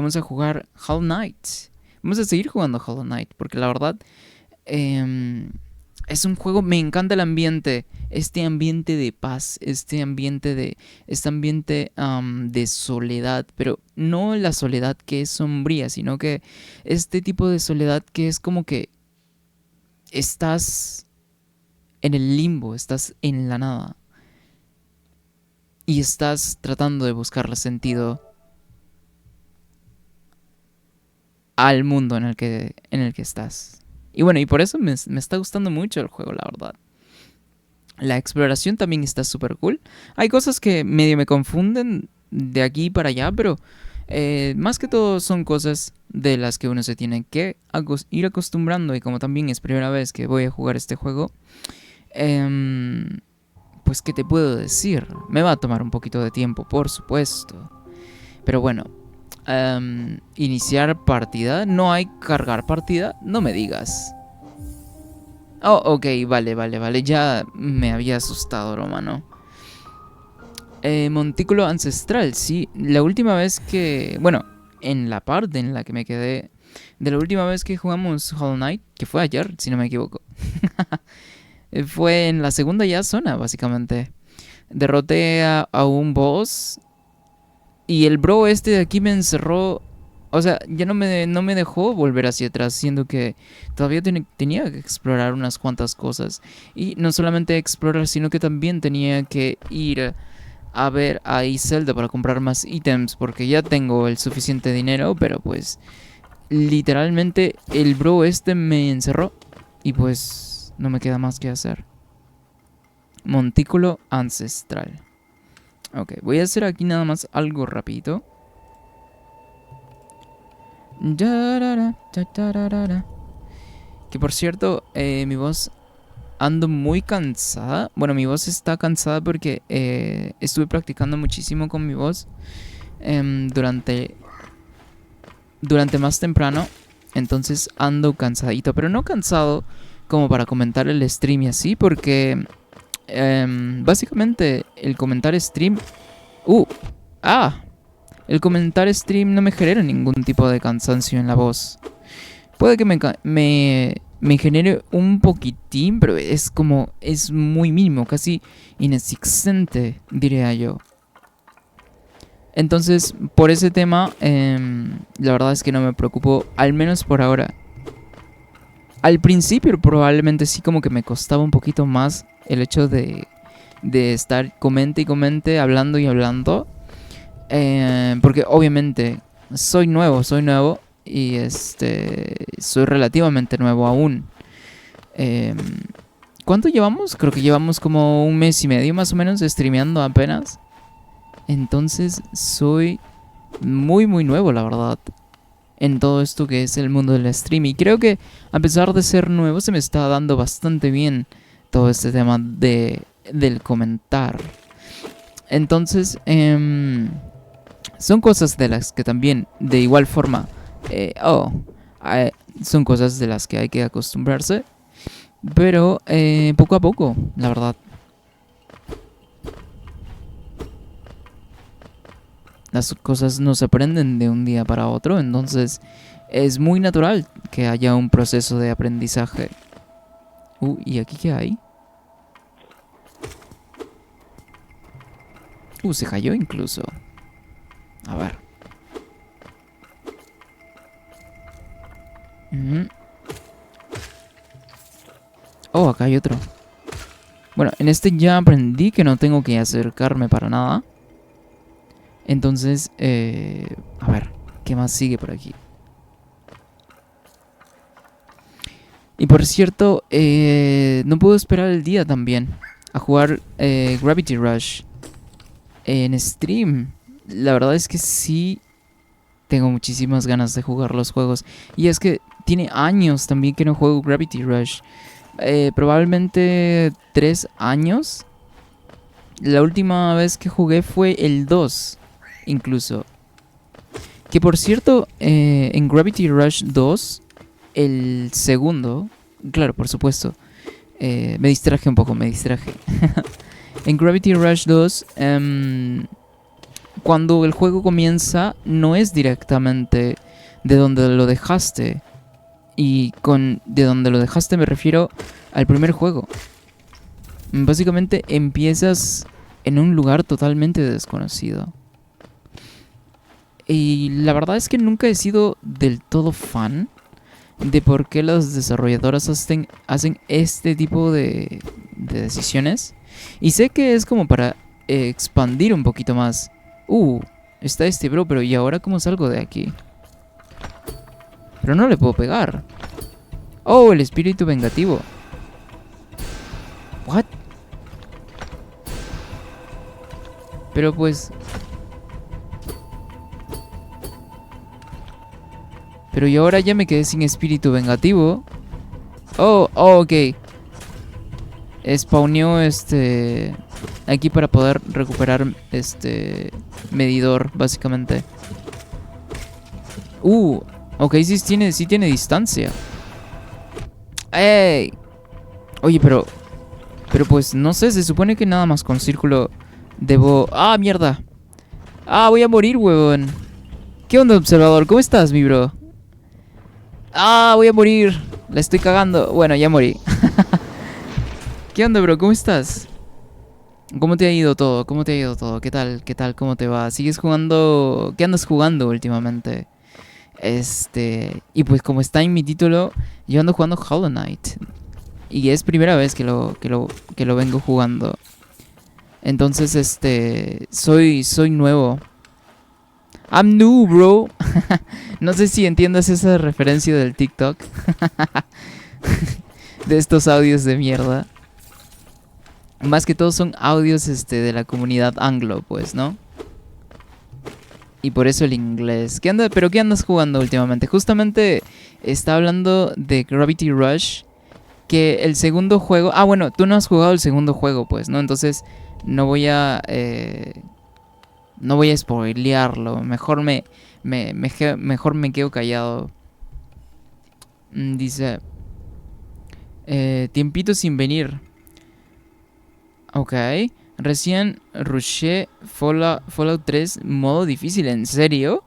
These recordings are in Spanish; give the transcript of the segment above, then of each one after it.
Vamos a jugar Hollow Knight. Vamos a seguir jugando Hollow Knight porque la verdad es un juego, me encanta el ambiente, este ambiente de paz, este ambiente de soledad, pero no la soledad que es sombría, sino que este tipo de soledad que es como que estás en el limbo, estás en la nada y estás tratando de buscarle sentido al mundo en el que estás. Y bueno, y por eso me está gustando mucho el juego, la verdad. La exploración también está súper cool. Hay cosas que medio me confunden de aquí para allá, pero más que todo son cosas de las que uno se tiene que ir acostumbrando. Y como también es primera vez que voy a jugar este juego, pues ¿qué te puedo decir? Me va a tomar un poquito de tiempo, por supuesto. Pero bueno, iniciar partida. No hay cargar partida, no me digas. Oh, ok, vale. Ya me había asustado, romano. Montículo ancestral, sí. La última vez que... Bueno, en la parte en la que me quedé... De la última vez que jugamos Hollow Knight, que fue ayer, si no me equivoco. Fue en la segunda ya zona, básicamente. Derroté a un boss. Y el bro este de aquí me encerró. O sea, ya no me dejó volver hacia atrás, siendo que todavía tenía que explorar unas cuantas cosas. Y no solamente explorar, sino que también tenía que ir a ver a Zelda para comprar más ítems, porque ya tengo el suficiente dinero, pero pues literalmente el bro este me encerró y pues no me queda más que hacer. Montículo ancestral. Ok, voy a hacer aquí nada más algo rapidito. Que por cierto, mi voz ando muy cansada. Bueno, mi voz está cansada porque estuve practicando muchísimo con mi voz durante más temprano. Entonces ando cansadito, pero no cansado como para comentar el stream y así, porque básicamente el comentar stream... Uh, ah, el comentar stream no me genera ningún tipo de cansancio en la voz. Puede que me genere un poquitín, pero es muy mínimo, casi inexistente, diría yo. Entonces, por ese tema, la verdad es que no me preocupo, al menos por ahora. Al principio probablemente sí como que me costaba un poquito más el hecho de estar comente y comente, hablando y hablando. Porque obviamente soy nuevo y soy relativamente nuevo aún. Eh, ¿Cuánto llevamos? Creo que llevamos como un mes y medio más o menos streameando apenas. Entonces soy muy nuevo, la verdad, en todo esto que es el mundo del stream. Y creo que a pesar de ser nuevo se me está dando bastante bien todo este tema del comentar. Entonces, son cosas de las que también, de igual forma, son cosas de las que hay que acostumbrarse. Pero poco a poco, la verdad. Las cosas no se aprenden de un día para otro, entonces es muy natural que haya un proceso de aprendizaje. ¿Y aquí qué hay? Se cayó incluso. A ver. Oh, acá hay otro. Bueno, en este ya aprendí que no tengo que acercarme para nada. Entonces, a ver, ¿qué más sigue por aquí? Y por cierto, no puedo esperar el día también a jugar Gravity Rush en stream. La verdad es que sí tengo muchísimas ganas de jugar los juegos. Y es que tiene años también que no juego Gravity Rush. Probablemente 3 años. La última vez que jugué fue el 2, incluso. Que por cierto, en Gravity Rush 2, el segundo, claro, por supuesto, me distraje un poco, me distraje. En Gravity Rush 2, cuando el juego comienza no es directamente de donde lo dejaste. Y con de donde lo dejaste me refiero al primer juego. Básicamente empiezas en un lugar totalmente desconocido. Y la verdad es que nunca he sido del todo fan de por qué las desarrolladoras hacen este tipo de decisiones. Y sé que es como para expandir un poquito más. Está este bro, pero ¿y ahora cómo salgo de aquí? Pero no le puedo pegar. Oh, el espíritu vengativo. What? Pero pues... Pero y ahora ya me quedé sin espíritu vengativo. Ok. Spawneó aquí para poder recuperar medidor, básicamente. Ok, sí tiene distancia. ¡Ey! Oye, pero pues no sé, se supone que nada más con círculo debo... ¡Ah, mierda! Voy a morir, huevón. ¿Qué onda, observador? ¿Cómo estás, mi bro? Voy a morir. La estoy cagando. Bueno, ya morí. ¿Qué onda, bro? ¿Cómo estás? ¿Cómo te ha ido todo? ¿Cómo te ha ido todo? ¿Qué tal? ¿Qué tal? ¿Cómo te va? ¿Sigues jugando? ¿Qué andas jugando últimamente? Y pues como está en mi título, yo ando jugando Hollow Knight. Y es primera vez que lo vengo jugando. Entonces, soy nuevo. I'm new, bro. No sé si entiendas esa referencia del TikTok. De estos audios de mierda. Más que todo son audios de la comunidad anglo, pues, ¿no? Y por eso el inglés. ¿Pero qué andas jugando últimamente? Justamente está hablando de Gravity Rush. Que el segundo juego... bueno, tú no has jugado el segundo juego, pues, ¿no? Entonces no voy a... no voy a spoilearlo. Mejor mejor me quedo callado. Dice... tiempito sin venir. Ok. Recién rushé Fallout 3 modo difícil, ¿en serio?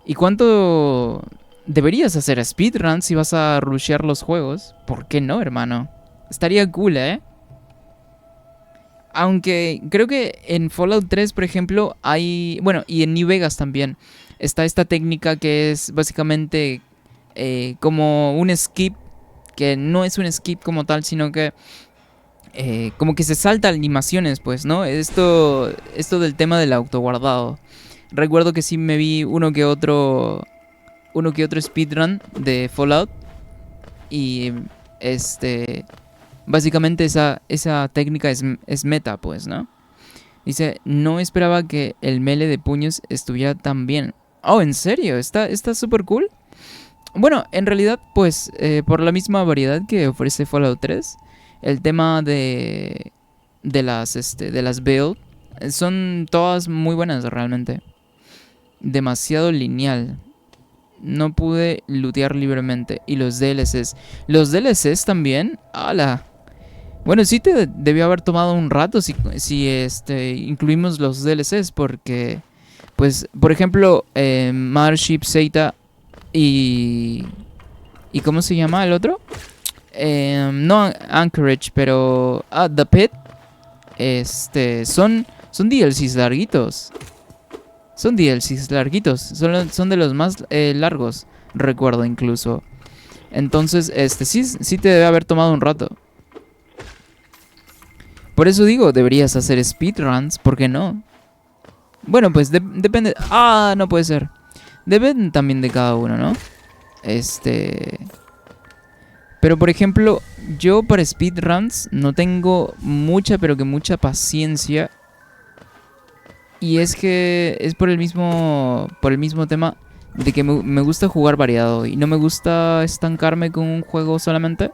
¿Y cuánto deberías hacer speedrun si vas a rushear los juegos? ¿Por qué no, hermano? Estaría cool, ¿eh? Aunque creo que en Fallout 3, por ejemplo, hay... Bueno, y en New Vegas también. Está esta técnica que es básicamente como un skip. Que no es un skip como tal, sino que... como que se salta animaciones, pues, ¿no? Esto del tema del autoguardado. Recuerdo que sí me vi uno que otro speedrun de Fallout. Y básicamente esa técnica es meta, pues, ¿no? Dice, no esperaba que el melee de puños estuviera tan bien. ¿En serio? ¿Está súper cool? Bueno, en realidad, pues, por la misma variedad que ofrece Fallout 3, el tema de las build son todas muy buenas realmente. Demasiado lineal. No pude lootear libremente. Y los DLCs. Los DLCs también. ¡Hala! Bueno, sí te debió haber tomado un rato si incluimos los DLCs. Porque, pues, por ejemplo, Mothership, Zeta y... ¿Y cómo se llama el otro? No Anchorage, pero... The Pit. Son DLCs larguitos. Son DLCs larguitos. Son de los más largos. Recuerdo incluso. Entonces, sí te debe haber tomado un rato. Por eso digo, deberías hacer speedruns. ¿Por qué no? Bueno, pues depende... no puede ser. Depende también de cada uno, ¿no? Pero por ejemplo, yo para speedruns no tengo mucha, pero que mucha paciencia. Y es que es por el mismo tema de que me gusta jugar variado. Y no me gusta estancarme con un juego solamente.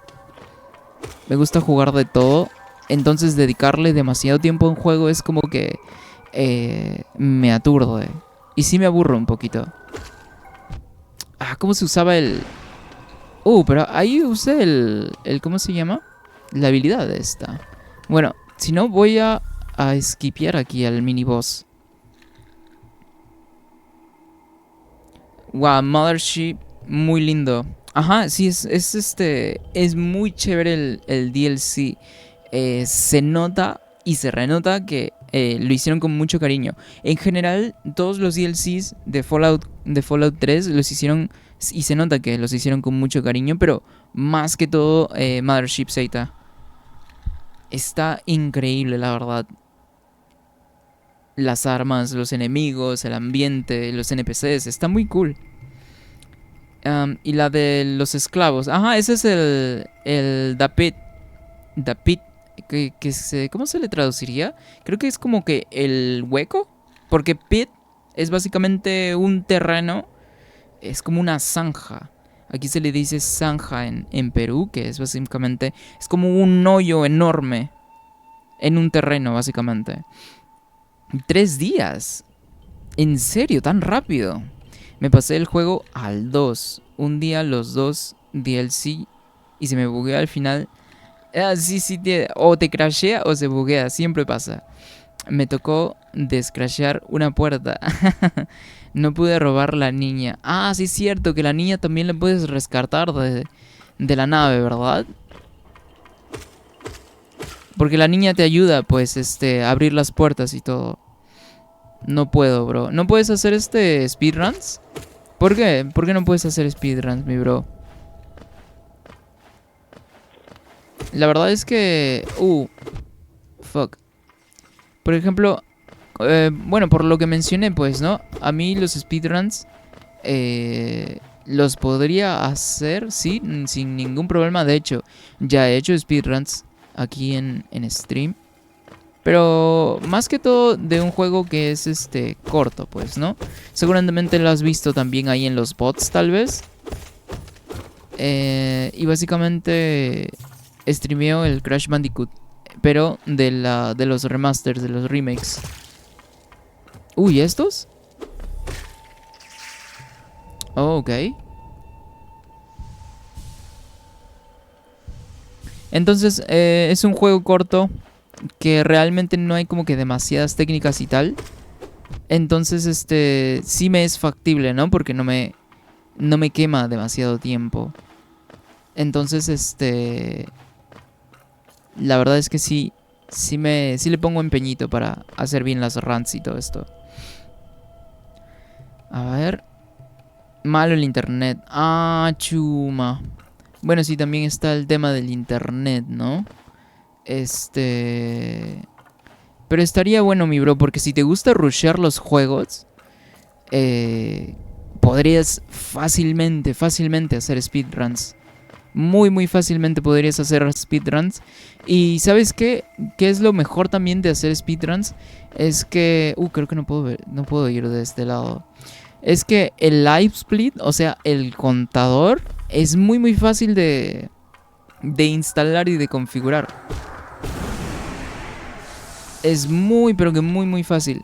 Me gusta jugar de todo. Entonces dedicarle demasiado tiempo a un juego es como que me aturde. Y sí me aburro un poquito. ¿Cómo se usaba el...? Pero ahí usé el... ¿Cómo se llama? La habilidad de esta. Bueno, si no voy a skipear aquí al mini boss. Wow, Mothership, muy lindo. Ajá, sí, es muy chévere el DLC. Se nota y se renota que lo hicieron con mucho cariño. En general, todos los DLCs de Fallout 3 los hicieron, y se nota que los hicieron con mucho cariño, pero más que todo, Mothership Zeta. Está increíble, la verdad. Las armas, los enemigos, el ambiente, los NPCs, está muy cool. Y la de los esclavos. Ajá, ese es el Dapit. Dapit. ¿Cómo se le traduciría? Creo que es como que el hueco. Porque pit es básicamente un terreno. Es como una zanja. Aquí se le dice zanja en Perú. Que es básicamente. Es como un hoyo enorme. En un terreno, básicamente. 3 días. ¿En serio? ¿Tan rápido? Me pasé el juego al 2. Un día los dos DLC y se me buguea al final. Sí, sí, o te crashea o se buguea, siempre pasa. Me tocó descrashear una puerta. No pude robar la niña. Ah, sí es cierto que la niña también la puedes rescatar de la nave, ¿verdad? Porque la niña te ayuda, pues, a abrir las puertas y todo. No puedo, bro. ¿No puedes hacer speedruns? ¿Por qué? ¿Por qué no puedes hacer speedruns, mi bro? La verdad es que... fuck. Por ejemplo, bueno, por lo que mencioné, pues, ¿no? A mí los speedruns los podría hacer, sí, sin ningún problema. De hecho, ya he hecho speedruns aquí en stream. Pero más que todo de un juego que es corto, pues, ¿no? Seguramente lo has visto también ahí en los bots, tal vez. Y básicamente streameo el Crash Bandicoot, pero de los remasters, de los remakes. Uy, ¿estos? Oh, ok. Entonces, es un juego corto que realmente no hay como que demasiadas técnicas y tal. Entonces, sí me es factible, ¿no? Porque no me quema demasiado tiempo. Entonces, la verdad es que sí le pongo empeñito para hacer bien las runs y todo esto. A ver. Malo el internet. Ah, chuma. Bueno, sí, también está el tema del internet, ¿no? Pero estaría bueno, mi bro, porque si te gusta rushear los juegos, podrías fácilmente hacer speedruns. Muy, muy fácilmente podrías hacer speedruns. Y ¿sabes qué? ¿Qué es lo mejor también de hacer speedruns? Es que... creo que no puedo ir de este lado. Es que el live split, o sea, el contador, es muy, muy fácil de instalar y de configurar. Es muy, pero que muy, muy fácil.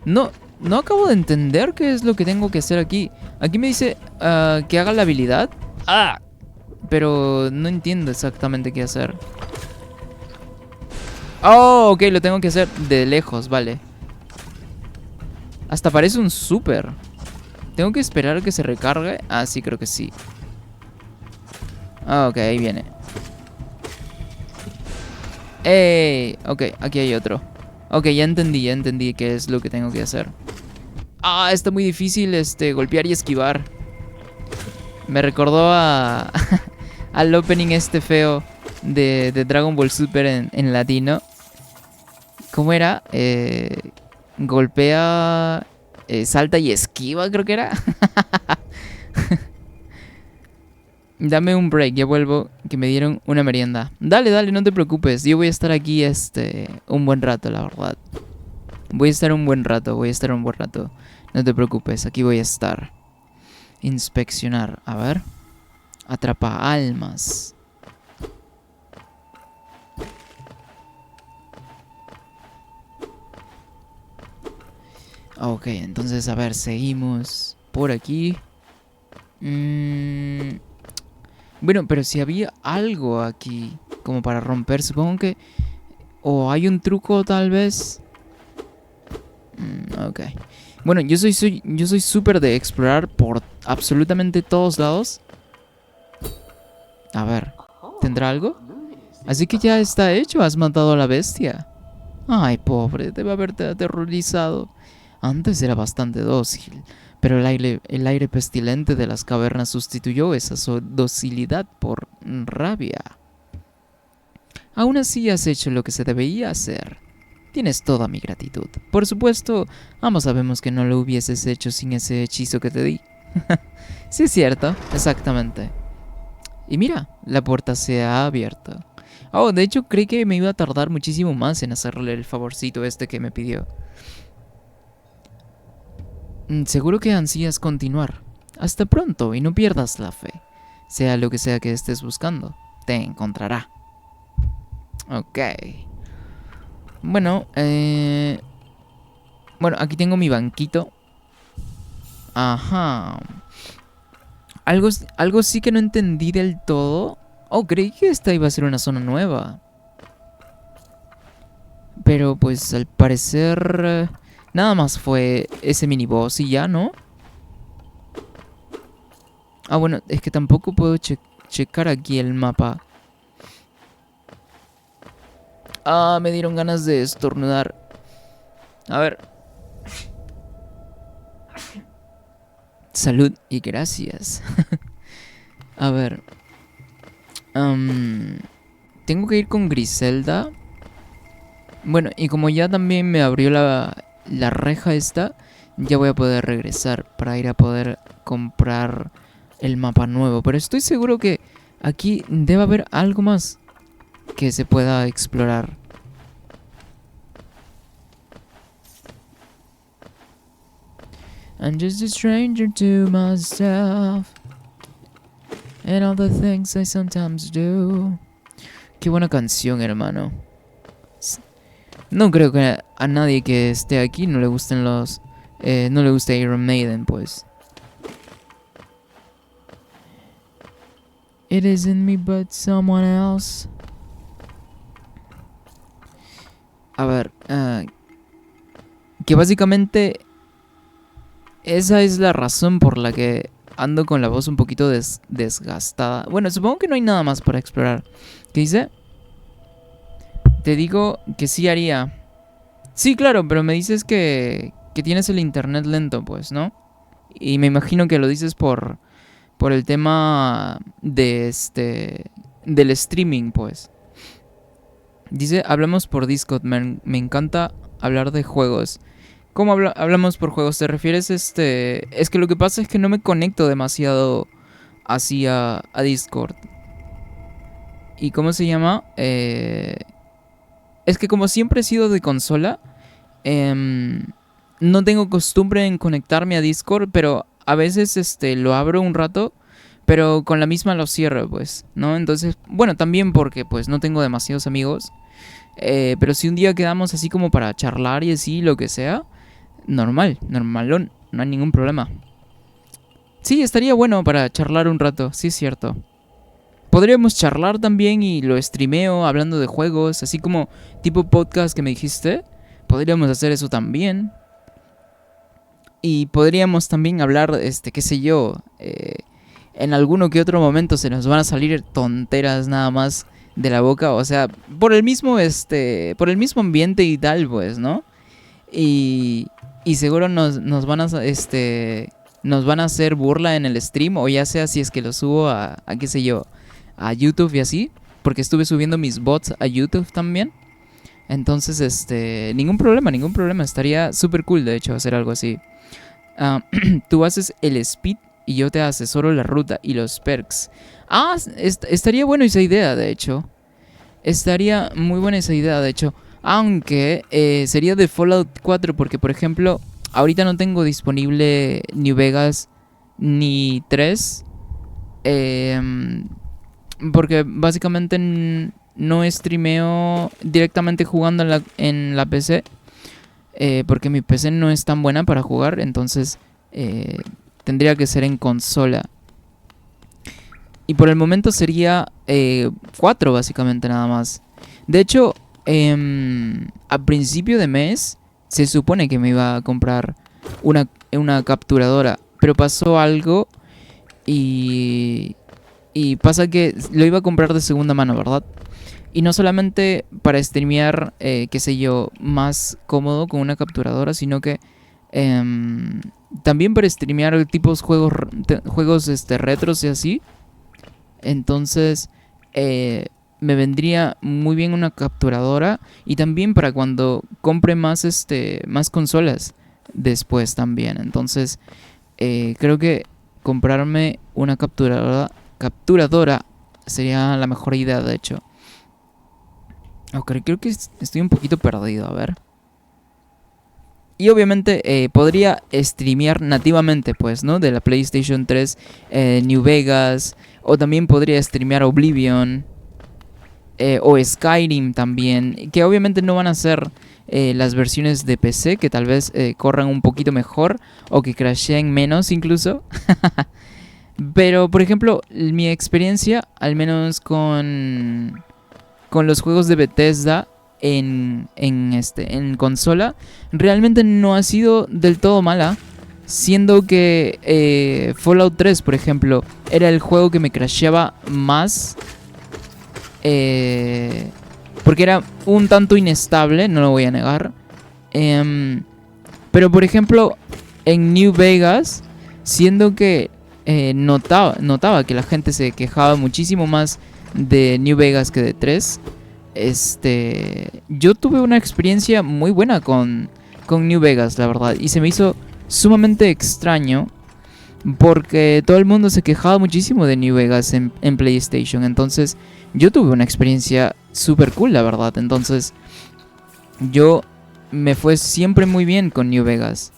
No, no acabo de entender qué es lo que tengo que hacer aquí. Aquí me dice que haga la habilidad. Pero no entiendo exactamente qué hacer. Oh, ok, lo tengo que hacer de lejos, vale. Hasta parece un super. Tengo que esperar a que se recargue. Ah, sí, creo que sí. Ok, ahí viene. ¡Ey! Ok, aquí hay otro. Ok, ya entendí qué es lo que tengo que hacer. Está muy difícil golpear y esquivar. Me recordó al opening feo de Dragon Ball Super en latino. ¿Cómo era? Golpea, salta y esquiva, creo que era. Dame un break, ya vuelvo, que me dieron una merienda. Dale, no te preocupes. Yo voy a estar aquí un buen rato, la verdad. Voy a estar un buen rato. No te preocupes, aquí voy a estar. Inspeccionar, a ver. Atrapa almas. Ok, entonces, a ver, seguimos por aquí. Bueno, pero si había algo aquí como para romper, supongo que... O hay un truco tal vez. Ok. Bueno, yo soy súper de explorar por absolutamente todos lados. A ver, ¿tendrá algo? Así que ya está hecho, has matado a la bestia. Ay, pobre, debe haberte aterrorizado. Antes era bastante dócil, pero el aire pestilente de las cavernas sustituyó esa docilidad por rabia. Aún así has hecho lo que se debía hacer. Tienes toda mi gratitud. Por supuesto, ambos sabemos que no lo hubieses hecho sin ese hechizo que te di. Sí, es cierto, exactamente. Y mira, la puerta se ha abierto. Oh, de hecho creí que me iba a tardar muchísimo más en hacerle el favorcito este que me pidió. Seguro que ansías continuar. Hasta pronto y no pierdas la fe. Sea lo que sea que estés buscando, te encontrará. Ok. Bueno, bueno, aquí tengo mi banquito. Ajá. Algo sí que no entendí del todo. Oh, creí que esta iba a ser una zona nueva. Pero pues al parecer nada más fue ese miniboss y ya, ¿no? Ah, bueno, es que tampoco puedo checar aquí el mapa. Ah, me dieron ganas de estornudar. A ver. Salud y gracias. A ver. Tengo que ir con Griselda. Bueno, y como ya también me abrió la reja esta, ya voy a poder regresar para ir a poder comprar el mapa nuevo. Pero estoy seguro que aquí debe haber algo más que se pueda explorar. I'm just a stranger to myself and all the things I sometimes do. Qué buena canción, hermano. No creo que a nadie que esté aquí no le gusten los... no le guste Iron Maiden, pues. It isn't me but someone else. A ver, que básicamente esa es la razón por la que ando con la voz un poquito desgastada. Bueno, supongo que no hay nada más para explorar. ¿Qué dice? Te digo que sí haría. Sí, claro, pero me dices que tienes el internet lento, pues, ¿no? Y me imagino que lo dices por el tema de del streaming, pues. Dice, hablamos por Discord, me encanta hablar de juegos. ¿Cómo hablamos por juegos? ¿Te refieres Es que lo que pasa es que no me conecto demasiado así a Discord. ¿Y cómo se llama? Es que como siempre he sido de consola, no tengo costumbre en conectarme a Discord, pero a veces lo abro un rato, pero con la misma lo cierro, pues, ¿no? Entonces, bueno, también porque pues no tengo demasiados amigos. Pero si un día quedamos así como para charlar y así, lo que sea, normalón, no hay ningún problema. Sí, estaría bueno para charlar un rato, sí es cierto. Podríamos charlar también y lo streameo hablando de juegos, así como tipo podcast que me dijiste. Podríamos hacer eso también. Y podríamos también hablar, qué sé yo, en alguno que otro momento se nos van a salir tonteras nada más de la boca, o sea, por el mismo, por el mismo ambiente y tal, pues, ¿no? Y seguro nos van a, nos van a hacer burla en el stream, o ya sea si es que lo subo a qué sé yo, a YouTube y así, porque estuve subiendo mis bots a YouTube también. Entonces, ningún problema, estaría súper cool, de hecho, hacer algo así. Tú haces el speed y yo te asesoro la ruta y los perks. Ah, estaría bueno esa idea, de hecho. Estaría muy buena esa idea, de hecho. Aunque sería de Fallout 4 porque, por ejemplo, ahorita no tengo disponible New Vegas ni 3. Porque básicamente no streameo directamente jugando en la PC. Porque mi PC no es tan buena para jugar, entonces tendría que ser en consola. Y por el momento sería 4 básicamente nada más. De hecho, a principio de mes se supone que me iba a comprar una capturadora. Pero pasó algo y, y pasa que lo iba a comprar de segunda mano, ¿verdad? Y no solamente para streamear, qué sé yo, más cómodo con una capturadora, sino que em, también para streamear tipos juegos retros y así. Entonces, me vendría muy bien una capturadora y también para cuando compre más consolas después también. Entonces, creo que comprarme una capturadora sería la mejor idea, de hecho. Ok, creo que estoy un poquito perdido, a ver. Y obviamente podría streamear nativamente, pues, ¿no? De la PlayStation 3, New Vegas. O también podría streamear Oblivion. O Skyrim también. Que obviamente no van a ser las versiones de PC, que tal vez corran un poquito mejor. O que crasheen menos incluso. Pero, por ejemplo, mi experiencia, al menos con los juegos de Bethesda en consola, realmente no ha sido del todo mala. Siendo que Fallout 3, por ejemplo, era el juego que me crasheaba más. Porque era un tanto inestable, no lo voy a negar. Pero, por ejemplo, en New Vegas, siendo que notaba que la gente se quejaba muchísimo más de New Vegas que de 3. Yo tuve una experiencia muy buena con New Vegas, la verdad. Y se me hizo sumamente extraño porque todo el mundo se quejaba muchísimo de New Vegas en PlayStation. Entonces yo tuve una experiencia súper cool, la verdad. Entonces yo me fue siempre muy bien con New Vegas.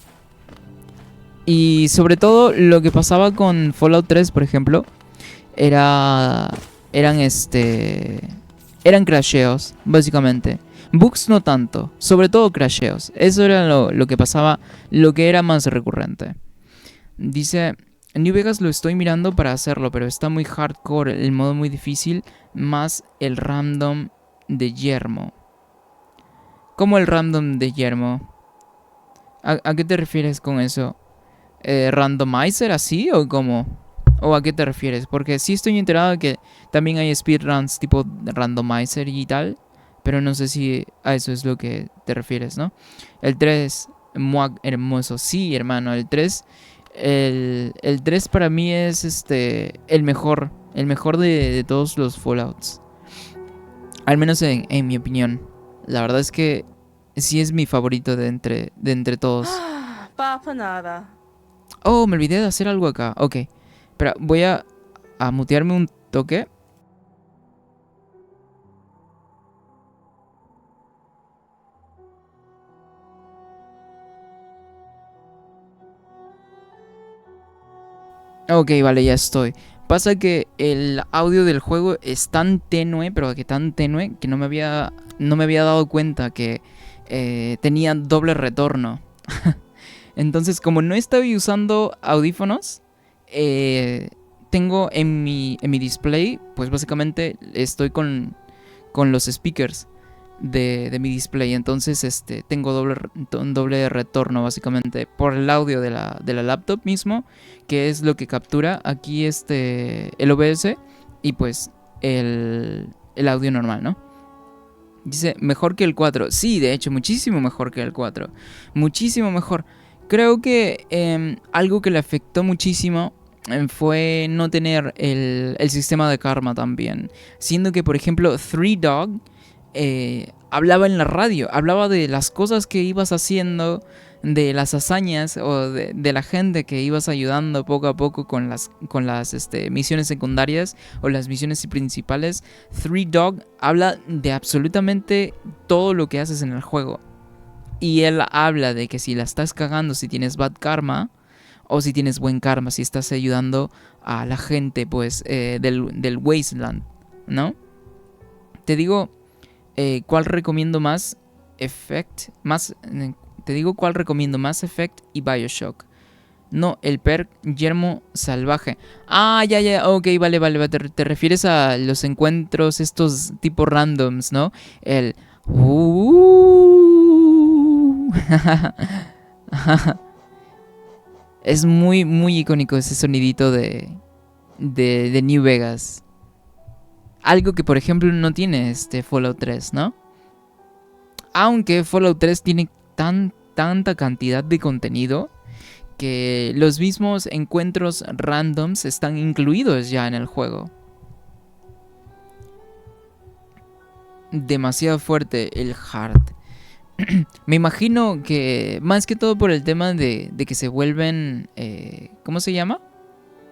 Y sobre todo lo que pasaba con Fallout 3, por ejemplo, era eran eran crasheos, básicamente. Bugs no tanto, sobre todo crasheos. Eso era lo que pasaba, lo que era más recurrente. Dice, New Vegas lo estoy mirando para hacerlo, pero está muy hardcore, el modo muy difícil, más el random de Yermo. ¿Cómo el random de Yermo? ¿A qué te refieres con eso? ¿Randomizer así o cómo? ¿O a qué te refieres? Porque sí estoy enterado de que también hay speedruns tipo randomizer y tal. Pero no sé si a eso es lo que te refieres, ¿no? El 3, muy hermoso. Sí, hermano, el 3. El 3 para mí es el mejor. El mejor de todos los Fallouts. Al menos en mi opinión. La verdad es que sí es mi favorito de entre todos. Papa nada. Oh, me olvidé de hacer algo acá. Ok. Espera, voy a mutearme un toque. Ok, vale, ya estoy. Pasa que el audio del juego es tan tenue, pero que tan tenue, que no me había dado cuenta que tenía doble retorno. Entonces, como no estaba usando audífonos, eh, tengo en mi display, pues básicamente estoy con los speakers de mi display. Entonces, tengo doble retorno básicamente por el audio de la laptop mismo, que es lo que captura aquí el OBS y pues el audio normal, ¿no? Dice, mejor que el 4. Sí, de hecho, muchísimo mejor que el 4. Muchísimo mejor. Creo que algo que le afectó muchísimo fue no tener el sistema de karma también. Siendo que, por ejemplo, Three Dog hablaba en la radio, hablaba de las cosas que ibas haciendo, de las hazañas o de la gente que ibas ayudando poco a poco con las misiones secundarias o las misiones principales. Three Dog habla de absolutamente todo lo que haces en el juego. Y él habla de que si la estás cagando, si tienes bad karma, o si tienes buen karma, si estás ayudando a la gente, pues, del Wasteland, ¿no? Te digo, ¿cuál recomiendo más? Te digo cuál recomiendo Mass Effect y Bioshock. No, el perk yermo salvaje. Ah, ya, ok, vale. Te refieres a los encuentros estos tipo randoms, ¿no? El... Es muy icónico ese sonidito de New Vegas. Algo que, por ejemplo, no tiene este Fallout 3, ¿no? Aunque Fallout 3 tiene tanta cantidad de contenido que los mismos encuentros randoms están incluidos ya en el juego. Demasiado fuerte el hard. Me imagino que más que todo por el tema de que se vuelven... ¿cómo se llama?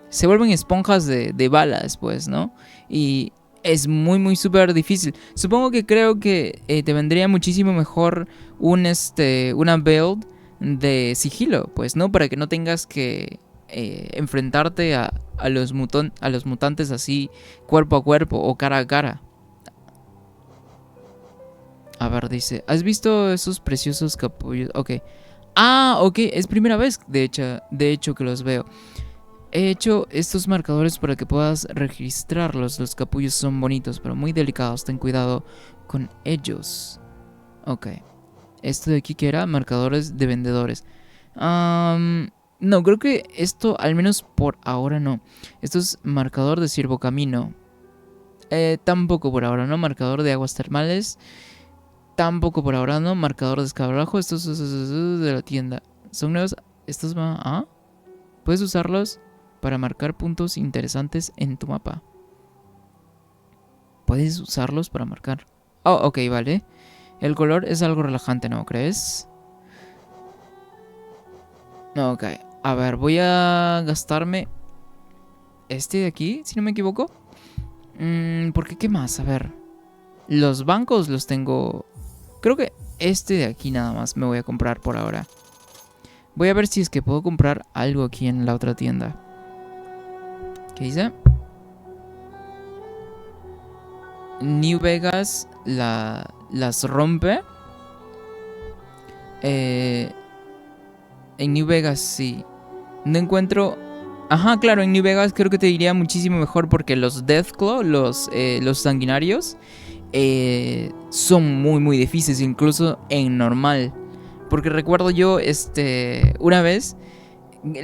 Se vuelven esponjas de balas, pues, ¿no? Y es muy súper difícil. Supongo que creo que te vendría muchísimo mejor una build de sigilo, pues, ¿no? Para que no tengas que enfrentarte a los mutantes así cuerpo a cuerpo o cara a cara. A ver, dice, ¿has visto esos preciosos capullos? Ok. Ah, ok, es primera vez, de hecho que los veo. He hecho estos marcadores para que puedas registrarlos. Los capullos son bonitos, pero muy delicados. Ten cuidado con ellos. Ok. Esto de aquí que era marcadores de vendedores. No, creo que esto, al menos por ahora no. Esto es marcador de siervo camino. Tampoco por ahora, ¿no? Marcador de aguas termales. Tampoco por ahora, ¿no? Marcador de escabarajo. Estos de la tienda. Son nuevos. Estos van... ¿Ah? Puedes usarlos para marcar puntos interesantes en tu mapa. Puedes usarlos para marcar. Oh, ok, vale. El color es algo relajante, ¿no crees? Ok. A ver, voy a gastarme este de aquí, si no me equivoco. ¿Por qué más? A ver. Los bancos los tengo... Creo que este de aquí nada más me voy a comprar por ahora. Voy a ver si es que puedo comprar algo aquí en la otra tienda. ¿Qué dice? New Vegas las rompe. En New Vegas sí. No encuentro... Ajá, claro, en New Vegas creo que te diría muchísimo mejor porque los Deathclaw, los sanguinarios, son muy difíciles, incluso en normal. Porque recuerdo yo, una vez...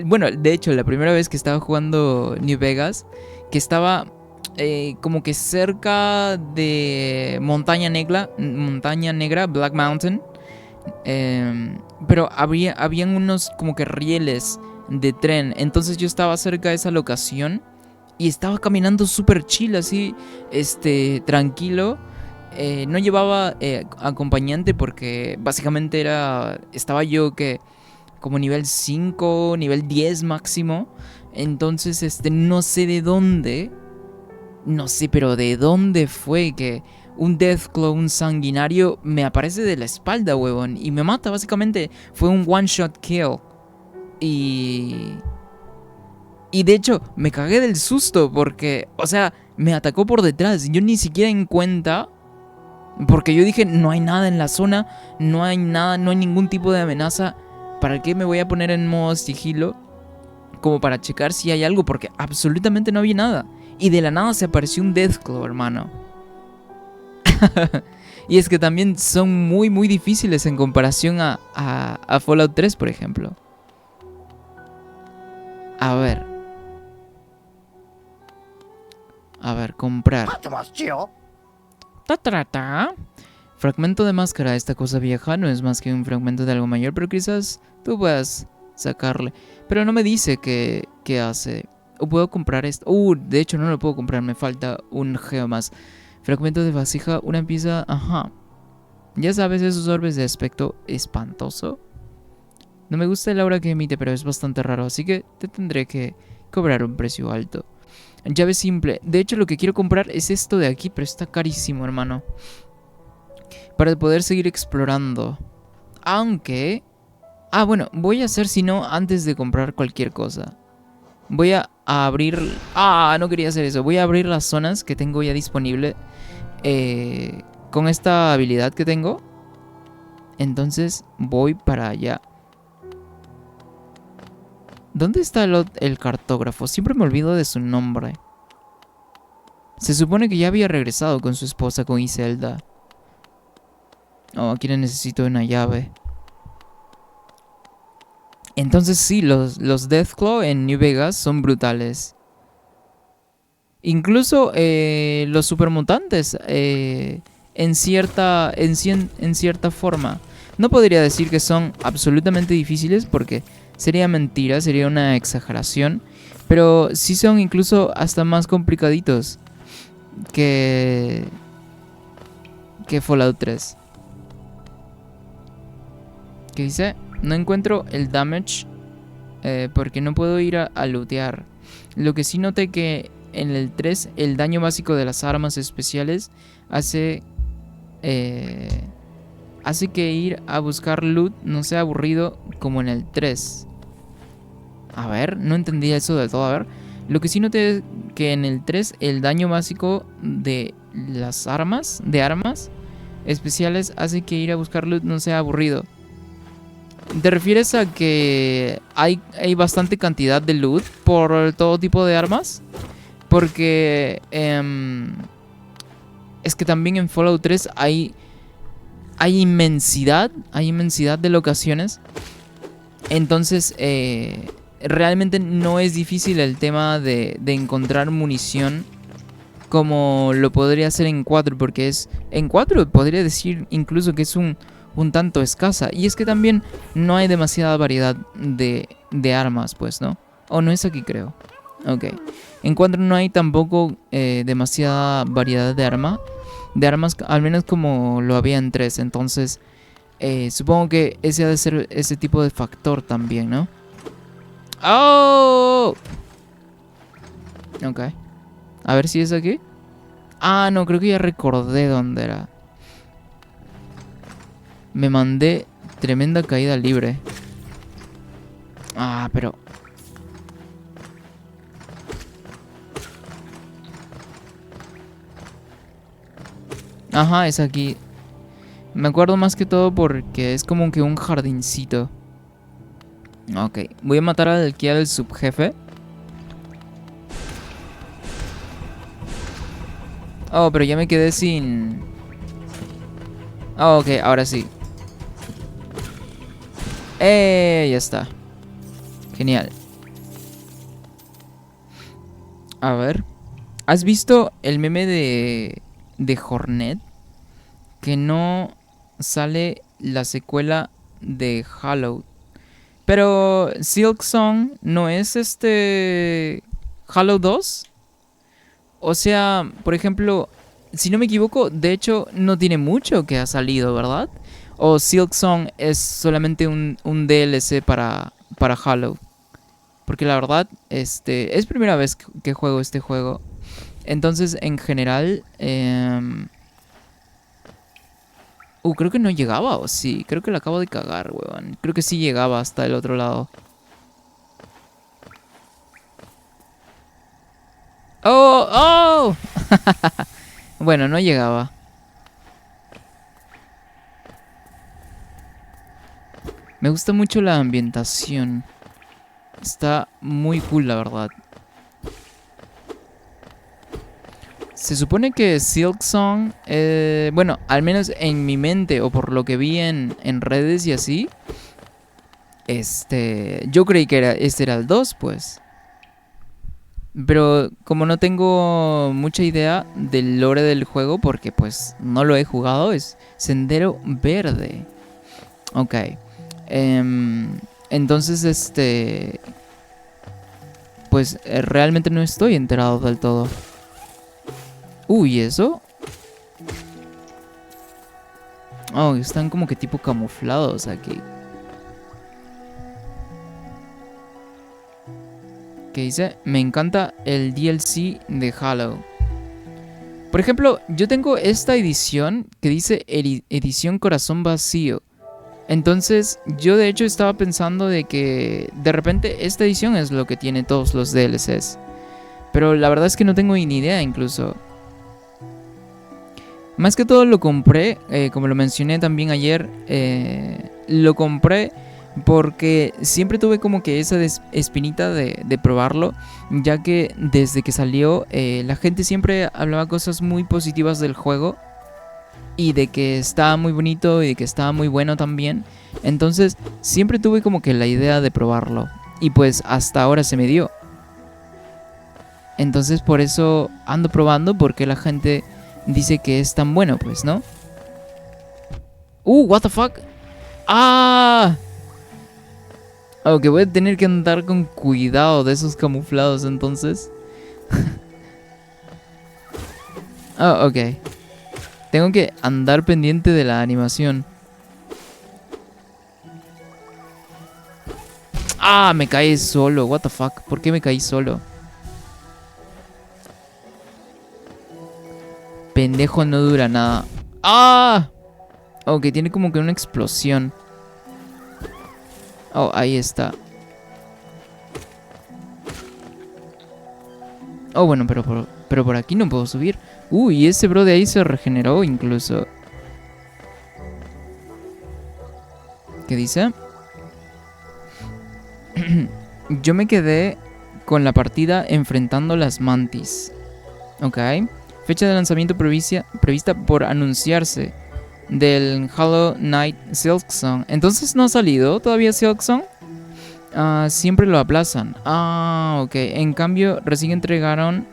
Bueno, de hecho, la primera vez que estaba jugando New Vegas, que estaba como que cerca de Montaña Negra, Black Mountain. Pero habían unos como que rieles de tren. Entonces yo estaba cerca de esa locación y estaba caminando súper chill, así, tranquilo. No llevaba acompañante porque básicamente estaba yo que como nivel 5, nivel 10 máximo. Entonces, no sé de dónde. No sé, pero de dónde fue que un Deathclaw, un sanguinario, me aparece de la espalda, huevón. Y me mata, básicamente. Fue un one-shot kill. Y de hecho, me cagué del susto porque, o sea, me atacó por detrás. Yo ni siquiera en cuenta. Porque yo dije, no hay nada en la zona. No hay nada, no hay ningún tipo de amenaza. ¿Para qué me voy a poner en modo sigilo? Como para checar si hay algo, porque absolutamente no había nada. Y de la nada se apareció un Deathclaw, hermano. Y es que también son muy difíciles en comparación a Fallout 3, por ejemplo. A ver. Comprar. Fragmento de máscara. Esta cosa vieja no es más que un fragmento de algo mayor, pero quizás tú puedas sacarle. Pero no me dice qué hace. O puedo comprar esto. De hecho no lo puedo comprar. Me falta un geo más. Fragmento de vasija. Una pieza. Ajá. Ya sabes, esos orbes de aspecto espantoso. No me gusta el aura que emite, pero es bastante raro. Así que te tendré que cobrar un precio alto. Llave simple. De hecho lo que quiero comprar es esto de aquí, pero está carísimo, hermano. Para poder seguir explorando. Aunque... bueno, voy a hacer si no antes de comprar cualquier cosa. Voy a abrir... no quería hacer eso. Voy a abrir las zonas que tengo ya disponible. Con esta habilidad que tengo. Entonces voy para allá. ¿Dónde está el cartógrafo? Siempre me olvido de su nombre. Se supone que ya había regresado con su esposa, con Iselda. Oh, aquí necesito una llave. Entonces sí, los Deathclaw en New Vegas son brutales. Incluso los supermutantes en cierta forma. No podría decir que son absolutamente difíciles porque sería mentira, sería una exageración. Pero sí son incluso hasta más complicaditos que, que Fallout 3. ¿Qué dice? No encuentro el damage porque no puedo ir a lootear. Lo que sí noté que en el 3 el daño básico de las armas especiales hace que ir a buscar loot no sea aburrido como en el 3. A ver, no entendí eso del todo. A ver, lo que sí noté es que en el 3 el daño básico de las armas especiales hace que ir a buscar loot no sea aburrido. ¿Te refieres a que hay bastante cantidad de loot por todo tipo de armas? Porque es que también en Fallout 3 hay inmensidad de locaciones. Entonces realmente no es difícil el tema de encontrar munición como lo podría ser en 4, porque en 4 podría decir incluso que es un tanto escasa. Y es que también no hay demasiada variedad de armas, pues, ¿no? O no es aquí, creo. Ok. En 4 no hay tampoco demasiada variedad de armas, al menos como lo había en 3. Entonces, supongo que ese ha de ser ese tipo de factor también, ¿no? ¡Oh! Ok. A ver si es aquí. Ah, no, creo que ya recordé dónde era. Me mandé tremenda caída libre. Ah, pero... Ajá, es aquí. Me acuerdo más que todo porque es como que un jardincito. Ok, voy a matar aquí al subjefe. Oh, pero ya me quedé sin... Oh, ok, ahora sí. Ya está. Genial. A ver. ¿Has visto el meme de Hornet? Que no sale la secuela de Halo. Pero Silksong no es Halo 2. O sea, por ejemplo, si no me equivoco, de hecho no tiene mucho que ha salido, ¿verdad? O Silksong es solamente un DLC para Halo. Porque la verdad, es primera vez que juego este juego. Entonces, en general, creo que no llegaba, o sí. Creo que la acabo de cagar, weón. Creo que sí llegaba hasta el otro lado. ¡Oh! ¡Oh! Bueno, no llegaba. Me gusta mucho la ambientación. Está muy cool, la verdad. Se supone que Silksong, bueno, al menos en mi mente o por lo que vi en redes y así, yo creí que este era el 2, pues. Pero como no tengo mucha idea del lore del juego, porque pues no lo he jugado, es Sendero Verde. Ok. Entonces, pues realmente no estoy enterado del todo. Uy, ¿eso? Oh, están como que tipo camuflados aquí. ¿Qué dice? Me encanta el DLC de Halo. Por ejemplo, yo tengo esta edición que dice edición corazón vacío. Entonces, yo de hecho estaba pensando de que de repente esta edición es lo que tiene todos los DLCs. Pero la verdad es que no tengo ni idea incluso. Más que todo lo compré, como lo mencioné también ayer, lo compré porque siempre tuve como que esa espinita de probarlo, ya que desde que salió la gente siempre hablaba cosas muy positivas del juego y de que estaba muy bonito y de que estaba muy bueno también. Entonces siempre tuve como que la idea de probarlo y pues hasta ahora se me dio. Entonces por eso ando probando, porque la gente dice que es tan bueno, pues, ¿no? What the fuck. ¡Ah! Ok, voy a tener que andar con cuidado de esos camuflados entonces. Ok. Tengo que andar pendiente de la animación. Me caí solo. What the fuck. ¿Por qué me caí solo? Pendejo, no dura nada. Ok, tiene como que una explosión. Ahí está. Bueno, pero por aquí no puedo subir. Y ese bro de ahí se regeneró incluso. ¿Qué dice? Yo me quedé con la partida enfrentando las mantis. Ok. Fecha de lanzamiento prevista por anunciarse del Hollow Knight Silksong. Entonces no ha salido todavía Silksong. Siempre lo aplazan. Ok. En cambio, recién entregaron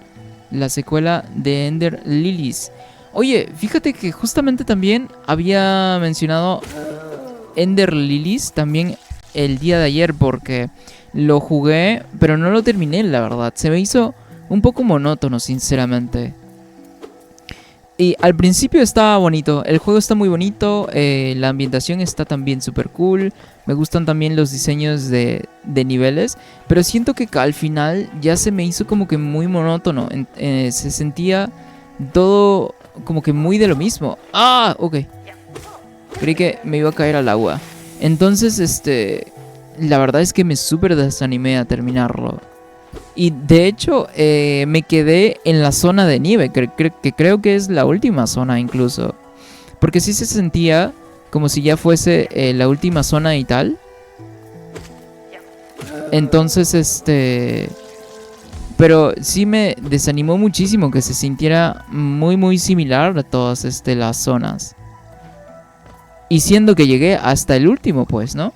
la secuela de Ender Lilies. Oye, fíjate que justamente también había mencionado Ender Lilies también el día de ayer, porque lo jugué, pero no lo terminé, la verdad. Se me hizo un poco monótono, sinceramente. Y al principio estaba bonito, el juego está muy bonito, la ambientación está también súper cool, me gustan también los diseños de niveles, pero siento que al final ya se me hizo como que muy monótono, se sentía todo como que muy de lo mismo. Ok. Creí que me iba a caer al agua. Entonces, la verdad es que me súper desanimé a terminarlo. Y de hecho, me quedé en la zona de nieve, que creo que es la última zona incluso. Porque sí se sentía como si ya fuese la última zona y tal. Entonces, pero sí me desanimó muchísimo que se sintiera muy, muy similar a todas las zonas. Y siendo que llegué hasta el último, pues, ¿no?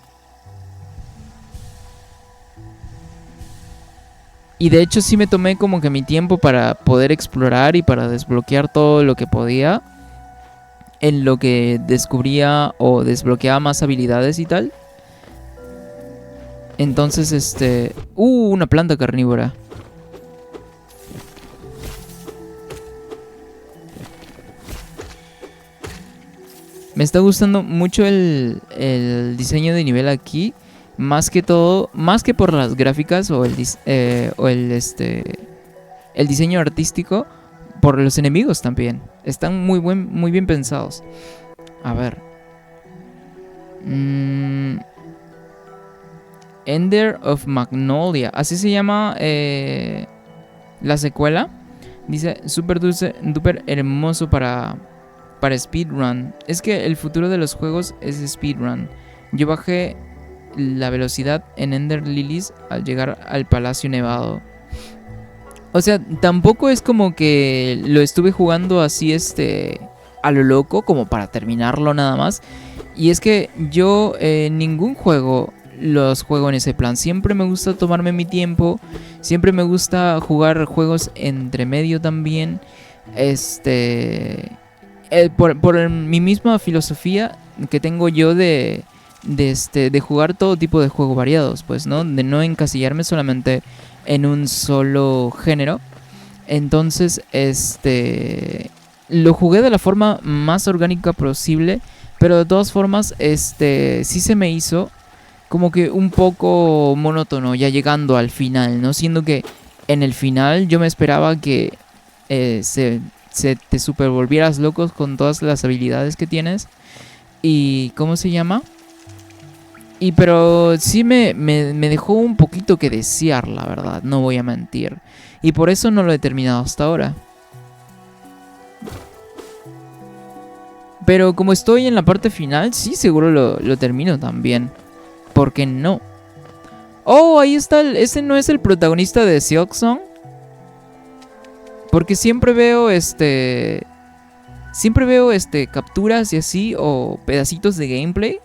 Y de hecho sí me tomé como que mi tiempo para poder explorar y para desbloquear todo lo que podía. En lo que descubría o desbloqueaba más habilidades y tal. Entonces, una planta carnívora. Me está gustando mucho el diseño de nivel aquí. Más que todo, más que por las gráficas o el diseño artístico, por los enemigos también. Están muy bien pensados. A ver. Ender of Magnolia. Así se llama la secuela. Dice super dulce, duper hermoso para speedrun. Es que el futuro de los juegos es speedrun. Yo bajé la velocidad en Ender Lilies al llegar al Palacio Nevado. O sea, tampoco es como que lo estuve jugando así a lo loco, como para terminarlo nada más. Y es que yo ningún juego los juego en ese plan. Siempre me gusta tomarme mi tiempo. Siempre me gusta jugar juegos entre medio también. Por mi misma filosofía que tengo yo de jugar todo tipo de juegos variados, pues, ¿no? De no encasillarme solamente en un solo género. Entonces, lo jugué de la forma más orgánica posible, pero de todas formas, sí se me hizo como que un poco monótono ya llegando al final, ¿no? Siendo que en el final yo me esperaba que te super volvieras locos con todas las habilidades que tienes. Y ¿cómo se llama? Pero sí me dejó un poquito que desear, la verdad, no voy a mentir. Y por eso no lo he terminado hasta ahora. Pero como estoy en la parte final, sí, seguro lo termino también. ¿Por qué no? Oh, ahí está. Ese no es el protagonista de Silksong. Porque siempre veo capturas y así, o pedacitos de gameplay.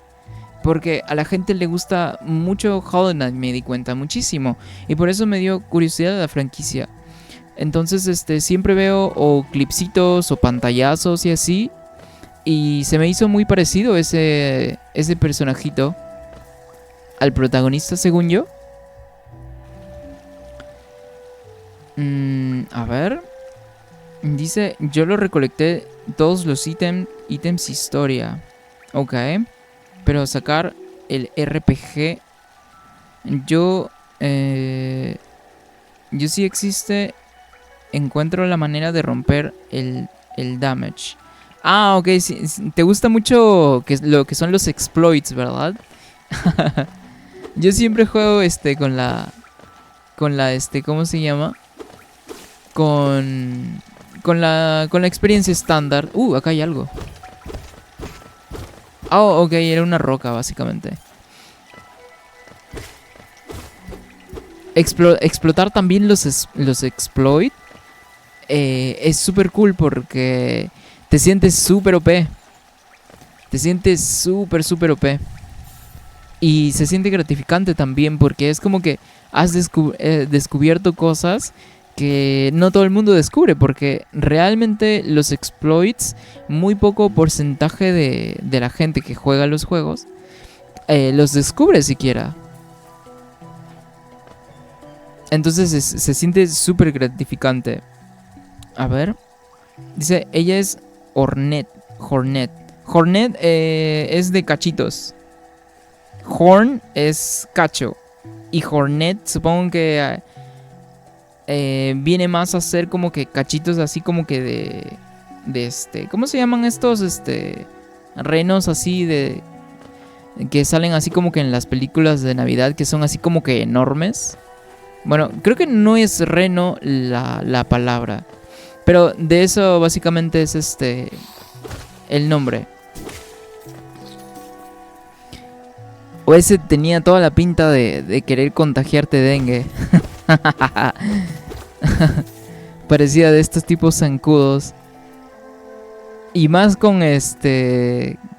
Porque a la gente le gusta mucho Hollow Knight, me di cuenta, muchísimo. Y por eso me dio curiosidad la franquicia. Entonces, siempre veo o clipsitos o pantallazos y así. Y se me hizo muy parecido ese personajito al protagonista, según yo. A ver. Dice, yo lo recolecté todos los ítems historia. Ok. Pero sacar el RPG. Yo sí existe. Encuentro la manera de romper el damage. Ah, ok. Sí, te gusta mucho lo que son los exploits, ¿verdad? Yo siempre juego con la ¿cómo se llama? Con la experiencia estándar. Acá hay algo. Oh, ok, era una roca básicamente. Explotar también los exploits es súper cool porque te sientes súper OP. Te sientes súper OP. Y se siente gratificante también porque es como que has descubierto cosas que no todo el mundo descubre, porque realmente los exploits, muy poco porcentaje de la gente que juega los juegos los descubre siquiera. Entonces se siente súper gratificante. A ver. Dice, ella es Hornet. Hornet es de cachitos. Horn es cacho. Y Hornet supongo que viene más a ser como que cachitos así como que de ¿cómo se llaman estos? Renos así de... que salen así como que en las películas de Navidad, que son así como que enormes. Bueno, creo que no es reno la palabra. Pero de eso básicamente es el nombre. O ese tenía toda la pinta de querer contagiarte dengue. Parecía de estos tipos zancudos. Y más con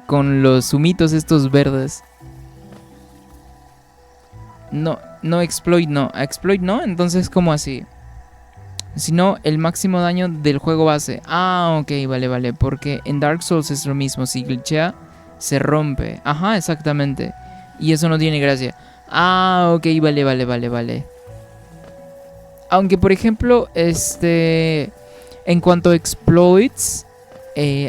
con los humitos estos verdes. No exploit no. Exploit no, entonces ¿cómo así? Sino el máximo daño del juego base. Ah, ok, vale. Porque en Dark Souls es lo mismo. Si glitchea, se rompe. Ajá, exactamente. Y eso no tiene gracia. Ah, ok, vale. Aunque, por ejemplo, en cuanto a exploits,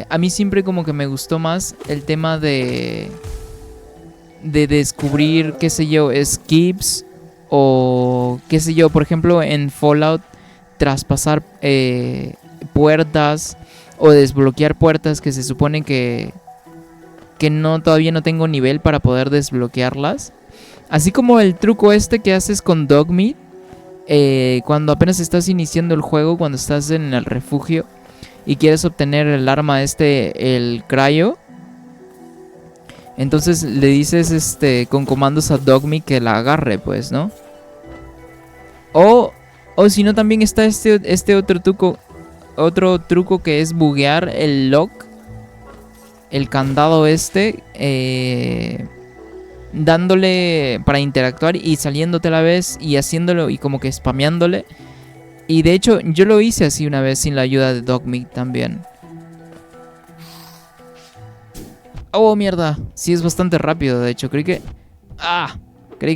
a mí siempre como que me gustó más el tema de descubrir, qué sé yo, skips o qué sé yo, por ejemplo, en Fallout, traspasar puertas o desbloquear puertas que se supone que todavía no tengo nivel para poder desbloquearlas. Así como el truco que haces con Dogmeat cuando apenas estás iniciando el juego, cuando estás en el refugio y quieres obtener el arma el cryo. Entonces le dices con comandos a Dogmeat que la agarre, pues, ¿no? O si no, también está otro truco que es buguear el lock, el candado dándole para interactuar y saliéndote a la vez y haciéndolo y como que spameándole. Y de hecho yo lo hice así una vez sin la ayuda de Dogmeat también. Oh, mierda. Sí, es bastante rápido, de hecho. Creí que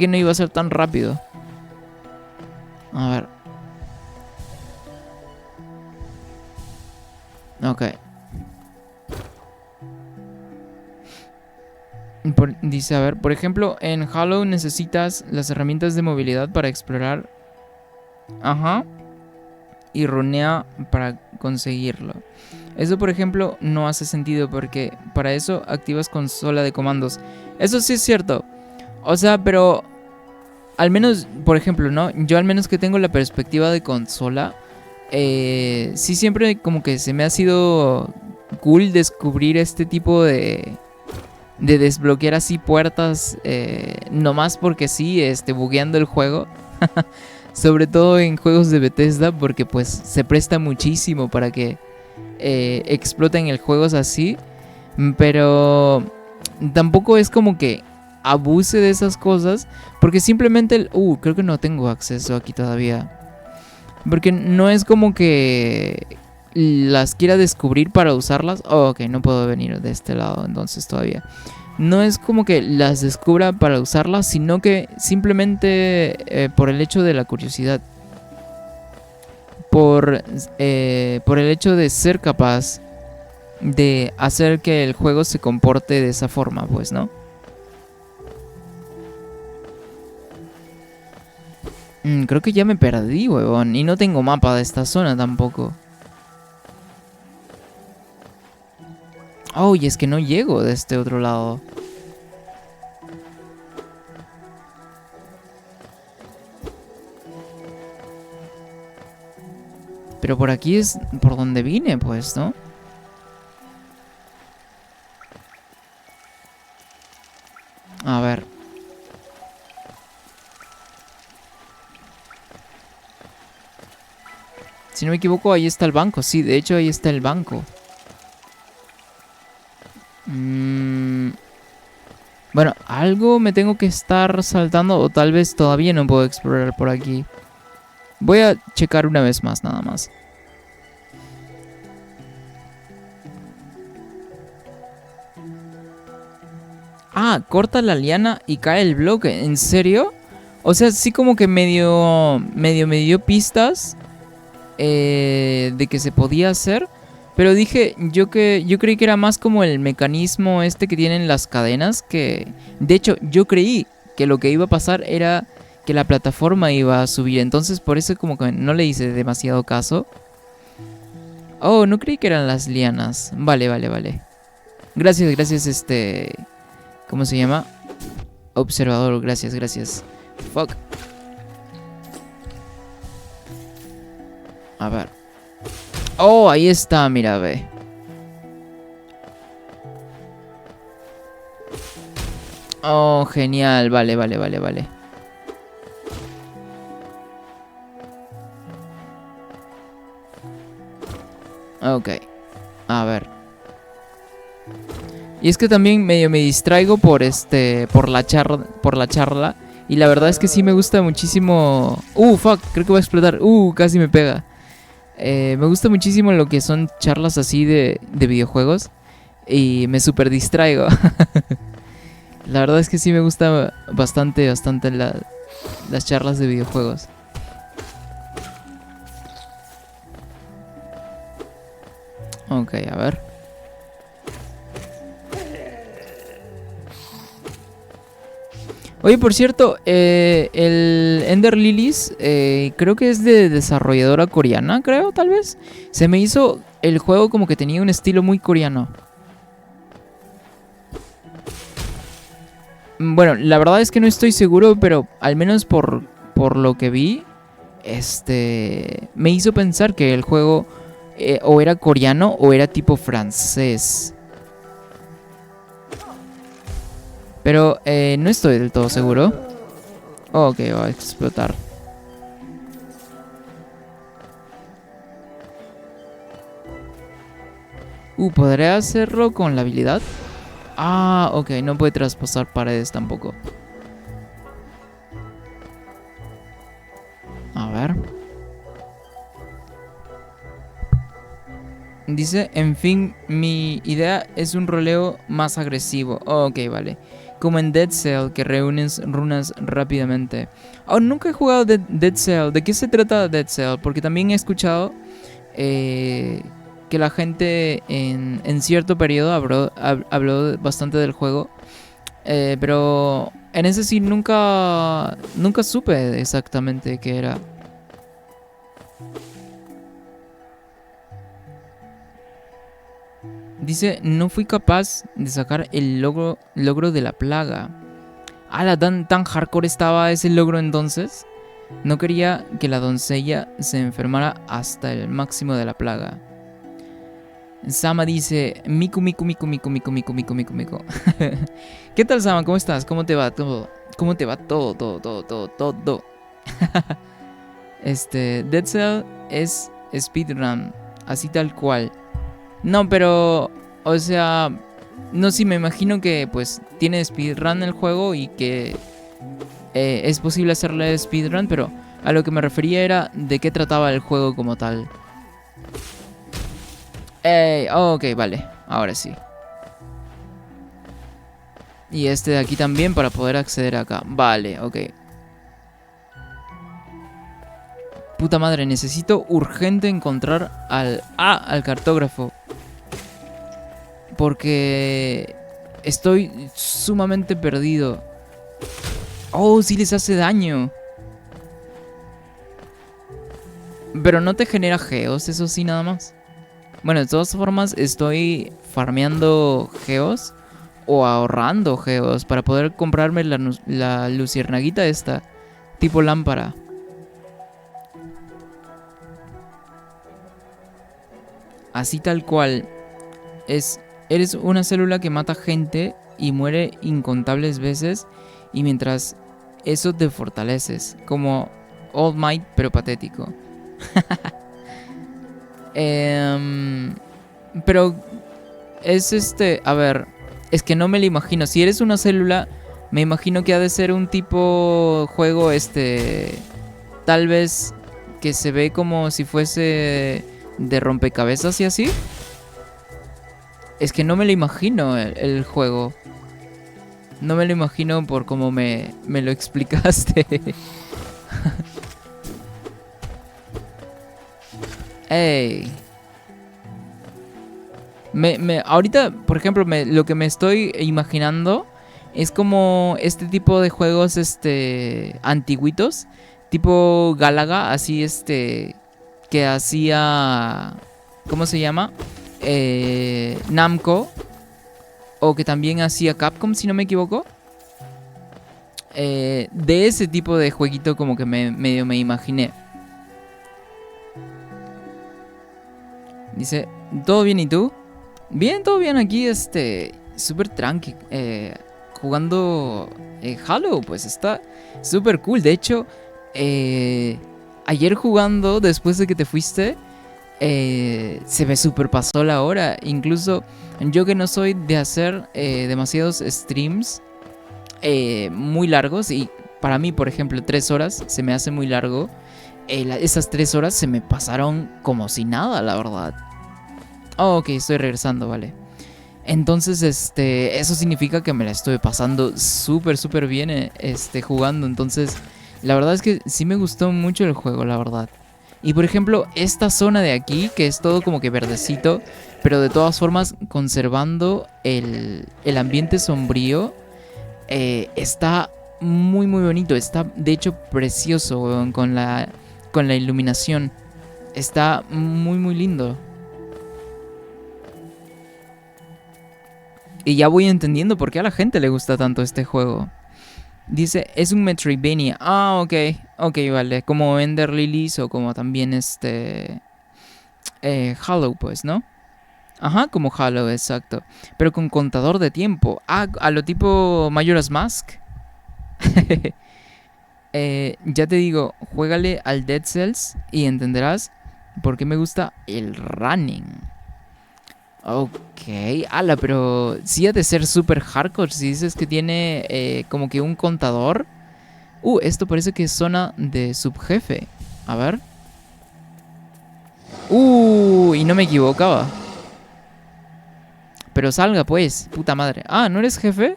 no iba a ser tan rápido. A ver. Ok. Dice, a ver, por ejemplo, en Halo necesitas las herramientas de movilidad para explorar. Ajá. Y runea para conseguirlo. Eso, por ejemplo, no hace sentido porque para eso activas consola de comandos. Eso sí es cierto. O sea, pero al menos, por ejemplo, ¿no? Yo al menos que tengo la perspectiva de consola, sí siempre como que se me ha sido cool descubrir este tipo de de desbloquear así puertas nomás porque sí, bugueando el juego. Sobre todo en juegos de Bethesda, porque pues se presta muchísimo para que exploten el juego así. Pero tampoco es como que abuse de esas cosas, porque simplemente creo que no tengo acceso aquí todavía. Porque no es como que las quiera descubrir para usarlas. Oh, ok, no puedo venir de este lado entonces todavía. No es como que las descubra para usarlas, sino que simplemente por el hecho de la curiosidad. Por el hecho de ser capaz de hacer que el juego se comporte de esa forma, pues, ¿no? Creo que ya me perdí, huevón. Y no tengo mapa de esta zona tampoco. Oh, y es que no llego de este otro lado. Pero por aquí es por donde vine, pues, ¿no? A ver. Si no me equivoco, ahí está el banco. Sí, de hecho, ahí está el banco. Bueno, algo me tengo que estar saltando, o tal vez todavía no puedo explorar por aquí. Voy a checar una vez más, nada más. Ah, corta la liana y cae el bloque. ¿En serio? O sea, sí como que medio me dio pistas de que se podía hacer. Pero dije, yo creí que era más como el mecanismo este que tienen las cadenas. Que de hecho, yo creí que lo que iba a pasar era que la plataforma iba a subir. Entonces por eso como que no le hice demasiado caso. Oh, no creí que eran las lianas. Vale, vale, vale. Gracias, gracias, ¿cómo se llama? Observador, gracias, gracias. Fuck. A ver. Oh, ahí está, mira, ve. Oh, genial. Vale, vale, vale, vale. Ok. A ver. Y es que también medio me distraigo por por la charla. Y la verdad es que sí me gusta muchísimo. Fuck, creo que va a explotar. Casi me pega. Me gusta muchísimo lo que son charlas así de videojuegos. Y me super distraigo. La verdad es que sí me gusta bastante, bastante las charlas de videojuegos. Ok, a ver. Oye, por cierto, el Ender Lilies creo que es de desarrolladora coreana, creo, tal vez. Se me hizo el juego como que tenía un estilo muy coreano. Bueno, la verdad es que no estoy seguro, pero al menos por lo que vi, me hizo pensar que el juego o era coreano o era tipo francés. Pero no estoy del todo seguro. Ok, va a explotar. ¿Podré hacerlo con la habilidad? Ah, ok, no puede traspasar paredes tampoco. A ver. Dice, en fin, mi idea es un roleo más agresivo. Ok, vale. Como en Dead Cell, que reúnes runas rápidamente. Oh, nunca he jugado Dead Cell. ¿De qué se trata Dead Cell? Porque también he escuchado que la gente en cierto periodo habló bastante del juego. Pero en ese sí nunca supe exactamente qué era. Dice, no fui capaz de sacar el logro de la plaga. Tan hardcore estaba ese logro entonces. No quería que la doncella se enfermara hasta el máximo de la plaga. Sama dice, Miku, Miku, Miku, Miku, Miku, Miku, Miku, Miku, Miku. ¿Qué tal, Sama? ¿Cómo estás? ¿Cómo te va todo? ¿Cómo te va todo, todo, todo, todo, todo? Dead Cell es speedrun, así tal cual. No, pero, o sea, no sé, me imagino que pues tiene speedrun el juego y que es posible hacerle speedrun, pero a lo que me refería era de qué trataba el juego como tal. Ok, vale, ahora sí. Y este de aquí también para poder acceder acá. Vale, ok. Puta madre, necesito urgente encontrar al cartógrafo. Porque estoy sumamente perdido. Oh, sí les hace daño. Pero no te genera geos, eso sí, nada más. Bueno, de todas formas, estoy farmeando geos o ahorrando geos para poder comprarme la luciérnaguita esta, tipo lámpara. Así tal cual. Eres una célula que mata gente y muere incontables veces. Y mientras eso te fortaleces. Como All Might, pero patético. Pero es a ver, es que no me lo imagino. Si eres una célula, me imagino que ha de ser un tipo juego, tal vez que se ve como si fuese de rompecabezas y así. Es que no me lo imagino el juego. No me lo imagino por cómo me lo explicaste. Ey. Ahorita, por ejemplo, lo que me estoy imaginando es como este tipo de juegos antiguitos, tipo Galaga, así que hacía, ¿cómo se llama? Namco, o que también hacía Capcom, si no me equivoco. De ese tipo de jueguito como que medio me imaginé. Dice, ¿todo bien y tú? Bien, todo bien aquí, súper tranqui. Jugando Halo, pues está súper cool. De hecho, ayer jugando, después de que te fuiste, se me super pasó la hora. Incluso yo que no soy de hacer demasiados streams muy largos, y para mí, por ejemplo, 3 horas se me hace muy largo. Esas 3 horas se me pasaron como si nada, la verdad. Oh, ok, estoy regresando, vale. Entonces, eso significa que me la estoy pasando súper, súper bien, jugando. Entonces, la verdad es que sí me gustó mucho el juego, la verdad. Y por ejemplo, esta zona de aquí, que es todo como que verdecito, pero de todas formas conservando el ambiente sombrío, está muy, muy bonito. Está, de hecho, precioso, weón, con la iluminación. Está muy, muy lindo. Y ya voy entendiendo por qué a la gente le gusta tanto este juego. Dice, es un Metroidvania. Ah, ok. Ok, vale. Como Ender Lilies o como también Halo, pues, ¿no? Ajá, como Halo, exacto. Pero con contador de tiempo. Ah, a lo tipo Majora's Mask. Ya te digo, juégale al Dead Cells y entenderás por qué me gusta el running. Ok, ala, pero sí ha de ser super hardcore si dices que tiene como que un contador. Esto parece que es zona de subjefe. A ver. Y no me equivocaba. Pero salga pues, puta madre. Ah, ¿no eres jefe?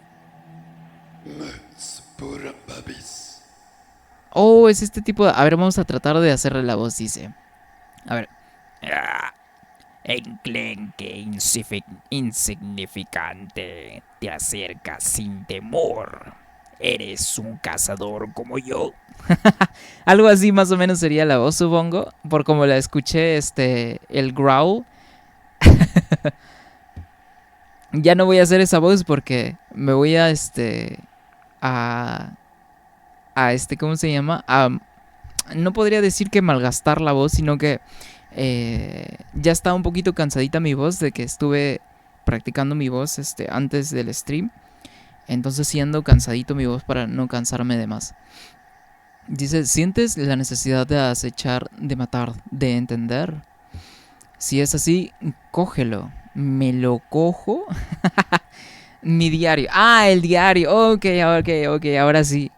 Es este tipo de... A ver, vamos a tratar de hacerle la voz, dice. A ver. Enclenque insignificante, te acercas sin temor. Eres un cazador como yo. Algo así más o menos sería la voz, supongo. Por como la escuché, el growl. Ya no voy a hacer esa voz porque me voy a, ¿cómo se llama? No podría decir que malgastar la voz, sino que Ya estaba un poquito cansadita mi voz de que estuve practicando mi voz antes del stream. Entonces sí ando cansadito mi voz para no cansarme de más. Dice, ¿sientes la necesidad de acechar, de matar, de entender? Si es así, cógelo. ¿Me lo cojo? Mi diario. Ah, el diario. Ok, ahora sí.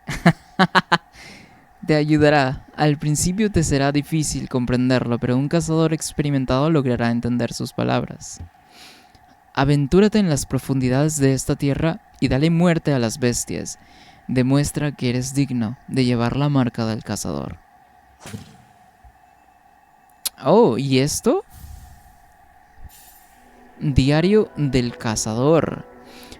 Te ayudará. Al principio te será difícil comprenderlo, pero un cazador experimentado logrará entender sus palabras. Aventúrate en las profundidades de esta tierra y dale muerte a las bestias. Demuestra que eres digno de llevar la marca del cazador. Oh, ¿y esto? Diario del cazador.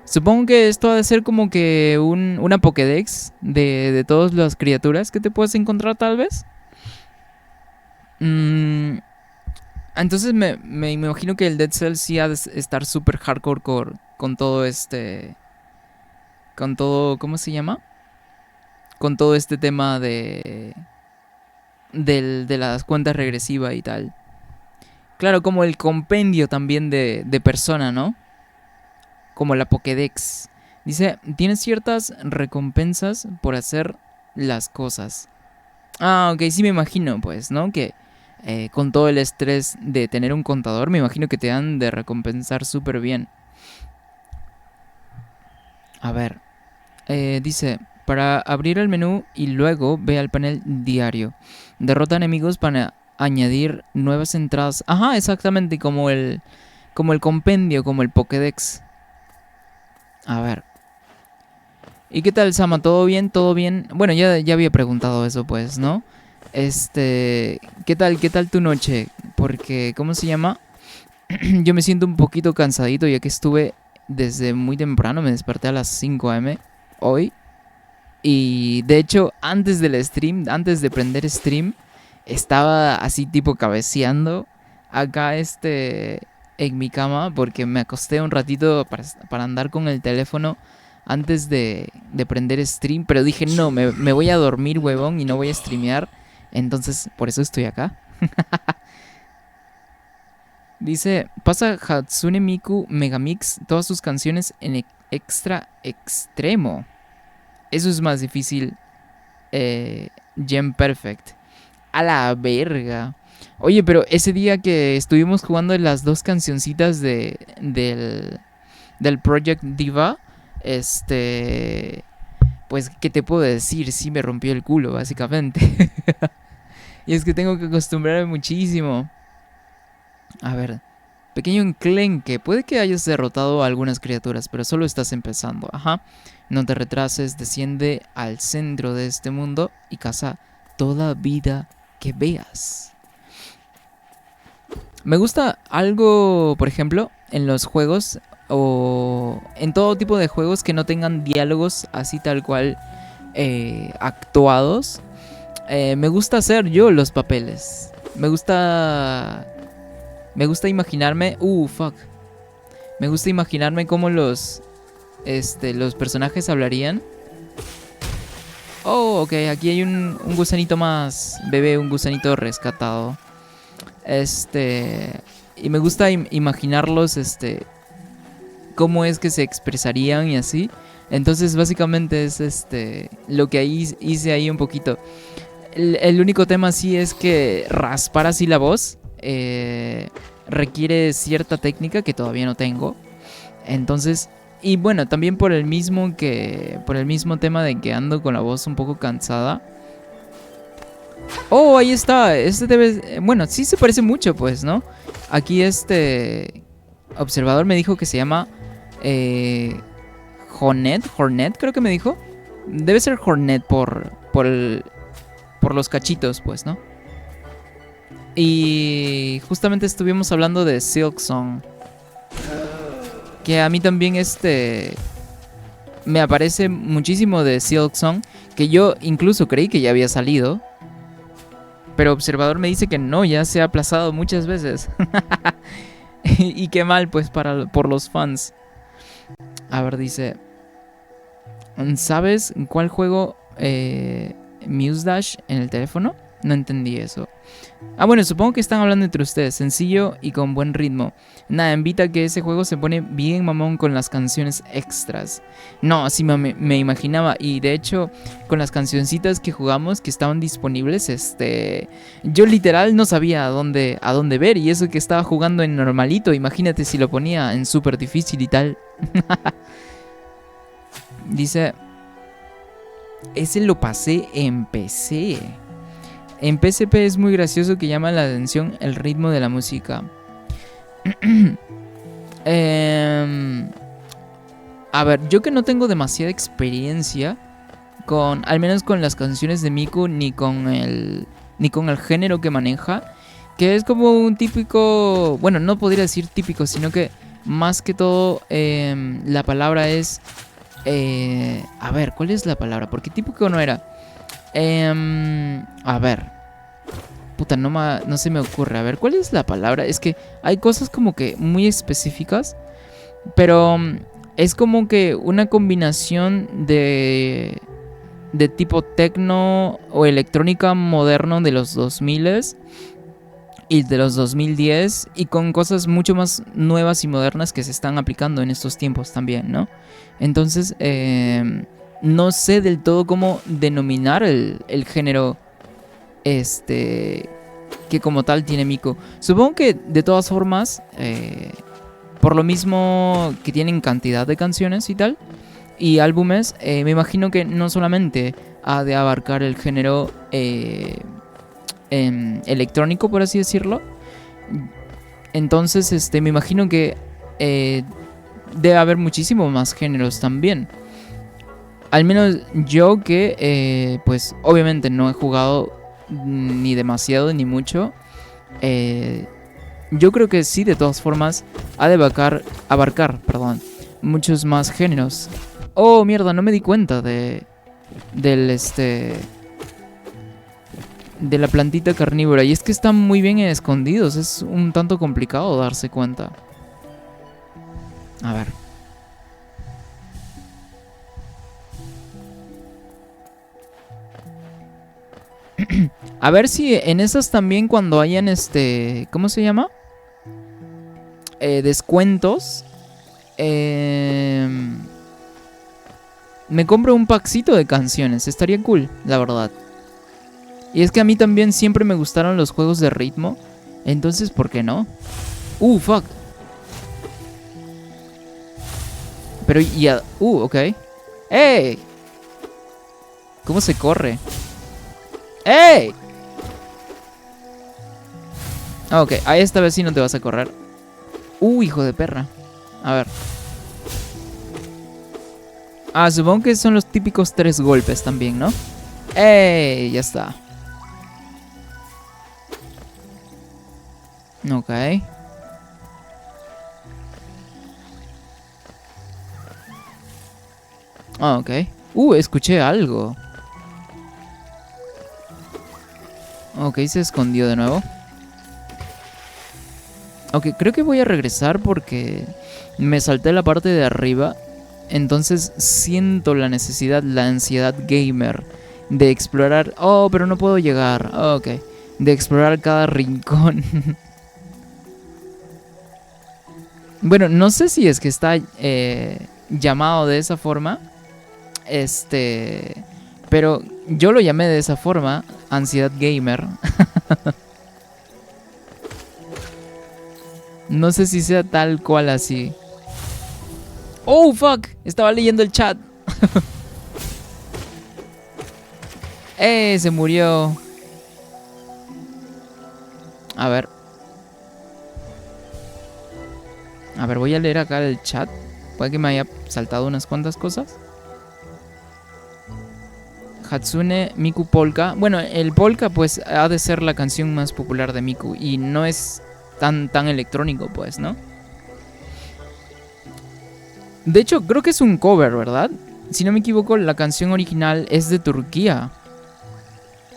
Supongo que esto ha de ser como que una Pokédex de todas las criaturas que te puedes encontrar tal vez. Entonces me imagino que el Dead Cells sí ha de estar súper hardcore con todo con todo, ¿cómo se llama? Con todo este tema de las cuentas regresivas y tal. Claro, como el compendio también de persona, ¿no? Como la Pokédex. Dice, tienes ciertas recompensas por hacer las cosas. Ah, ok, sí me imagino, pues, ¿no? Que con todo el estrés de tener un contador, me imagino que te han de recompensar súper bien. A ver, dice, para abrir el menú y luego ve al panel diario. Derrota enemigos para añadir nuevas entradas. Ajá, exactamente, como el compendio, como el Pokédex. A ver. ¿Y qué tal, Sama? ¿Todo bien? ¿Todo bien? Bueno, ya había preguntado eso, pues, ¿no? ¿Qué tal tu noche? Porque, ¿cómo se llama? Yo me siento un poquito cansadito ya que estuve desde muy temprano, me desperté a las 5 a.m. hoy. Y de hecho, antes del stream, antes de prender stream, estaba así tipo cabeceando acá en mi cama porque me acosté un ratito para andar con el teléfono antes de prender stream, pero dije no, me voy a dormir, huevón, y no voy a streamear, entonces por eso estoy acá. Dice, pasa Hatsune Miku Megamix todas sus canciones en extra extremo. Eso es más difícil, Gem Perfect. A la verga. Oye, pero ese día que estuvimos jugando las dos cancioncitas del Project Diva, pues, ¿qué te puedo decir? Sí me rompió el culo, básicamente. Y es que tengo que acostumbrarme muchísimo. A ver, pequeño enclenque. Puede que hayas derrotado a algunas criaturas, pero solo estás empezando. Ajá. No te retrases, desciende al centro de este mundo y caza toda vida que veas. Me gusta algo, por ejemplo, en los juegos o en todo tipo de juegos que no tengan diálogos así tal cual actuados. Me gusta hacer yo los papeles. Me gusta imaginarme. Fuck. Me gusta imaginarme cómo los personajes hablarían. Oh, ok, aquí hay un gusanito más. Bebé, un gusanito rescatado. Y me gusta imaginarlos, cómo es que se expresarían y así. Entonces, básicamente es lo que hice ahí un poquito. El único tema sí es que raspar así la voz requiere cierta técnica que todavía no tengo. Entonces, y bueno, también por el mismo tema de que ando con la voz un poco cansada. Oh, ahí está. Bueno, sí se parece mucho, pues, ¿no? Aquí observador me dijo que se llama Hornet, creo que me dijo. Debe ser Hornet por los cachitos, pues, ¿no? Y justamente estuvimos hablando de Silksong, que a mí también me aparece muchísimo de Silksong, que yo incluso creí que ya había salido. Pero observador me dice que no, ya se ha aplazado muchas veces. Y qué mal, pues, por los fans. A ver, dice, ¿sabes cuál juego Muse Dash en el teléfono? No entendí eso. Ah, bueno, supongo que están hablando entre ustedes. Sencillo y con buen ritmo. Nada, invita a que ese juego se pone bien mamón con las canciones extras. No, así me imaginaba. Y de hecho, con las cancioncitas que jugamos, que estaban disponibles, yo literal no sabía a dónde ver. Y eso que estaba jugando en normalito. Imagínate si lo ponía en súper difícil y tal. Dice, ese lo pasé en PC. En PSP es muy gracioso que llama la atención el ritmo de la música. A ver, yo que no tengo demasiada experiencia con, al menos con las canciones de Miku, ni con el género que maneja, que es como un típico, bueno, no podría decir típico, sino que más que todo la palabra es, a ver, ¿cuál es la palabra? Porque típico no era. A ver. Puta, no se me ocurre. A ver, ¿cuál es la palabra? Es que hay cosas como que muy específicas. Pero es como que una combinación de tipo tecno o electrónica moderno de los 2000 y de los 2010. Y con cosas mucho más nuevas y modernas que se están aplicando en estos tiempos también, ¿no? Entonces, no sé del todo cómo denominar el género que como tal tiene Miku. Supongo que de todas formas, por lo mismo que tienen cantidad de canciones y tal, y álbumes, me imagino que no solamente ha de abarcar el género electrónico, por así decirlo. Entonces, me imagino que debe haber muchísimos más géneros también. Al menos yo que, pues obviamente no he jugado ni demasiado ni mucho. Yo creo que sí, de todas formas, ha de abarcar, perdón, muchos más géneros. Oh, mierda, no me di cuenta del de la plantita carnívora. Y es que están muy bien escondidos. Es un tanto complicado darse cuenta. A ver. A ver si en esas también cuando hayan ¿cómo se llama? Descuentos. Me compro un packcito de canciones. Estaría cool, la verdad. Y es que a mí también siempre me gustaron los juegos de ritmo. Entonces, ¿por qué no? Fuck. Pero ya... ok. ¡Ey! ¿Cómo se corre? ¡Ey! Ok, a esta vez sí no te vas a correr. Hijo de perra. A ver. Supongo que son los típicos 3 golpes también, ¿no? ¡Ey! Ya está. Ok. Ok. Escuché algo. Ok, se escondió de nuevo. Ok, creo que voy a regresar porque me salté la parte de arriba. Entonces siento la necesidad, la ansiedad gamer de explorar... pero no puedo llegar. Ok. De explorar cada rincón. Bueno, no sé si es que está llamado de esa forma. Pero yo lo llamé de esa forma. Ansiedad gamer. No sé si sea tal cual así. ¡Oh, fuck! Estaba leyendo el chat. Se murió. A ver. A ver, voy a leer acá el chat. Puede que me haya saltado unas cuantas cosas. Hatsune Miku Polka. Bueno, el Polka pues ha de ser la canción más popular de Miku. Y no es tan electrónico pues, ¿no? De hecho, creo que es un cover, ¿verdad? Si no me equivoco, la canción original es de Turquía.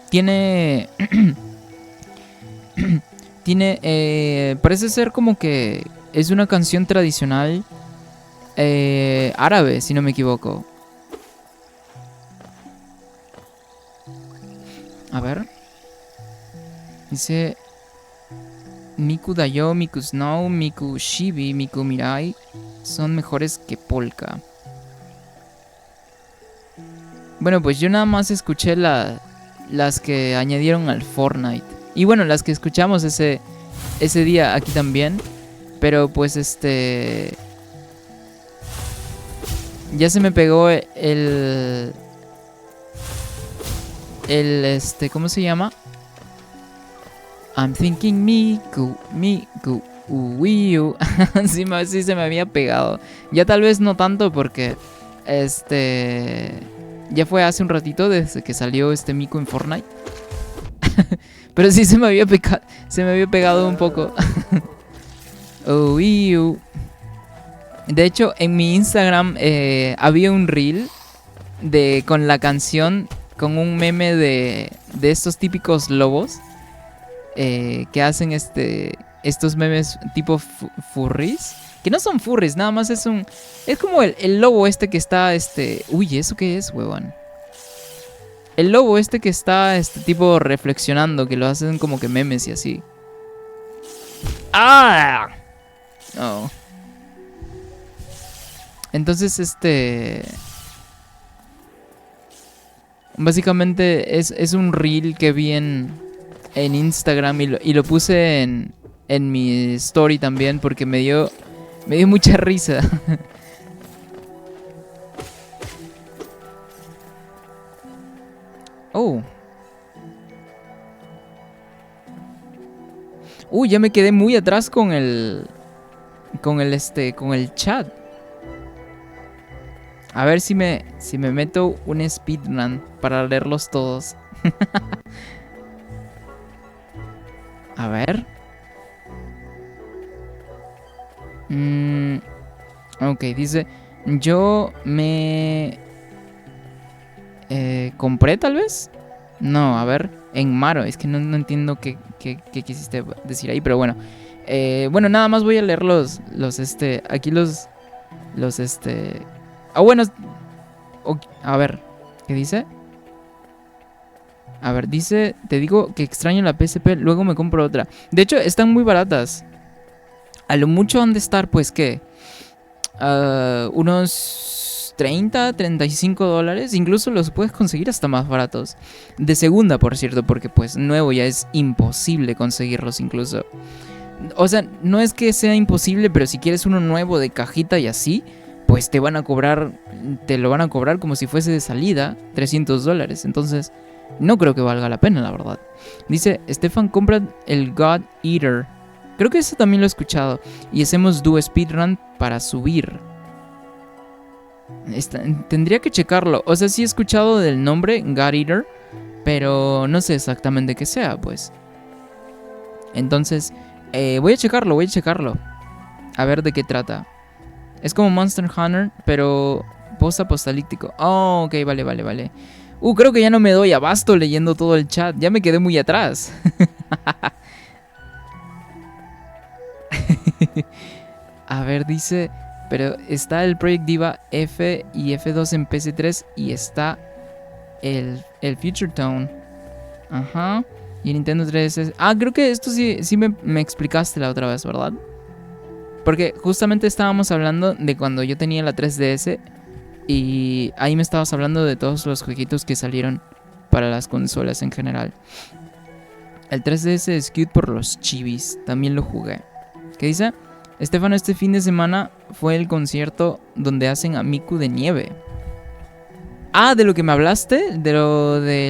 Tiene... parece ser como que es una canción tradicional árabe, si no me equivoco. A ver. Dice Miku Dayo, Miku Snow, Miku Shibi, Miku Mirai son mejores que Polka. Bueno, pues yo nada más escuché las que añadieron al Fortnite. Y bueno, las que escuchamos ese día aquí también. Pero pues ya se me pegó ¿cómo se llama? I'm thinking Miku, Miku, Wii U. Sí se me había pegado. Ya tal vez no tanto porque ya fue hace un ratito desde que salió Miku en Fortnite. Pero sí se me había pegado un poco. Oh, Wii U. De hecho, en mi Instagram había un reel con la canción, con un meme de estos típicos lobos que hacen estos memes tipo furries. Que no son furries, nada más es como el lobo que está Uy, ¿eso qué es, huevón? El lobo que está tipo reflexionando, que lo hacen como que memes y así. ¡Ah! No. Entonces, básicamente es un reel que vi en Instagram y lo puse en mi story también porque me dio mucha risa. Oh. Ya me quedé muy atrás con el chat. A ver si me meto un speedrun para leerlos todos. A ver. Ok, dice... Yo me... ¿compré tal vez? No, a ver. En Maro. Es que no entiendo qué quisiste decir ahí, pero bueno. Bueno, nada más voy a leer aquí los... bueno... A ver, ¿qué dice? A ver, dice... Te digo que extraño la PSP, luego me compro otra. De hecho, están muy baratas. A lo mucho han de estar, pues, ¿qué? Unos 30, 35 dólares. Incluso los puedes conseguir hasta más baratos. De segunda, por cierto, porque pues nuevo ya es imposible conseguirlos incluso. O sea, no es que sea imposible, pero si quieres uno nuevo de cajita y así, pues te lo van a cobrar como si fuese de salida, 300 dólares. Entonces, no creo que valga la pena, la verdad. Dice, Stefan, compra el God Eater. Creo que eso también lo he escuchado. Y hacemos do speedrun para subir. Tendría que checarlo. O sea, sí he escuchado del nombre God Eater, pero no sé exactamente qué sea, pues. Entonces, voy a checarlo. A ver de qué trata. Es como Monster Hunter, pero post-apocalíptico. Oh, ok, vale. Creo que ya no me doy abasto leyendo todo el chat. Ya me quedé muy atrás. A ver, dice... Pero está el Project Diva F y F2 en PC3 y está el Future Tone. Ajá. Y Nintendo 3DS. Creo que esto sí me explicaste la otra vez, ¿verdad? Porque justamente estábamos hablando de cuando yo tenía la 3DS y ahí me estabas hablando de todos los jueguitos que salieron para las consolas en general. El 3DS es cute por los chivis. También lo jugué. ¿Qué dice? Estefano, este fin de semana fue el concierto donde hacen a Miku de nieve. ¿De lo que me hablaste? De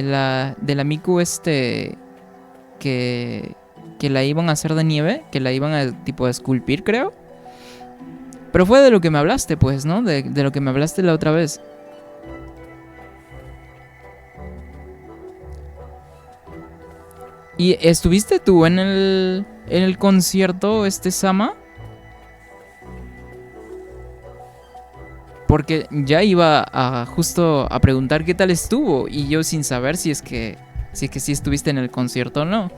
la Miku que la iban a hacer de nieve, que la iban a tipo a esculpir, creo. Pero fue de lo que me hablaste, pues, ¿no? De lo que me hablaste la otra vez. ¿Y estuviste tú en el concierto, Sama? Porque ya iba justo a preguntar qué tal estuvo. Y yo sin saber si es que sí estuviste en el concierto o no.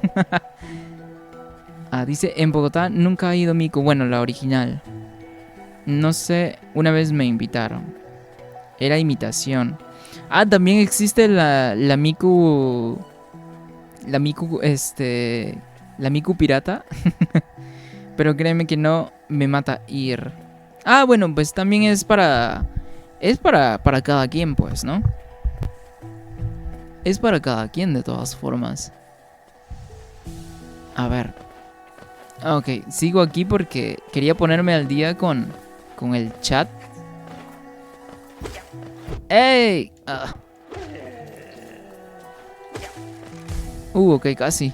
Dice, en Bogotá nunca ha ido Miku. Bueno, la original. No sé, una vez me invitaron. Era imitación. También existe la Miku... la Miku, la Miku pirata. Pero créeme que no me mata ir. Ah, bueno, pues también es para... Es para cada quien, pues, ¿no? Es para cada quien, de todas formas. A ver. Ok, sigo aquí porque quería ponerme al día con el chat. ¡Ey! Ok, casi.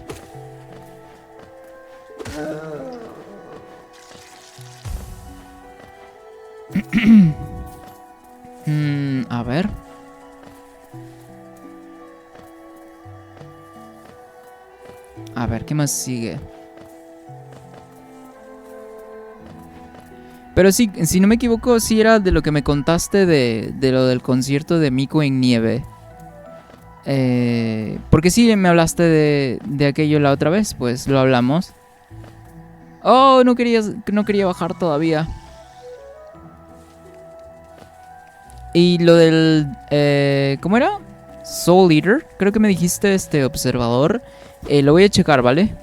A ver. A ver, ¿qué más sigue? Pero sí, si no me equivoco, sí era de lo que me contaste de lo del concierto de Miku en nieve. Porque sí me hablaste de aquello la otra vez, pues lo hablamos. Oh, no quería bajar todavía. Y lo del... ¿cómo era? Soul Eater, creo que me dijiste este observador. Lo voy a checar, ¿vale?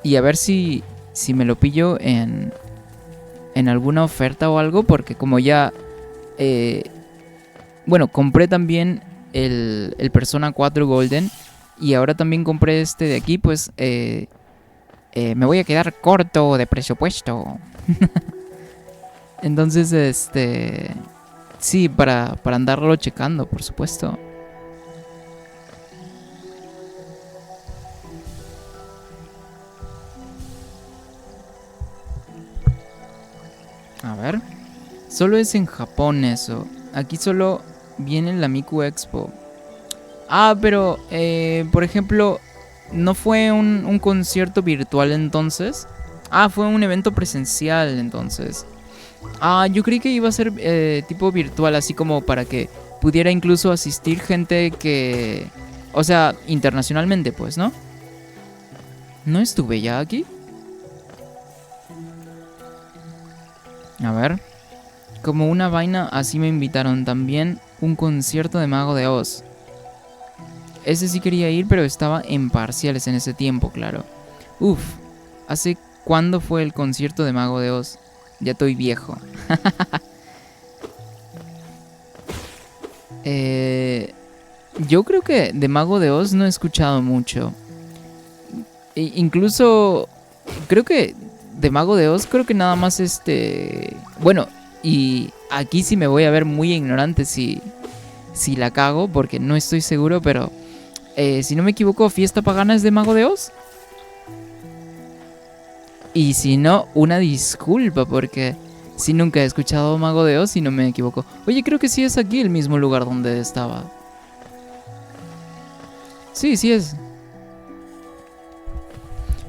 Y a ver si me lo pillo en alguna oferta o algo, porque como ya... bueno, compré también el Persona 4 Golden y ahora también compré este de aquí, pues me voy a quedar corto de presupuesto. Entonces, sí, para andarlo checando, por supuesto. A ver. Solo es en Japón eso. Aquí solo viene la Miku Expo. Ah, pero, por ejemplo, ¿no fue un concierto virtual entonces? Ah, fue un evento presencial entonces. Ah, yo creí que iba a ser tipo virtual, así como para que pudiera incluso asistir gente que... O sea, internacionalmente, pues, ¿no? ¿No estuve ya aquí? A ver. Como una vaina, así me invitaron también un concierto de Mago de Oz. Ese sí quería ir, pero estaba en parciales en ese tiempo, claro. Uf, ¿hace cuándo fue el concierto de Mago de Oz? Ya estoy viejo. Yo creo que de Mago de Oz no he escuchado mucho. Incluso, creo que de Mago de Oz, creo que nada más Bueno, y aquí sí me voy a ver muy ignorante si la cago, porque no estoy seguro, pero si no me equivoco, Fiesta Pagana es de Mago de Oz. Y si no, una disculpa, porque si nunca he escuchado Mago de Oz, si no me equivoco. Oye, creo que sí es aquí el mismo lugar donde estaba. Sí, sí es.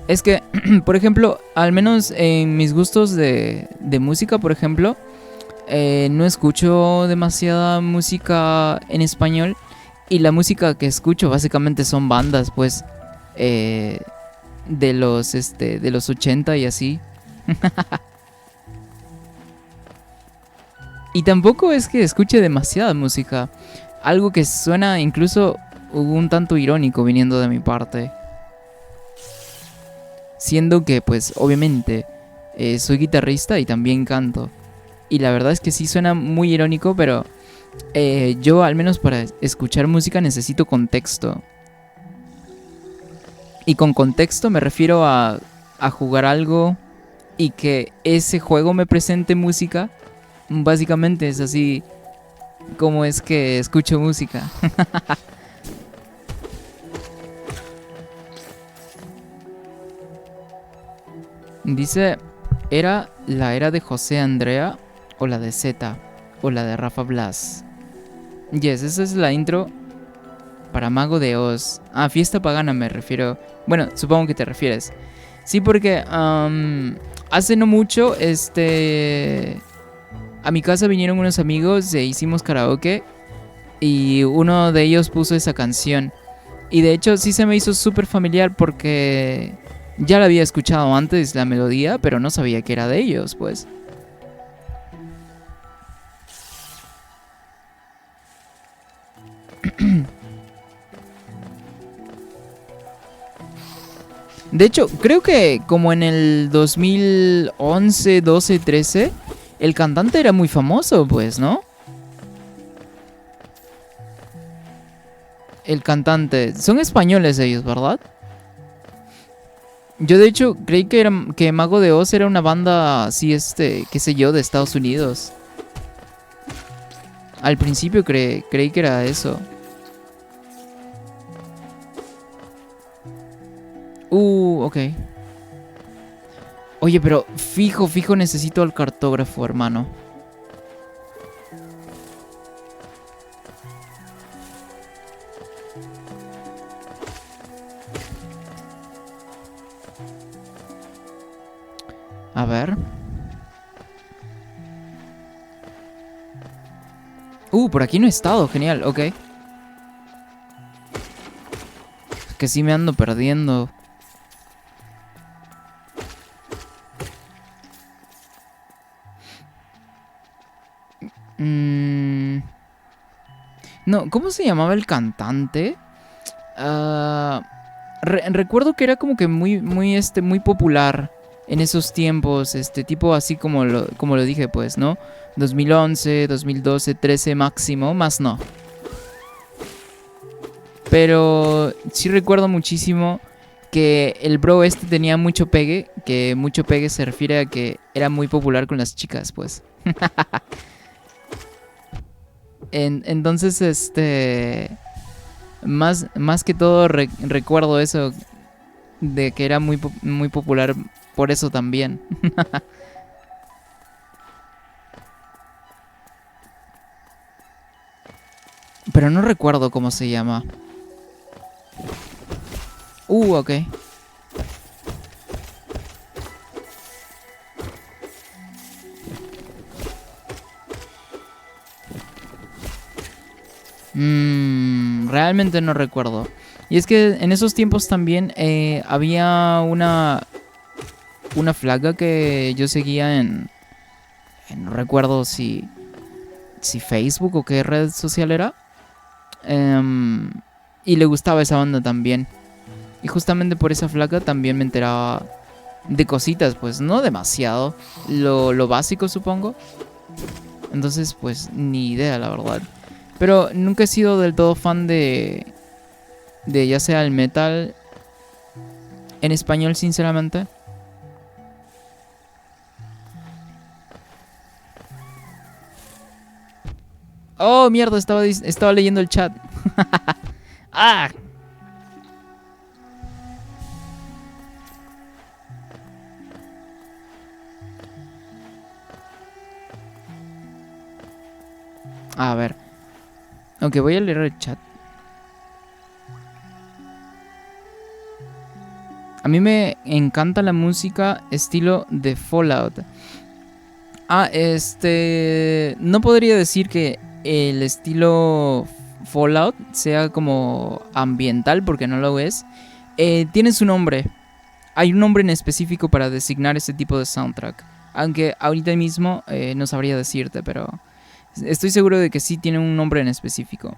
Es que, por ejemplo, al menos en mis gustos de música, por ejemplo, no escucho demasiada música en español. Y la música que escucho básicamente son bandas, pues, eh, de los 80 y así. Y tampoco es que escuche demasiada música. Algo que suena incluso un tanto irónico viniendo de mi parte. Siendo que, pues, obviamente, soy guitarrista y también canto. Y la verdad es que sí suena muy irónico, pero yo al menos para escuchar música necesito contexto. Y con contexto me refiero a jugar algo y que ese juego me presente música. Básicamente es así como es que escucho música. Dice, ¿era la era de José Andrea o la de Z o la de Rafa Blas? Yes, esa es la intro para Mago de Oz. Ah, Fiesta Pagana me refiero. Bueno, supongo que te refieres. Sí, porque hace no mucho, a mi casa vinieron unos amigos e hicimos karaoke y uno de ellos puso esa canción. Y de hecho sí se me hizo súper familiar porque ya la había escuchado antes la melodía, pero no sabía que era de ellos, pues. De hecho, creo que como en el 2011, 12, 13, el cantante era muy famoso, pues, ¿no? El cantante. Son españoles ellos, ¿verdad? Yo de hecho creí que Mago de Oz era una banda así, qué sé yo, de Estados Unidos. Al principio creí que era eso. Ok. Oye, pero fijo necesito al cartógrafo, hermano. A ver. Por aquí no he estado, genial, ok. Es que sí me ando perdiendo. No, ¿cómo se llamaba el cantante? Recuerdo que era como que muy popular en esos tiempos, tipo así como lo dije, pues, ¿no? 2011, 2012, 13 máximo, más no. Pero sí recuerdo muchísimo que el bro tenía mucho pegue, que mucho pegue se refiere a que era muy popular con las chicas, pues. Entonces, más que todo recuerdo eso de que era muy popular por eso también. Pero no recuerdo cómo se llama. Ok. Realmente no recuerdo. Y es que en esos tiempos también había una flaca que yo seguía no recuerdo si Facebook o qué red social era. Y le gustaba esa banda también. Y justamente por esa flaca también me enteraba de cositas, pues no demasiado. Lo básico, supongo. Entonces, pues ni idea, la verdad. Pero nunca he sido del todo fan de ya sea el metal en español, sinceramente. Oh, mierda, estaba leyendo el chat. ¡Ah! A ver. Aunque voy a leer el chat. A mí me encanta la música estilo de Fallout. No podría decir que el estilo Fallout sea como ambiental, porque no lo es. Tiene su nombre. Hay un nombre en específico para designar ese tipo de soundtrack. Aunque ahorita mismo no sabría decirte, pero estoy seguro de que sí tiene un nombre en específico.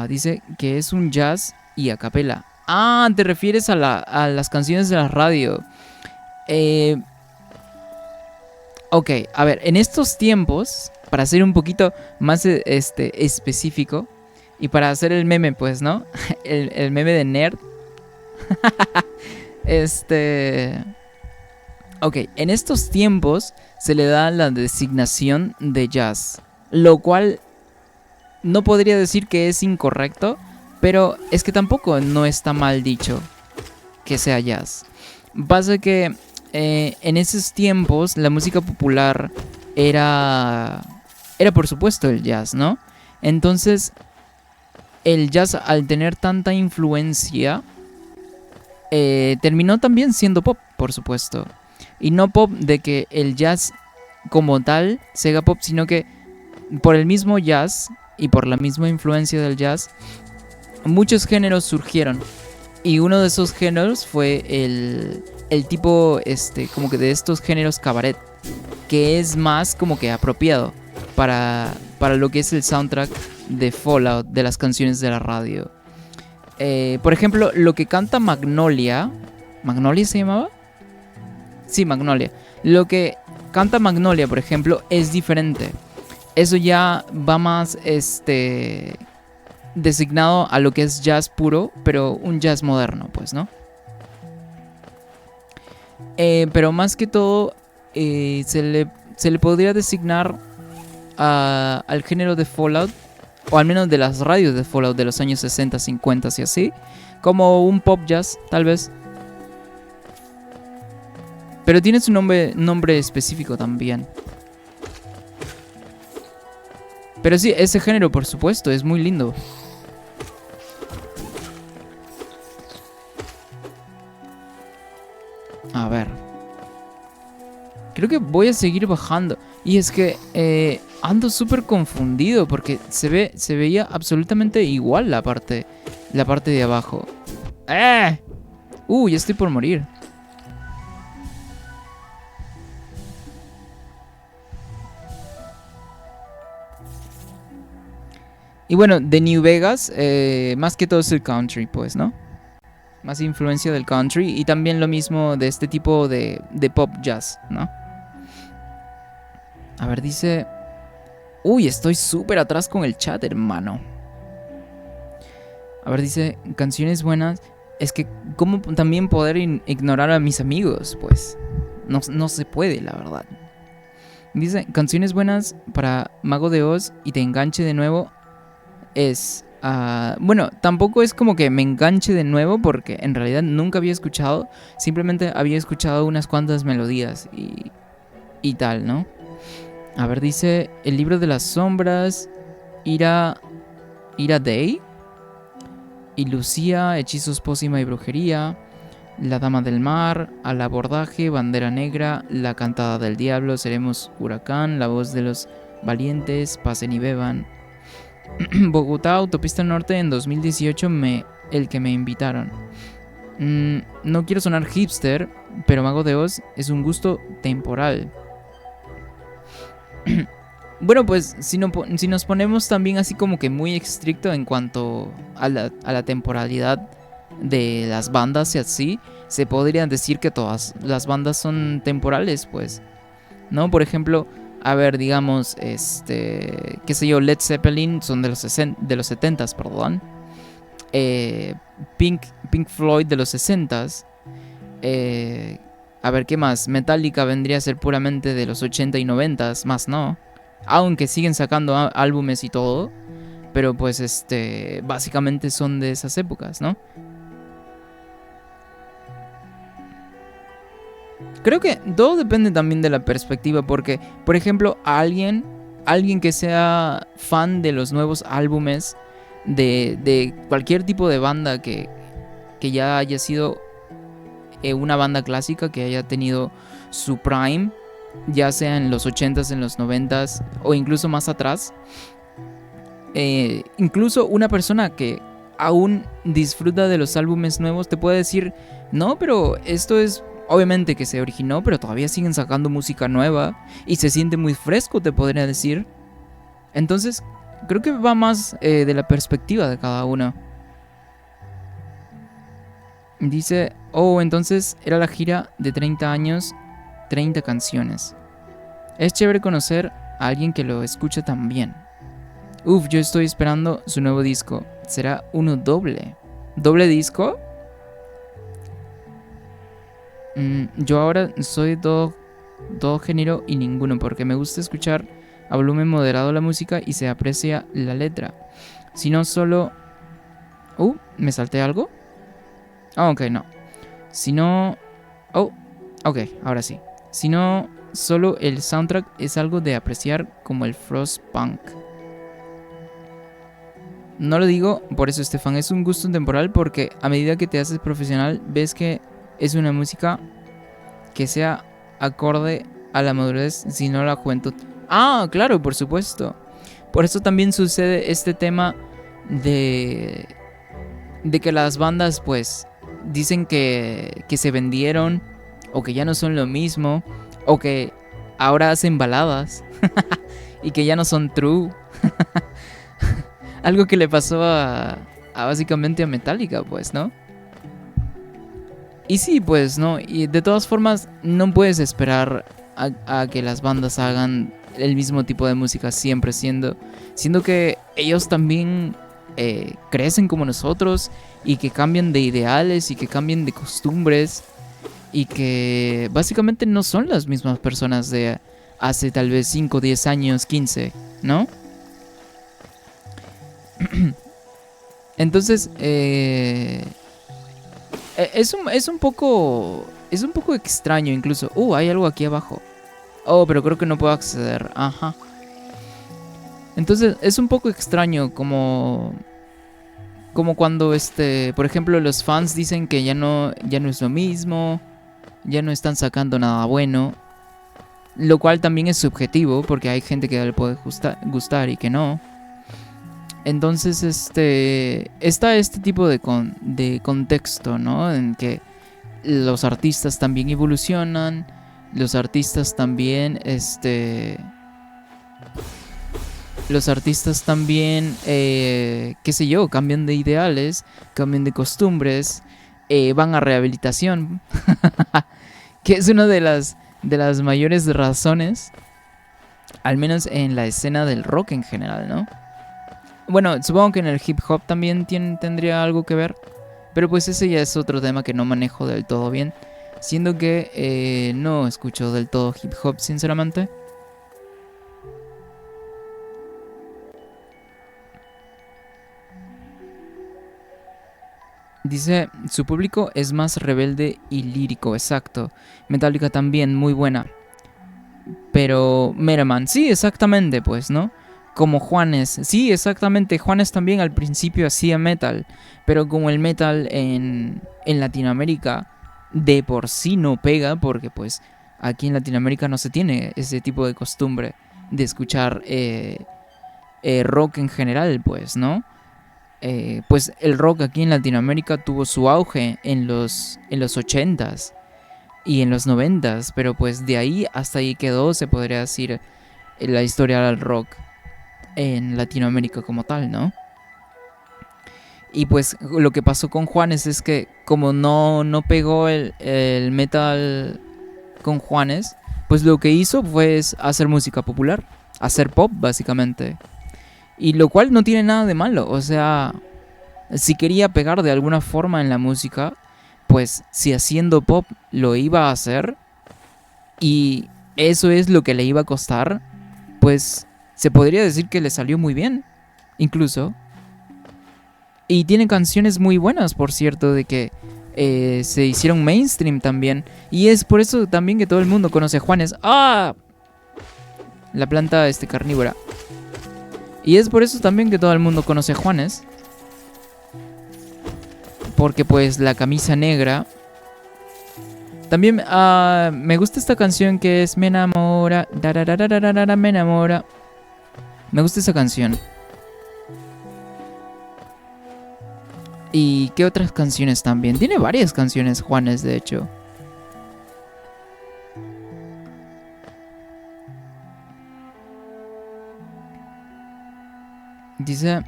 Dice que es un jazz y a capela. Te refieres a las canciones de la radio. Ok, a ver, en estos tiempos, para ser un poquito más específico, y para hacer el meme, pues, ¿no? el meme de nerd. Ok, en estos tiempos se le da la designación de jazz, lo cual no podría decir que es incorrecto, pero es que tampoco no está mal dicho que sea jazz. Pasa que en esos tiempos la música popular era por supuesto el jazz, ¿no? Entonces el jazz, al tener tanta influencia, terminó también siendo pop, por supuesto. Y no pop de que el jazz como tal sea pop, sino que por el mismo jazz y por la misma influencia del jazz, muchos géneros surgieron. Y uno de esos géneros fue el tipo, como que de estos géneros cabaret, que es más como que apropiado para lo que es el soundtrack de Fallout, de las canciones de la radio. Por ejemplo, lo que canta Magnolia ¿Magnolia se llamaba? Sí, Magnolia. Lo que canta Magnolia, por ejemplo, es diferente. Eso ya va más designado a lo que es jazz puro, pero un jazz moderno, pues, ¿no? Pero más que todo, se le podría designar al género de Fallout, o al menos de las radios de Fallout de los años 60, 50 y así, como un pop jazz, tal vez. Pero tiene su nombre específico también. Pero sí, ese género, por supuesto, es muy lindo. A ver. Creo que voy a seguir bajando. Y es que ando súper confundido porque se veía absolutamente igual la parte de abajo. ¡Eh! Ya estoy por morir. Y bueno, de New Vegas, más que todo es el country, pues, ¿no? Más influencia del country y también lo mismo de este tipo de pop jazz, ¿no? A ver, dice... estoy súper atrás con el chat, hermano. A ver, dice, canciones buenas. Es que, ¿cómo también poder ignorar a mis amigos? Pues, no se puede, la verdad. Dice, canciones buenas para Mago de Oz y te enganche de nuevo es... bueno, tampoco es como que me enganche de nuevo porque en realidad nunca había escuchado. Simplemente había escuchado unas cuantas melodías y tal, ¿no? A ver, dice, el libro de las sombras, Ira Day, y Lucía, hechizos, pócima y brujería, la dama del mar, al abordaje, bandera negra, la cantada del diablo, seremos huracán, la voz de los valientes, pasen y beban. Bogotá, autopista norte, en 2018, el que me invitaron. No quiero sonar hipster, pero Mago de Oz es un gusto temporal. Bueno, pues si nos ponemos también así como que muy estricto en cuanto a la temporalidad de las bandas y así, se podría decir que todas las bandas son temporales, pues, ¿no? Por ejemplo, a ver, digamos, qué sé yo, Led Zeppelin son de los 70s, perdón. Pink Floyd de los 60s. A ver, ¿qué más? Metallica vendría a ser puramente de los 80 y 90s, más no. Aunque siguen sacando álbumes y todo. Pero pues básicamente son de esas épocas, ¿no? Creo que todo depende también de la perspectiva. Porque, por ejemplo, alguien que sea fan de los nuevos álbumes de cualquier tipo de banda que ya haya sido una banda clásica, que haya tenido su prime, ya sea en los 80s, en los 90s o incluso más atrás. Incluso una persona que aún disfruta de los álbumes nuevos te puede decir, no, pero esto es obviamente que se originó, pero todavía siguen sacando música nueva y se siente muy fresco, te podría decir. Entonces, creo que va más de la perspectiva de cada uno. Dice, entonces era la gira de 30 años, 30 canciones. Es chévere conocer a alguien que lo escuche tan bien. Yo estoy esperando su nuevo disco. ¿Será uno doble? ¿Doble disco? Yo ahora soy todo género y ninguno, porque me gusta escuchar a volumen moderado la música y se aprecia la letra. Si no solo... ¿me salté algo? Ok, no. Si no... ok, ahora sí. Si no, solo el soundtrack es algo de apreciar, como el Frostpunk. No lo digo por eso, Estefan, es un gusto temporal, porque a medida que te haces profesional ves que es una música que sea acorde a la madurez, sino a la juventud. Claro, por supuesto. Por eso también sucede este tema de que las bandas pues dicen que se vendieron, o que ya no son lo mismo, o que ahora hacen baladas y que ya no son true. Algo que le pasó a básicamente a Metallica, pues, ¿no? Y sí, pues, ¿no? Y de todas formas, no puedes esperar a que las bandas hagan el mismo tipo de música siempre, siendo que ellos también crecen como nosotros y que cambian de ideales y que cambian de costumbres y que básicamente no son las mismas personas de hace tal vez 5, 10 años, 15, ¿no? Entonces, es un poco extraño incluso. Hay algo aquí abajo. Oh, pero creo que no puedo acceder. Ajá. Entonces, es un poco extraño como cuando por ejemplo, los fans dicen que ya no es lo mismo, ya no están sacando nada bueno, lo cual también es subjetivo porque hay gente que le puede gustar y que no. Entonces, está este tipo de contexto, ¿no? En que los artistas también evolucionan, los artistas también, qué sé yo, cambian de ideales, cambian de costumbres, van a rehabilitación, que es una de las mayores razones, al menos en la escena del rock en general, ¿no? Bueno, supongo que en el hip hop también tendría algo que ver, pero pues ese ya es otro tema que no manejo del todo bien, siendo que no escucho del todo hip hop, sinceramente. Dice, su público es más rebelde y lírico, exacto. Metallica también, muy buena. Pero Meraman, sí, exactamente, pues, ¿no? Como Juanes, sí, exactamente. Juanes también al principio hacía metal, pero como el metal en Latinoamérica de por sí no pega, porque pues aquí en Latinoamérica no se tiene ese tipo de costumbre de escuchar rock en general, pues, ¿no? Pues el rock aquí en Latinoamérica tuvo su auge en los 80s y en los 90s, pero pues de ahí hasta ahí quedó, se podría decir, la historia del rock en Latinoamérica como tal, ¿no? Y pues lo que pasó con Juanes es que como no pegó el metal con Juanes, pues lo que hizo fue hacer música popular, hacer pop básicamente. Y lo cual no tiene nada de malo, o sea, si quería pegar de alguna forma en la música, pues si haciendo pop lo iba a hacer y eso es lo que le iba a costar, pues se podría decir que le salió muy bien, incluso. Y tiene canciones muy buenas, por cierto, de que se hicieron mainstream también. Y es por eso también que todo el mundo conoce a Juanes. ¡Ah! La planta carnívora. Y es por eso también que todo el mundo conoce a Juanes. Porque pues la camisa negra. También me gusta esta canción que es Me enamora. Me enamora. Me gusta esa canción. ¿Y qué otras canciones también? Tiene varias canciones Juanes, de hecho. Dice,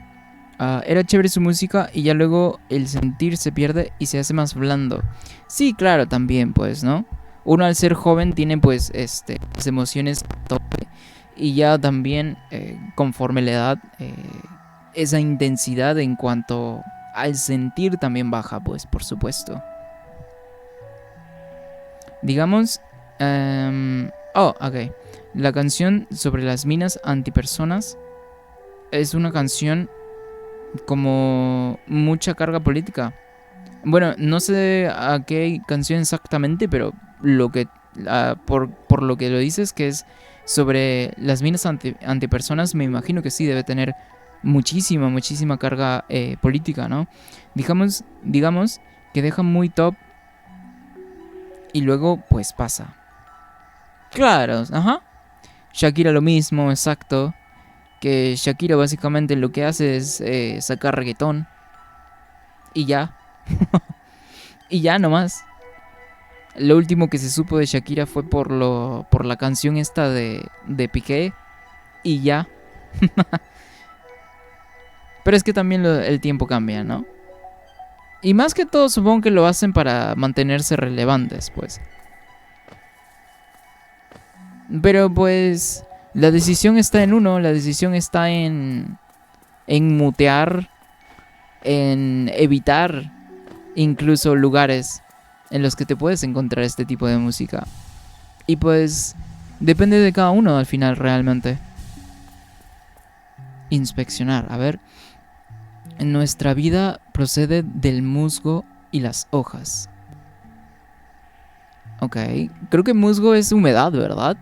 era chévere su música y ya luego el sentir se pierde y se hace más blando. Sí, claro, también, pues, ¿no? Uno al ser joven tiene pues las emociones a tope y ya también conforme la edad esa intensidad en cuanto al sentir también baja, pues, por supuesto. Digamos, ok. La canción sobre las minas antipersonas es una canción como mucha carga política. Bueno, no sé a qué canción exactamente, pero por lo que lo dices que es sobre las minas antipersonas, me imagino que sí debe tener muchísima carga política, ¿no? Digamos que deja muy top y luego pues pasa. Claro, ajá. Shakira lo mismo, exacto. Que Shakira básicamente lo que hace es sacar reggaetón. Y ya. Y ya nomás. Lo último que se supo de Shakira fue por la canción esta de Piqué. Y ya. Pero es que también el tiempo cambia, ¿no? Y más que todo supongo que lo hacen para mantenerse relevantes, pues. Pero pues la decisión está en uno, la decisión está en mutear, en evitar incluso lugares en los que te puedes encontrar este tipo de música. Y pues depende de cada uno al final realmente. Inspeccionar, a ver. Nuestra vida procede del musgo y las hojas. Ok, creo que musgo es humedad, ¿verdad?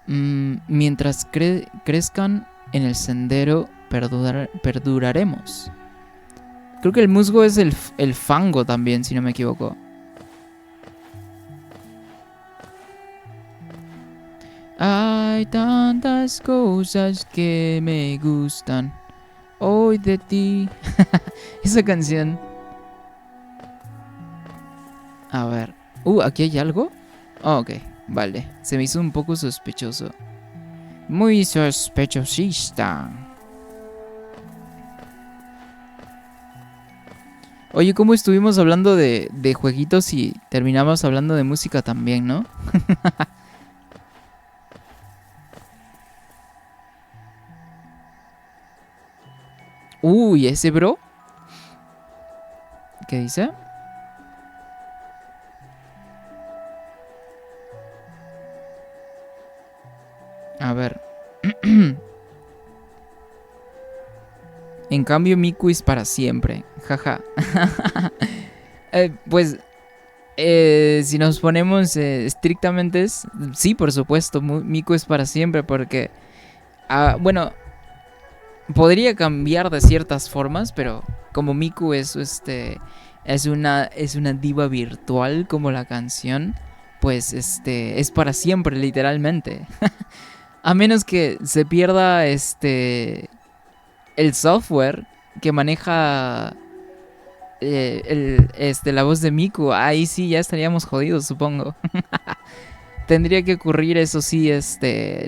Mientras crezcan en el sendero, perduraremos. Creo que el musgo es el fango también, si no me equivoco. Hay tantas cosas que me gustan hoy de ti. Esa canción. A ver. ¿Aquí hay algo? Oh, ok, vale. Se me hizo un poco sospechoso. Muy sospechosista. Oye, ¿cómo estuvimos hablando de jueguitos y terminamos hablando de música también, no? Uy, ese bro. ¿Qué dice? A ver. En cambio, Miku es para siempre. Jaja. Pues, si nos ponemos estrictamente, sí, por supuesto, Miku es para siempre porque, bueno, podría cambiar de ciertas formas, pero como Miku es una diva virtual como la canción, pues es para siempre, literalmente. A menos que se pierda el software que maneja la voz de Miku. Ahí sí ya estaríamos jodidos, supongo. Tendría que ocurrir, eso sí,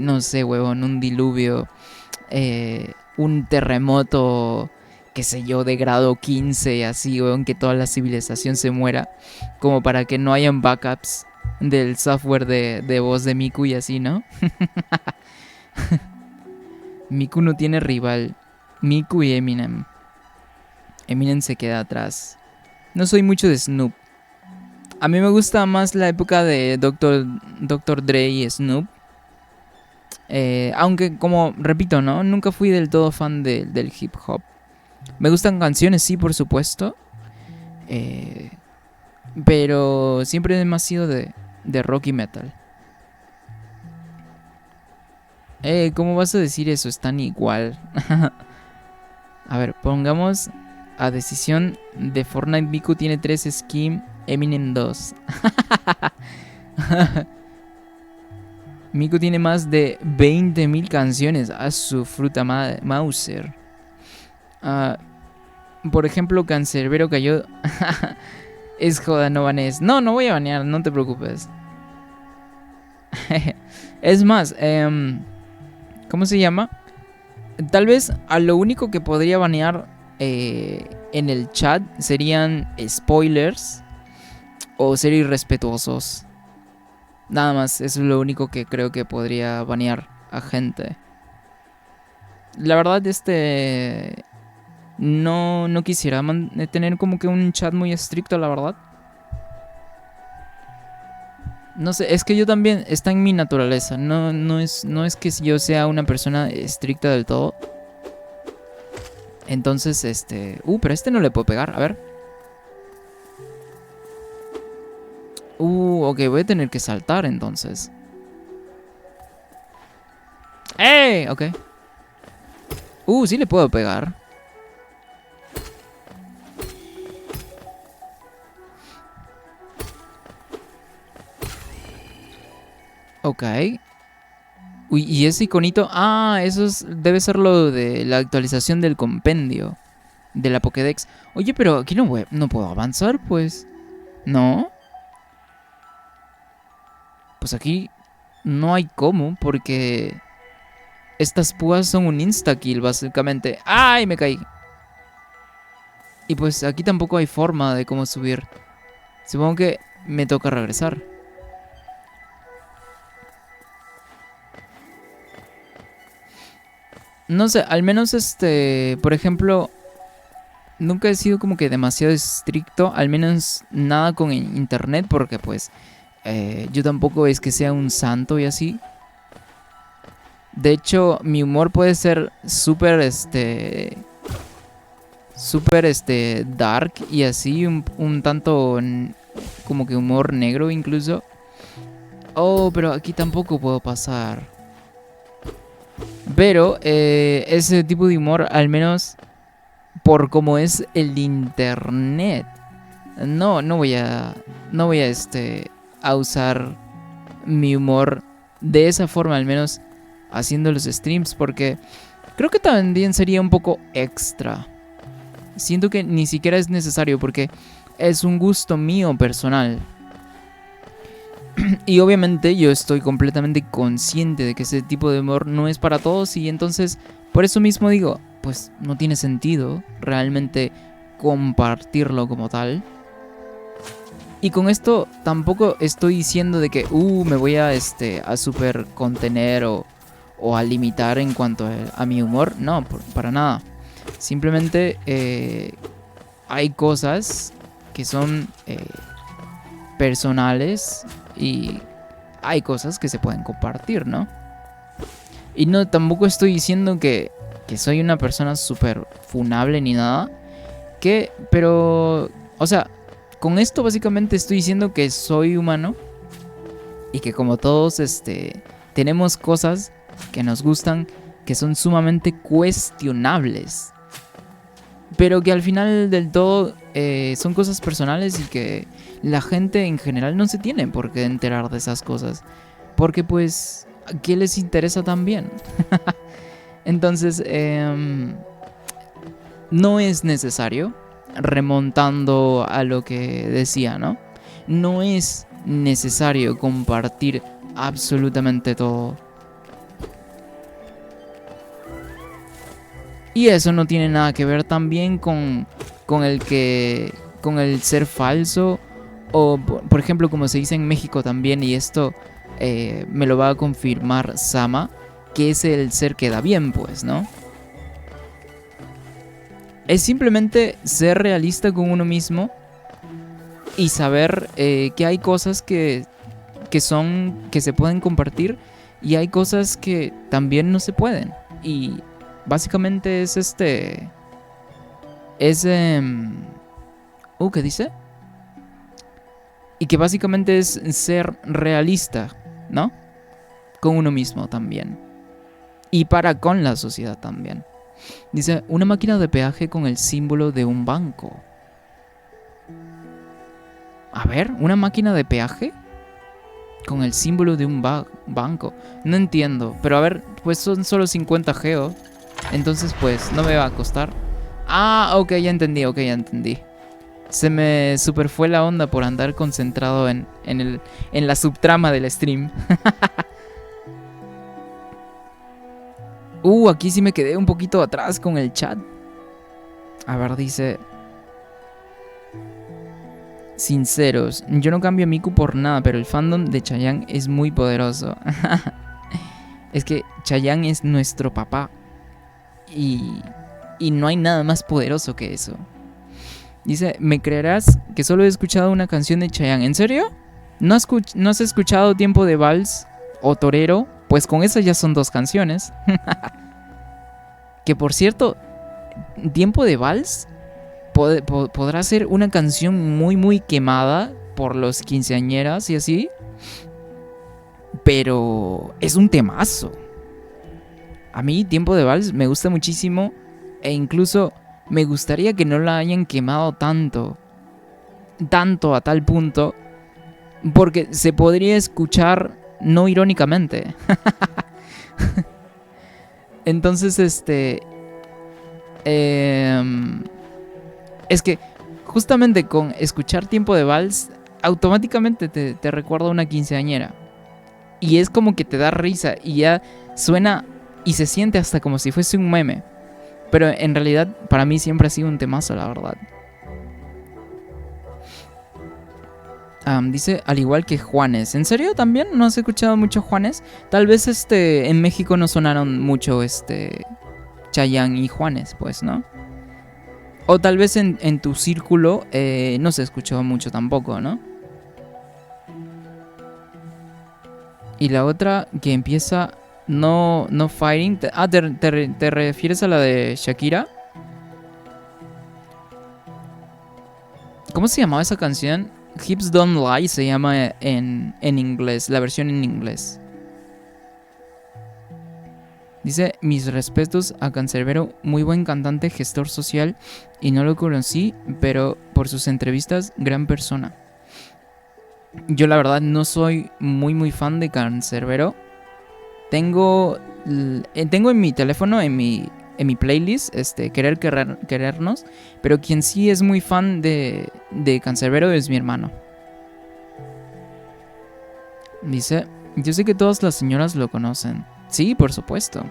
no sé, huevón, un diluvio, un terremoto, qué sé yo, de grado 15, así, huevón, que toda la civilización se muera, como para que no hayan backups del software de voz de Miku y así, ¿no? Miku no tiene rival. Miku y Eminem. Eminem se queda atrás. No soy mucho de Snoop. A mí me gusta más la época de Dr. Dre y Snoop. Aunque, como repito, ¿no? Nunca fui del todo fan del hip hop. Me gustan canciones, sí, por supuesto. Eh, pero siempre me ha sido de rock y metal. ¿Cómo vas a decir eso? Están igual. A ver, pongamos a decisión de Fortnite. Miku tiene 3 skins, Eminem 2. Miku tiene más de 20.000 canciones a su fruta Mauser. Por ejemplo, Cancerbero cayó. Es joda, no banees. No, no voy a banear, no te preocupes. Es más, ¿cómo se llama? Tal vez a lo único que podría banear en el chat serían spoilers o ser irrespetuosos. Nada más, eso es lo único que creo que podría banear a gente. La verdad, no quisiera tener como que un chat muy estricto, la verdad. No sé, es que yo también, está en mi naturaleza. No es que yo sea una persona estricta del todo. Entonces, pero no le puedo pegar, a ver. Ok, voy a tener que saltar entonces. ¡Ey! Ok. Sí le puedo pegar. Ok. Uy, y ese iconito. Eso debe ser lo de la actualización del compendio. De la Pokédex. Oye, pero aquí no puedo avanzar, pues. ¿No? Pues aquí no hay cómo, porque estas púas son un insta-kill, básicamente. ¡Ay, me caí! Y pues aquí tampoco hay forma de cómo subir. Supongo que me toca regresar. No sé, al menos por ejemplo, nunca he sido como que demasiado estricto, al menos nada con internet, porque pues yo tampoco es que sea un santo y así. De hecho, mi humor puede ser súper dark y así, un tanto como que humor negro incluso. Oh, pero aquí tampoco puedo pasar. Pero ese tipo de humor, al menos por como es el internet, no voy a usar mi humor de esa forma, al menos haciendo los streams, porque creo que también sería un poco extra. Siento que ni siquiera es necesario porque es un gusto mío personal. Y obviamente yo estoy completamente consciente de que ese tipo de humor no es para todos y entonces por eso mismo digo, pues no tiene sentido realmente compartirlo como tal. Y con esto tampoco estoy diciendo de que me voy a super contener o a limitar en cuanto a mi humor. No, para nada. Simplemente hay cosas que son personales y hay cosas que se pueden compartir, ¿no? Y no, tampoco estoy diciendo que soy una persona súper funable ni nada. Pero, o sea, con esto básicamente estoy diciendo que soy humano y que como todos tenemos cosas que nos gustan que son sumamente cuestionables, pero que al final del todo son cosas personales y que la gente en general no se tiene por qué enterar de esas cosas, porque pues ¿qué les interesa también? Entonces no es necesario, remontando a lo que decía, ¿no? No es necesario compartir absolutamente todo. Y eso no tiene nada que ver también con el ser falso. O por ejemplo, como se dice en México también, y esto me lo va a confirmar Sama, que es el ser que da bien, pues, ¿no? Es simplemente ser realista con uno mismo y saber que hay cosas que se pueden compartir y hay cosas que también no se pueden. Y básicamente es ¿qué dice? Y que básicamente es ser realista, ¿no? Con uno mismo también. Y para con la sociedad también. Dice, una máquina de peaje con el símbolo de un banco. A ver, ¿una máquina de peaje? Con el símbolo de un banco. No entiendo. Pero a ver, pues son solo 50 geo. Entonces pues no me va a costar. Ah, ok, ya entendí. Se me super fue la onda por andar concentrado en la subtrama del stream. Aquí sí me quedé un poquito atrás con el chat. A ver, dice... Sinceros, yo no cambio a Miku por nada, pero el fandom de Chayanne es muy poderoso. Es que Chayanne es nuestro papá. Y no hay nada más poderoso que eso. Dice, ¿me creerás que solo he escuchado una canción de Chayanne? ¿En serio? ¿No has escuchado Tiempo de Vals o Torero? Pues con esas ya son 2 canciones. Que por cierto, Tiempo de Vals podrá ser una canción muy muy quemada por los quinceañeras y así. Pero es un temazo. A mí Tiempo de Vals me gusta muchísimo. E incluso me gustaría que no la hayan quemado tanto. Tanto a tal punto. Porque se podría escuchar no irónicamente. Entonces es que justamente con escuchar Tiempo de Vals automáticamente te recuerda a una quinceañera. Y es como que te da risa y ya suena y se siente hasta como si fuese un meme. Pero en realidad para mí siempre ha sido un temazo, la verdad. Dice, al igual que Juanes. ¿En serio también? ¿No has escuchado mucho Juanes? Tal vez en México no sonaron mucho Chayanne y Juanes, pues, ¿no? O tal vez en tu círculo no se escuchó mucho tampoco, ¿no? Y la otra que empieza no fighting. ¿Te refieres a la de Shakira? ¿Cómo se llamaba esa canción? Hips Don't Lie se llama en inglés, la versión en inglés. Dice, mis respetos a Canserbero, muy buen cantante, gestor social, y no lo conocí, pero por sus entrevistas, gran persona. Yo la verdad no soy muy fan de Canserbero. Tengo en mi teléfono, en mi playlist, Querernos, pero quien sí es muy fan de Canserbero es mi hermano. Dice, yo sé que todas las señoras lo conocen. Sí, por supuesto.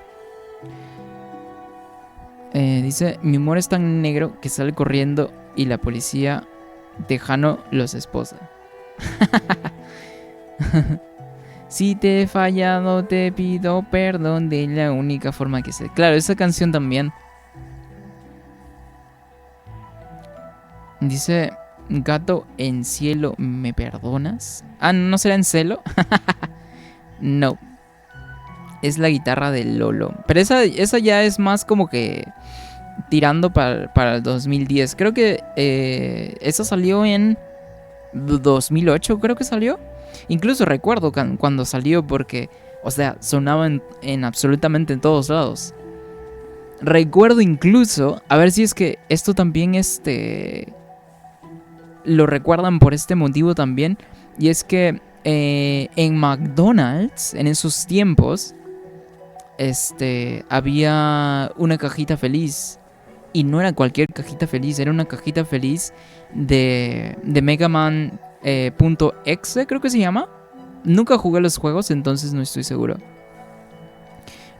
Dice, mi humor es tan negro que sale corriendo y la policía tejano los esposa. Si te he fallado te pido perdón de la única forma que sé. Claro, esa canción también. Dice, gato en cielo, ¿me perdonas? Ah, ¿no será en celo? No. Es la guitarra de Lolo. Pero esa ya es más como que tirando para el 2010. Creo que esa salió en 2008, creo que salió. Incluso recuerdo cuando salió porque, o sea, sonaba en absolutamente en todos lados. Recuerdo incluso, a ver si es que esto también lo recuerdan por este motivo también. Y es que en McDonald's, en esos tiempos, había una cajita feliz. Y no era cualquier cajita feliz, era una cajita feliz de Mega Man .exe, creo que se llama. Nunca jugué los juegos, entonces no estoy seguro.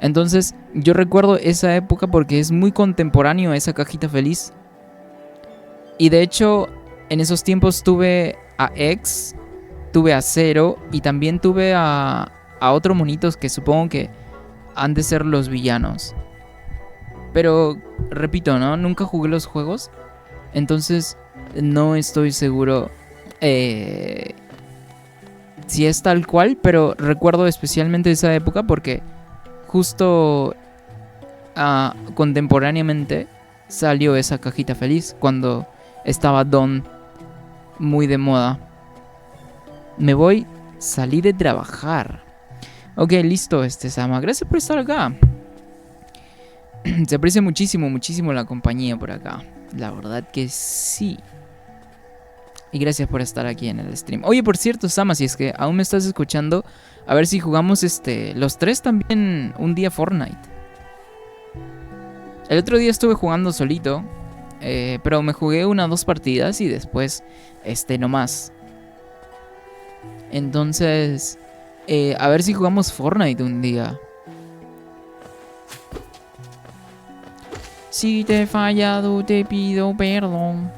Entonces yo recuerdo esa época porque es muy contemporáneo a esa cajita feliz. Y de hecho, en esos tiempos tuve a X, tuve a Zero y también tuve a otros monitos que supongo que han de ser los villanos. Pero, repito, ¿no? Nunca jugué los juegos. Entonces, no estoy seguro si es tal cual. Pero recuerdo especialmente esa época porque justo contemporáneamente salió esa cajita feliz. Cuando estaba Don muy de moda. Salí de trabajar. Ok, listo, Sama. Gracias por estar acá. Se aprecia muchísimo la compañía por acá. La verdad que sí. Y gracias por estar aquí en el stream. Oye, por cierto, Sama, si es que aún me estás escuchando, a ver si jugamos los tres también un día Fortnite. El otro día estuve jugando solito, pero me jugué 1 o 2 partidas y después no más. Entonces, a ver si jugamos Fortnite un día. Si te he fallado, te pido perdón.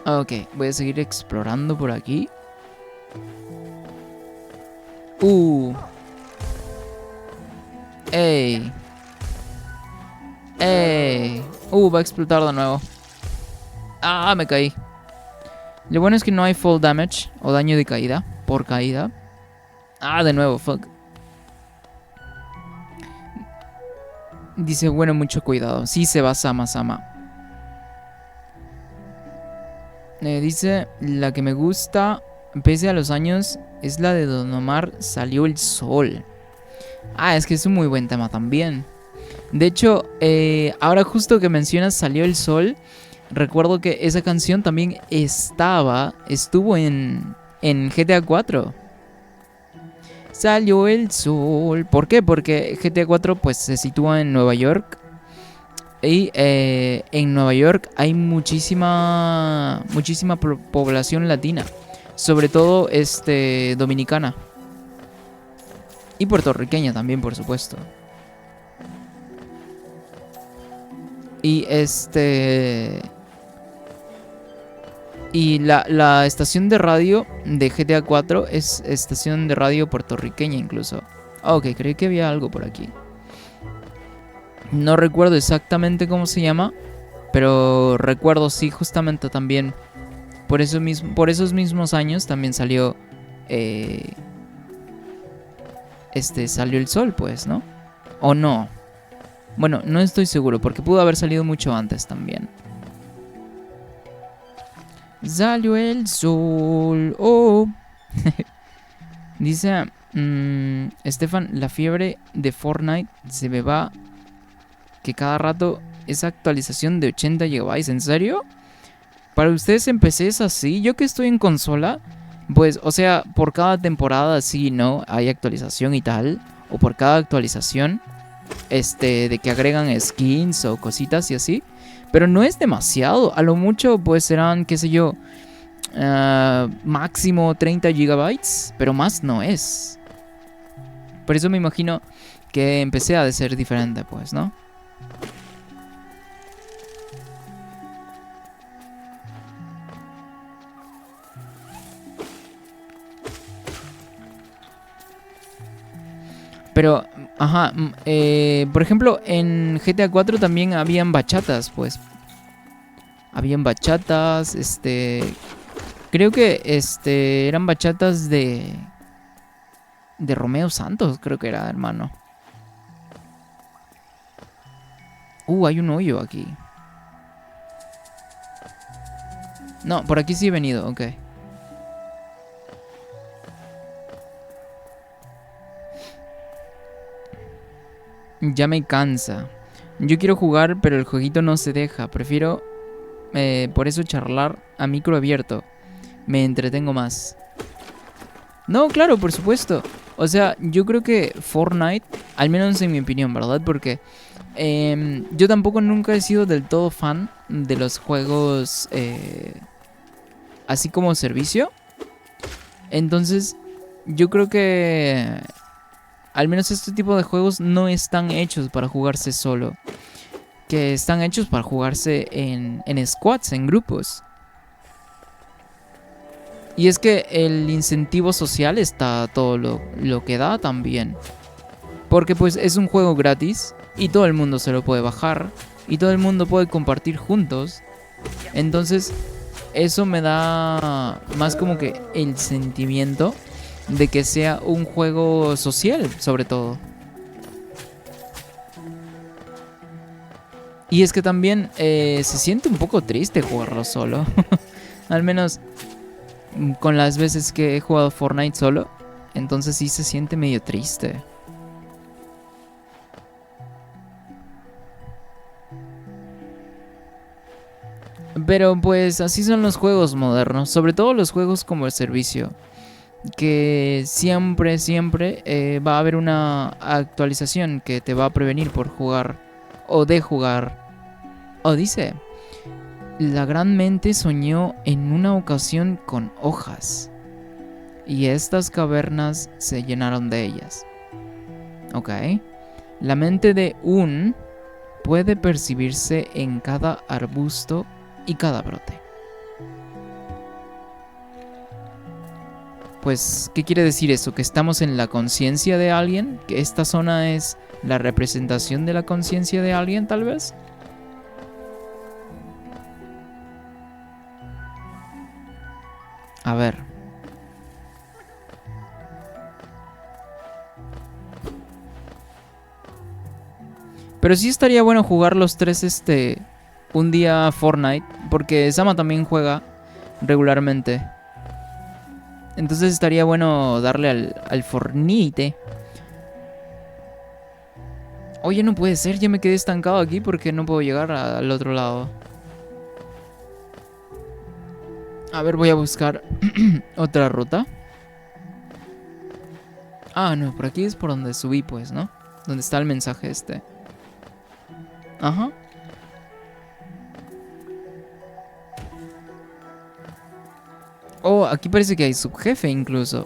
Ok, voy a seguir explorando por aquí. Ey. Va a explotar de nuevo. Ah, me caí. Lo bueno es que no hay fall damage o daño de caída por caída. Ah, de nuevo, fuck. Dice, bueno, mucho cuidado. Sí, se va Sama. Dice, la que me gusta, pese a los años, es la de Don Omar, Salió el Sol. Ah, es que es un muy buen tema también. De hecho, ahora justo que mencionas Salió el Sol, recuerdo que esa canción también estuvo en GTA 4. Salió el sol. ¿Por qué? Porque GTA 4 pues se sitúa en Nueva York. Y en Nueva York hay muchísima población latina. Sobre todo dominicana. Y puertorriqueña también, por supuesto. Y Y la estación de radio de GTA 4 es estación de radio puertorriqueña incluso. Ok, creí que había algo por aquí. No recuerdo exactamente cómo se llama, pero recuerdo sí justamente también por esos mismos años también salió salió el sol, pues, ¿no? ¿O no? Bueno, no estoy seguro porque pudo haber salido mucho antes también. Salió el sol. Oh. Dice Estefan, la fiebre de Fortnite se me va que cada rato esa actualización de 80 GB. ¿En serio? ¿Para ustedes en PC es así? Yo que estoy en consola, pues, o sea, por cada temporada sí, ¿no? Hay actualización y tal. O por cada actualización, de que agregan skins o cositas y así. Pero no es demasiado. A lo mucho, pues serán, qué sé yo, máximo 30 gigabytes. Pero más no es. Por eso me imagino que empecé a de ser diferente, pues, ¿no? Pero, ajá, por ejemplo, en GTA 4 también habían bachatas, pues. Habían bachatas, creo que, eran bachatas de Romeo Santos, creo que era, hermano. Hay un hoyo aquí. No, por aquí sí he venido, ok. Ya me cansa. Yo quiero jugar, pero el jueguito no se deja. Prefiero, por eso, charlar a micro abierto. Me entretengo más. No, claro, por supuesto. O sea, yo creo que Fortnite, al menos en mi opinión, ¿verdad? Porque yo tampoco nunca he sido del todo fan de los juegos así como servicio. Entonces, yo creo que al menos este tipo de juegos no están hechos para jugarse solo. Que están hechos para jugarse en squads, en grupos. Y es que el incentivo social está todo lo que da también. Porque pues es un juego gratis y todo el mundo se lo puede bajar. Y todo el mundo puede compartir juntos. Entonces eso me da más como que el sentimiento de que sea un juego social, sobre todo. Y es que también se siente un poco triste jugarlo solo. Al menos con las veces que he jugado Fortnite solo. Entonces sí se siente medio triste. Pero pues así son los juegos modernos. Sobre todo los juegos como el servicio. Que siempre va a haber una actualización que te va a prevenir por jugar o de jugar. O dice, la gran mente soñó en una ocasión con hojas y estas cavernas se llenaron de ellas. Ok. La mente de un puede percibirse en cada arbusto y cada brote. Pues, ¿qué quiere decir eso? ¿Que estamos en la conciencia de alguien? ¿Que esta zona es la representación de la conciencia de alguien, tal vez? A ver. Pero sí estaría bueno jugar los tres, un día Fortnite. Porque Sama también juega regularmente. Entonces estaría bueno darle al Fortnite. Oye, no puede ser, ya me quedé estancado aquí porque no puedo llegar al otro lado. A ver, voy a buscar otra ruta. Ah, no, por aquí es por donde subí, pues, ¿no? Donde está el mensaje este. Ajá. Oh, aquí parece que hay subjefe incluso.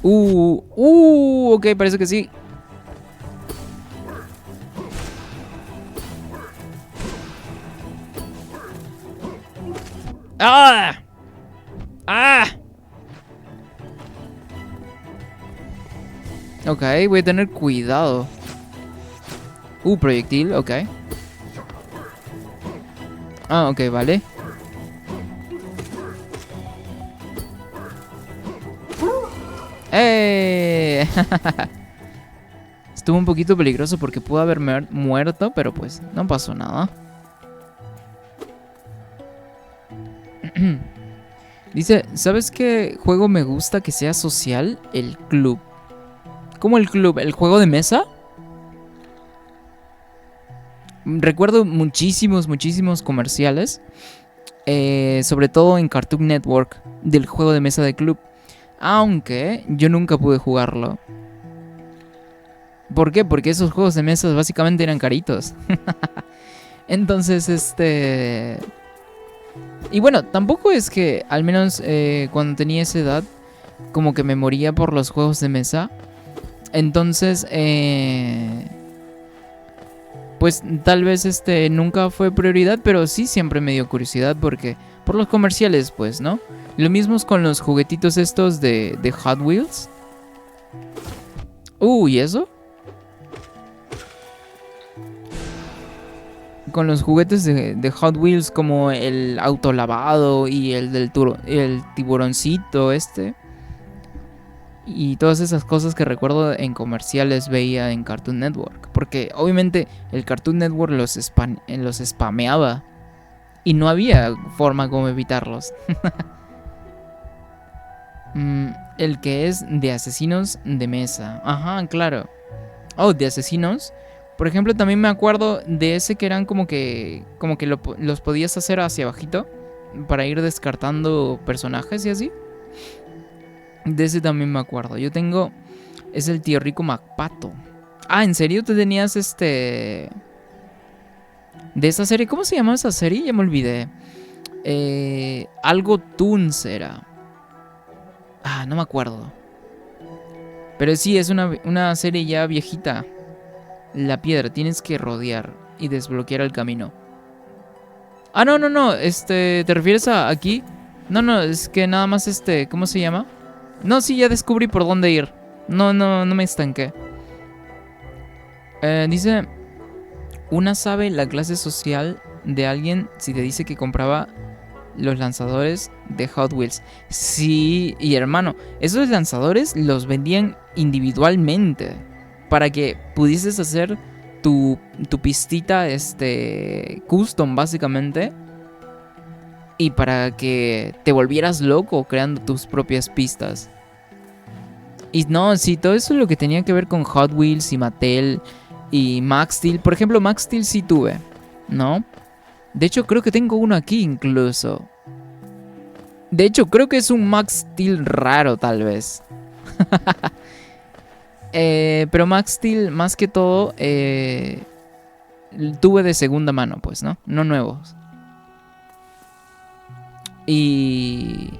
Ok, parece que sí. ¡Ah! ¡Ah! Ok, voy a tener cuidado. Proyectil, ok. Ah, ok, vale. ¡Eh! Estuvo un poquito peligroso porque pudo haber muerto, pero pues no pasó nada. Dice, ¿sabes qué juego me gusta que sea social? El club. ¿Cómo el club? ¿El juego de mesa? Recuerdo muchísimos comerciales. Sobre todo en Cartoon Network. Del juego de mesa de club. Aunque yo nunca pude jugarlo. ¿Por qué? Porque esos juegos de mesa básicamente eran caritos. Entonces, y bueno, tampoco es que, al menos cuando tenía esa edad, como que me moría por los juegos de mesa. Entonces, pues tal vez nunca fue prioridad, pero sí siempre me dio curiosidad porque por los comerciales, pues, ¿no? Lo mismo es con los juguetitos estos de Hot Wheels. ¿Y eso? Con los juguetes de Hot Wheels como el auto lavado y el el tiburoncito y todas esas cosas que recuerdo en comerciales veía en Cartoon Network, porque obviamente el Cartoon Network los spameaba y no había forma como evitarlos. El que es de asesinos de mesa. Ajá, claro. De asesinos. Por ejemplo, también me acuerdo de ese que eran como que los podías hacer hacia abajito para ir descartando personajes y así. De ese también me acuerdo. Yo tengo... Es el tío Rico MacPato. Ah, ¿en serio? ¿Tú tenías de esa serie? ¿Cómo se llamaba esa serie? Ya me olvidé. Algo Toons era. Ah, no me acuerdo. Pero sí, es una serie ya viejita. La piedra, tienes que rodear y desbloquear el camino. Ah, no. ¿Te refieres a aquí? No, es que nada más ¿cómo se llama? No, sí, ya descubrí por dónde ir. No me estanqué. Dice, una sabe la clase social de alguien si te dice que compraba los lanzadores de Hot Wheels. Sí, y hermano, esos lanzadores los vendían individualmente para que pudieses hacer tu pistita custom básicamente y para que te volvieras loco creando tus propias pistas. Y no, sí, todo eso es lo que tenía que ver con Hot Wheels y Mattel y Max Steel. Por ejemplo, Max Steel sí tuve, ¿no? De hecho, creo que tengo uno aquí incluso. De hecho, creo que es un Max Steel raro, tal vez. Pero Max Steel, más que todo, tuve de segunda mano, pues, ¿no? No nuevos. Y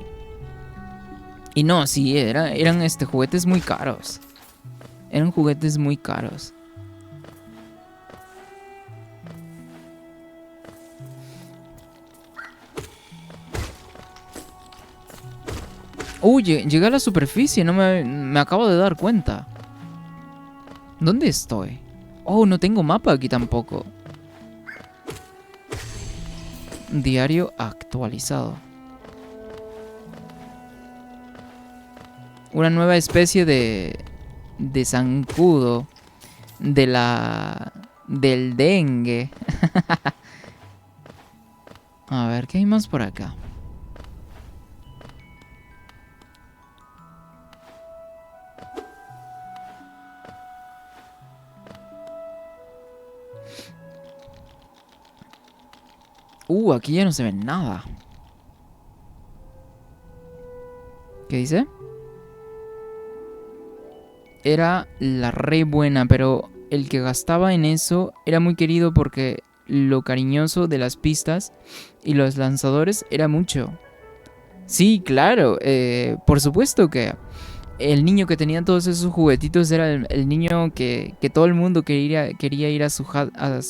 no, sí, eran juguetes muy caros. Eran juguetes muy caros. Llegué a la superficie, no me acabo de dar cuenta. ¿Dónde estoy? No tengo mapa aquí tampoco. Diario actualizado. Una nueva especie de zancudo del dengue. A ver, ¿qué hay más por acá? Aquí ya no se ve nada. ¿Qué dice? Era la re buena, pero el que gastaba en eso era muy querido porque lo cariñoso de las pistas y los lanzadores era mucho. Sí, claro, por supuesto que el niño que tenía todos esos juguetitos era el niño que todo el mundo quería ir a su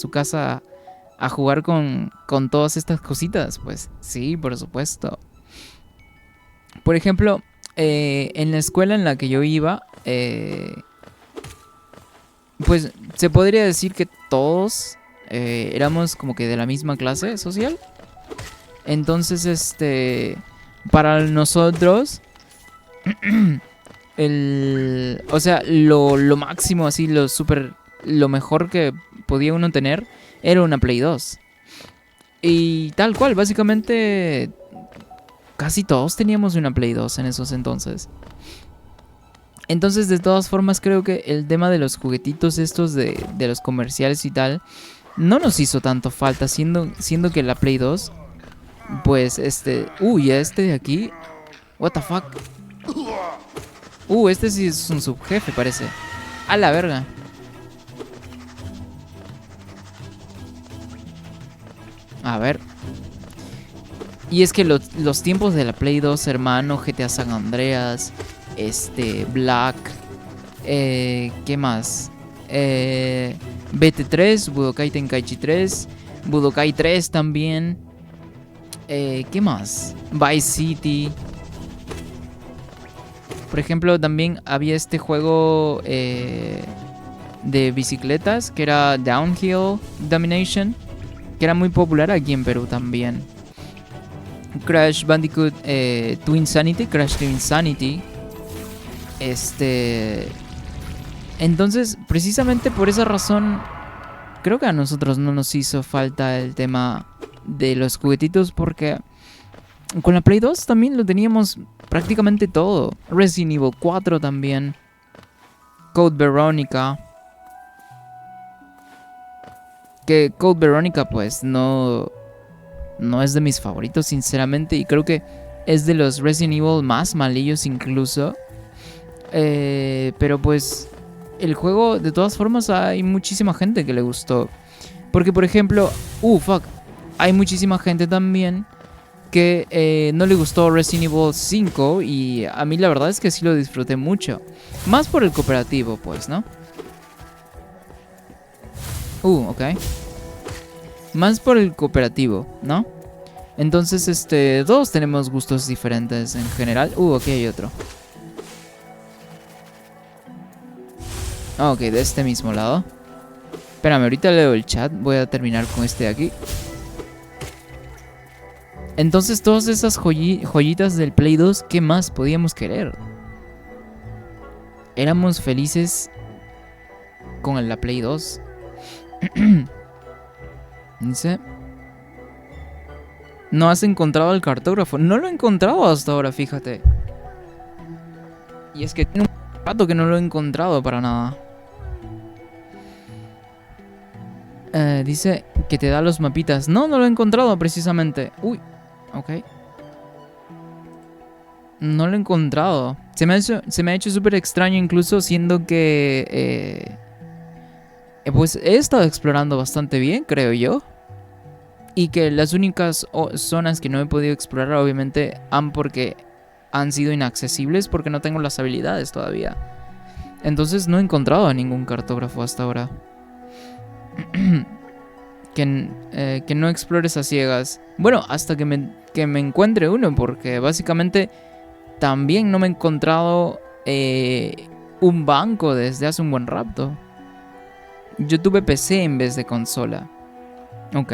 casa a jugar con todas estas cositas. Pues sí, por supuesto. Por ejemplo, en la escuela en la que yo iba, pues se podría decir que todos éramos como que de la misma clase social. Entonces, para nosotros, o sea, lo máximo, así, lo mejor que podía uno tener era una Play 2. Y tal cual, básicamente, casi todos teníamos una Play 2 en esos entonces. Entonces, de todas formas, creo que el tema de los juguetitos estos de los comerciales y tal, no nos hizo tanto falta, siendo que la Play 2, pues, uy, este de aquí, what the fuck. Este sí es un subjefe, parece. A la verga. A ver. Y es que los tiempos de la Play 2, hermano, GTA San Andreas, Black, ¿qué más? BT3, Budokai Tenkaichi 3, Budokai 3 también. ¿Qué más? Vice City. Por ejemplo, también había este juego de bicicletas que era Downhill Domination, que era muy popular aquí en Perú también. Crash Bandicoot Twin Sanity, Crash Twin Sanity. Entonces, precisamente por esa razón, creo que a nosotros no nos hizo falta el tema de los juguetitos, porque con la Play 2 también lo teníamos prácticamente todo. Resident Evil 4 también. Code Veronica. Que Code Veronica pues no es de mis favoritos, sinceramente. Y creo que es de los Resident Evil más malillos incluso. Pero pues el juego, de todas formas, hay muchísima gente que le gustó. Porque por ejemplo, hay muchísima gente también que no le gustó Resident Evil 5. Y a mí la verdad es que sí lo disfruté mucho. Más por el cooperativo, pues, ¿no? Ok. Más por el cooperativo, ¿no? Entonces, todos tenemos gustos diferentes en general. Aquí hay otro. Ok, de este mismo lado. Espérame, ahorita leo el chat. Voy a terminar con este de aquí. Entonces, todas esas joyitas del Play 2, ¿qué más podíamos querer? Éramos felices con la Play 2. Dice: ¿no has encontrado el cartógrafo? No lo he encontrado hasta ahora, fíjate. Y es que tiene un rato que no lo he encontrado para nada. Dice que te da los mapitas. No lo he encontrado precisamente. Ok. No lo he encontrado. Se me ha hecho súper extraño, incluso siendo que pues he estado explorando bastante bien, creo yo. Y que las únicas zonas que no he podido explorar, obviamente, porque han sido inaccesibles, porque no tengo las habilidades todavía. Entonces no he encontrado a ningún cartógrafo hasta ahora. Que no explores a ciegas. Bueno, hasta que me encuentre uno, porque básicamente también no me he encontrado un banco desde hace un buen rato. Yo tuve PC en vez de consola. Ok.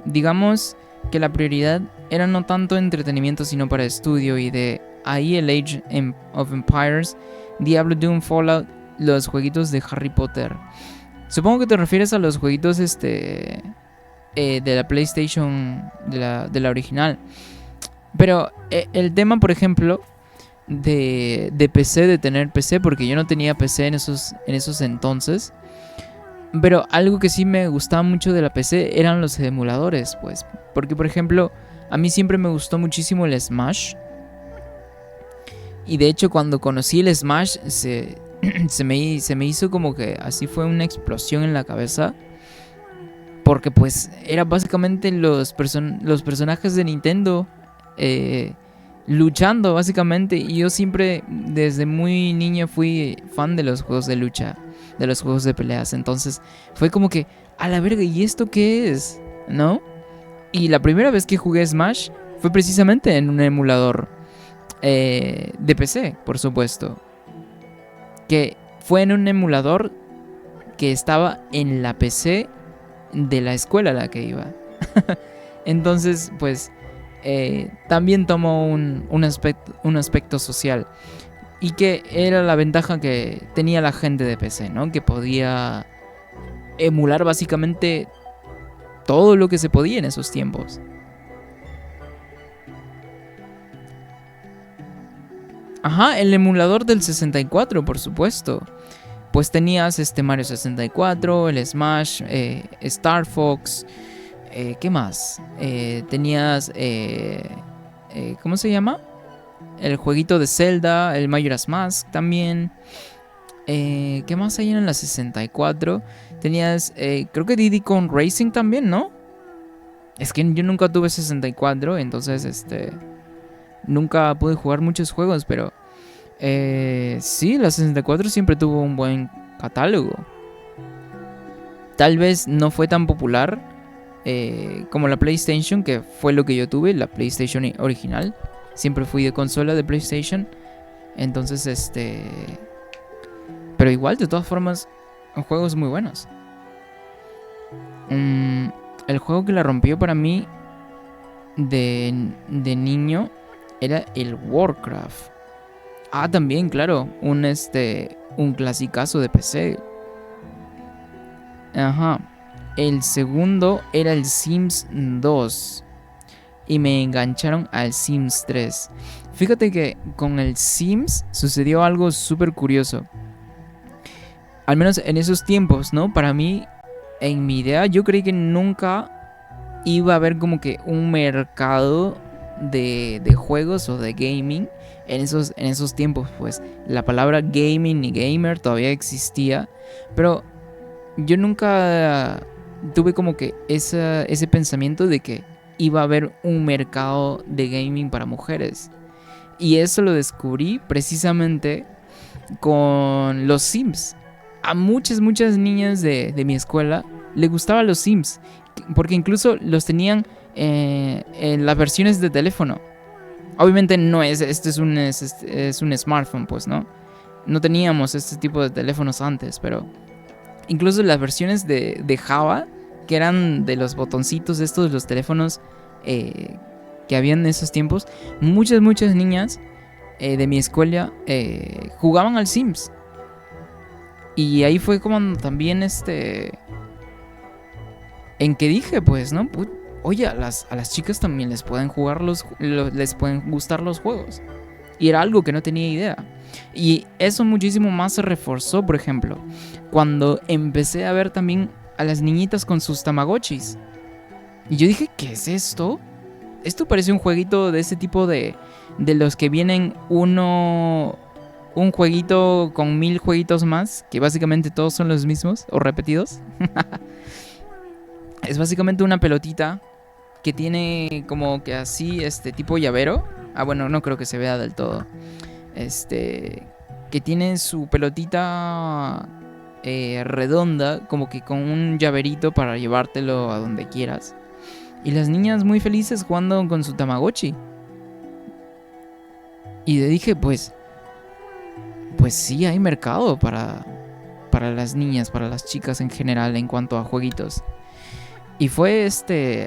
Digamos que la prioridad era no tanto entretenimiento, sino para estudio, y de ahí el Age of Empires, Diablo, Doom, Fallout, los jueguitos de Harry Potter. Supongo que te refieres a los jueguitos de la PlayStation, de la original. Pero el tema, por ejemplo, de PC, de tener PC, porque yo no tenía PC en esos entonces. Pero algo que sí me gustaba mucho de la PC eran los emuladores, pues. Porque, por ejemplo, a mí siempre me gustó muchísimo el Smash. Y de hecho, cuando conocí el Smash, se me hizo como que así fue una explosión en la cabeza. Porque pues era básicamente los personajes de Nintendo luchando, básicamente. Y yo siempre, desde muy niño, fui fan de los juegos de lucha. de los juegos de peleas. Entonces fue como que, a la verga, ¿y esto qué es? ¿No? Y la primera vez que jugué Smash fue precisamente en un emulador de PC, por supuesto. Que fue en un emulador que estaba en la PC de la escuela a la que iba. Entonces, pues, también tomó un aspecto social. Y que era la ventaja que tenía la gente de PC, ¿no? Que podía emular básicamente todo lo que se podía en esos tiempos. Ajá, el emulador del 64, por supuesto. Pues tenías Mario 64, el Smash, Star Fox, ¿qué más? Tenías, ¿cómo se llama? El jueguito de Zelda, el Majora's Mask también. ¿Qué más hay en la 64? Tenías, creo que Diddy Kong Racing también, ¿no? Es que yo nunca tuve 64, entonces, nunca pude jugar muchos juegos, pero sí, la 64 siempre tuvo un buen catálogo. Tal vez no fue tan popular como la PlayStation, que fue lo que yo tuve, la PlayStation original. Siempre fui de consola de PlayStation. Entonces, pero igual, de todas formas, juegos muy buenos. El juego que la rompió para mí de niño era el Warcraft. Ah, también, claro, un clasicazo de PC. Ajá. El segundo era el Sims 2. Y me engancharon al Sims 3. Fíjate que con el Sims sucedió algo súper curioso. Al menos en esos tiempos, ¿no? Para mí, en mi idea, yo creí que nunca iba a haber como que un mercado de juegos o de gaming en esos tiempos. Pues la palabra gaming y gamer todavía existía, pero yo nunca tuve como que ese pensamiento de que iba a haber un mercado de gaming para mujeres. Y eso lo descubrí precisamente con los Sims. A muchas niñas de mi escuela le gustaban los Sims, porque incluso los tenían en las versiones de teléfono. Obviamente no es, es un smartphone, pues, ¿no? No teníamos este tipo de teléfonos antes, pero incluso las versiones de Java, que eran de los botoncitos estos de los teléfonos que habían en esos tiempos, muchas niñas de mi escuela jugaban al Sims. Y ahí fue como también en que dije, pues, ¿no? Oye, a las chicas también les pueden les pueden gustar los juegos. Y era algo que no tenía idea. Y eso muchísimo más se reforzó, por ejemplo, cuando empecé a ver también a las niñitas con sus tamagotchis. Y yo dije, ¿qué es esto? Esto parece un jueguito de ese tipo de los que vienen un jueguito con 1000 jueguitos más, que básicamente todos son los mismos o repetidos. Es básicamente una pelotita que tiene como que así, tipo llavero. Ah, bueno, no creo que se vea del todo. Que tiene su pelotita redonda, como que con un llaverito para llevártelo a donde quieras. Y las niñas muy felices jugando con su Tamagotchi. Y le dije, pues sí hay mercado para las niñas, para las chicas en general en cuanto a jueguitos. Y fue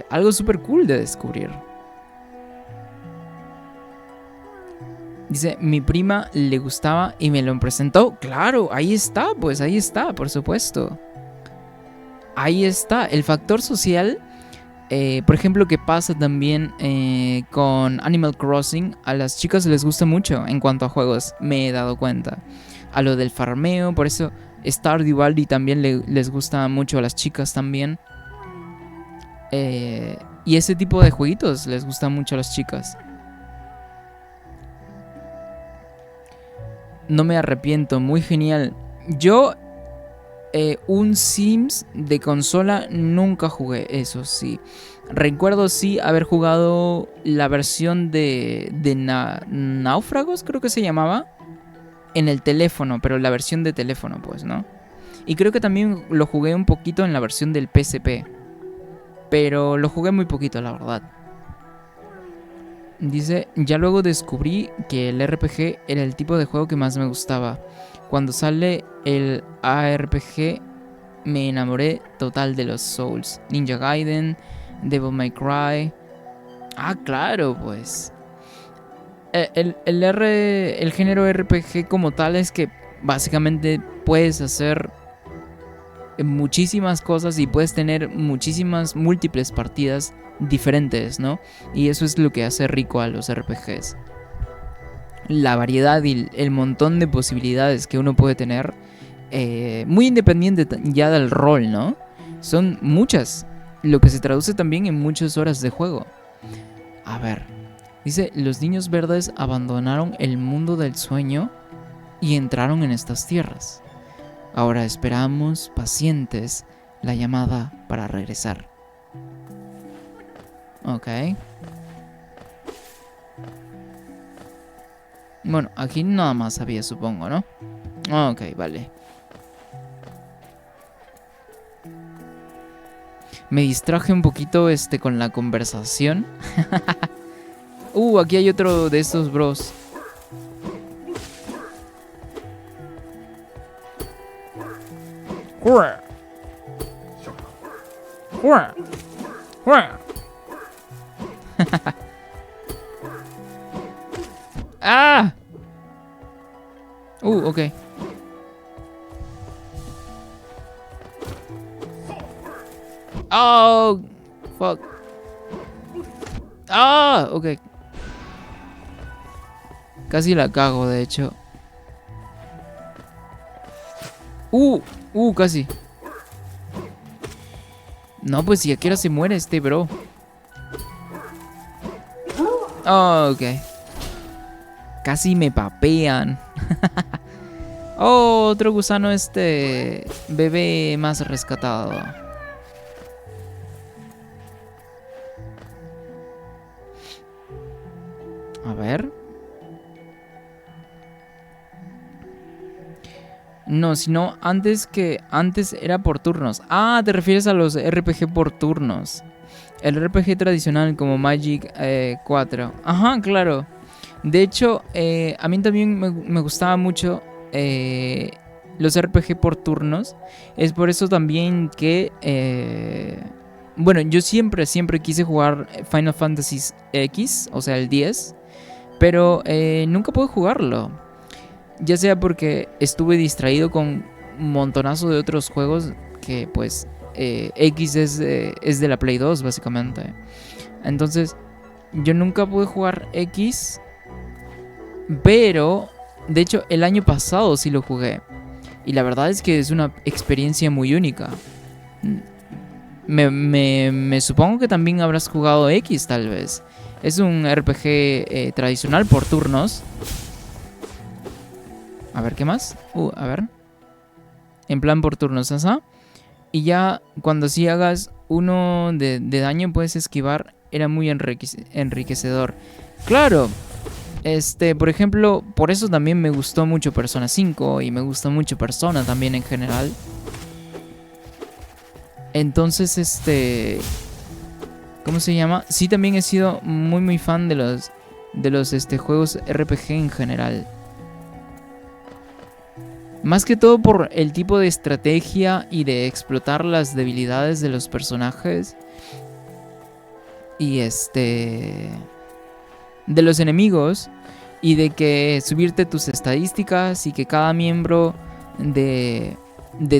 algo súper cool de descubrir. Dice, mi prima le gustaba y me lo presentó. Claro, ahí está, por supuesto. Ahí está, el factor social. Por ejemplo, que pasa también con Animal Crossing. A las chicas les gusta mucho en cuanto a juegos, me he dado cuenta. A lo del farmeo, por eso Stardew Valley también les gusta mucho a las chicas también. Y ese tipo de jueguitos les gusta mucho a las chicas. No me arrepiento, muy genial. Yo un Sims de consola nunca jugué, eso sí. Recuerdo sí haber jugado la versión de Náufragos, creo que se llamaba, en el teléfono, pero la versión de teléfono, pues, ¿no? Y creo que también lo jugué un poquito en la versión del PSP. Pero lo jugué muy poquito, la verdad. Dice, ya luego descubrí que el RPG era el tipo de juego que más me gustaba. Cuando sale el ARPG me enamoré total de los Souls. Ninja Gaiden, Devil May Cry. Ah, claro, pues. El género RPG como tal es que básicamente puedes hacer muchísimas cosas y puedes tener muchísimas múltiples partidas diferentes, ¿no? Y eso es lo que hace rico a los RPGs. La variedad y el montón de posibilidades que uno puede tener, muy independiente ya del rol, ¿no? Son muchas, lo que se traduce también en muchas horas de juego. A ver, dice, los niños verdes abandonaron el mundo del sueño y entraron en estas tierras. Ahora esperamos, pacientes, la llamada para regresar. Ok. Bueno, aquí nada más había, supongo, ¿no? Ok, vale. Me distraje un poquito con la conversación. Aquí hay otro de estos bros. ¡Ah! Ok. Oh, fuck. Ah, ok. Casi la cago, de hecho. Casi. No, pues si aquí ahora se muere este bro. Oh, ok. Casi me papean. Otro gusano bebé más rescatado. A ver. No, sino antes era por turnos. Ah, te refieres a los RPG por turnos. El RPG tradicional como Magic 4. Ajá, claro. De hecho, a mí también me gustaba mucho los RPG por turnos. Es por eso también que... bueno, yo siempre quise jugar Final Fantasy X, o sea, el 10. Pero nunca pude jugarlo. Ya sea porque estuve distraído con un montonazo de otros juegos que pues X es de la Play 2 básicamente. Entonces yo nunca pude jugar X, pero de hecho el año pasado sí lo jugué. Y la verdad es que es una experiencia muy única. Me supongo que también habrás jugado X tal vez. Es un RPG tradicional por turnos. A ver, ¿qué más? A ver. En plan por turnos, ¿sabes? Y ya cuando sí hagas uno de daño puedes esquivar. Era muy enriquecedor. Claro. Por ejemplo, por eso también me gustó mucho Persona 5. Y me gusta mucho Persona también en general. Entonces, ¿cómo se llama? Sí, también he sido muy fan de los juegos RPG en general. Más que todo por el tipo de estrategia y de explotar las debilidades de los personajes. Y de los enemigos. Y de que subirte tus estadísticas y que cada miembro de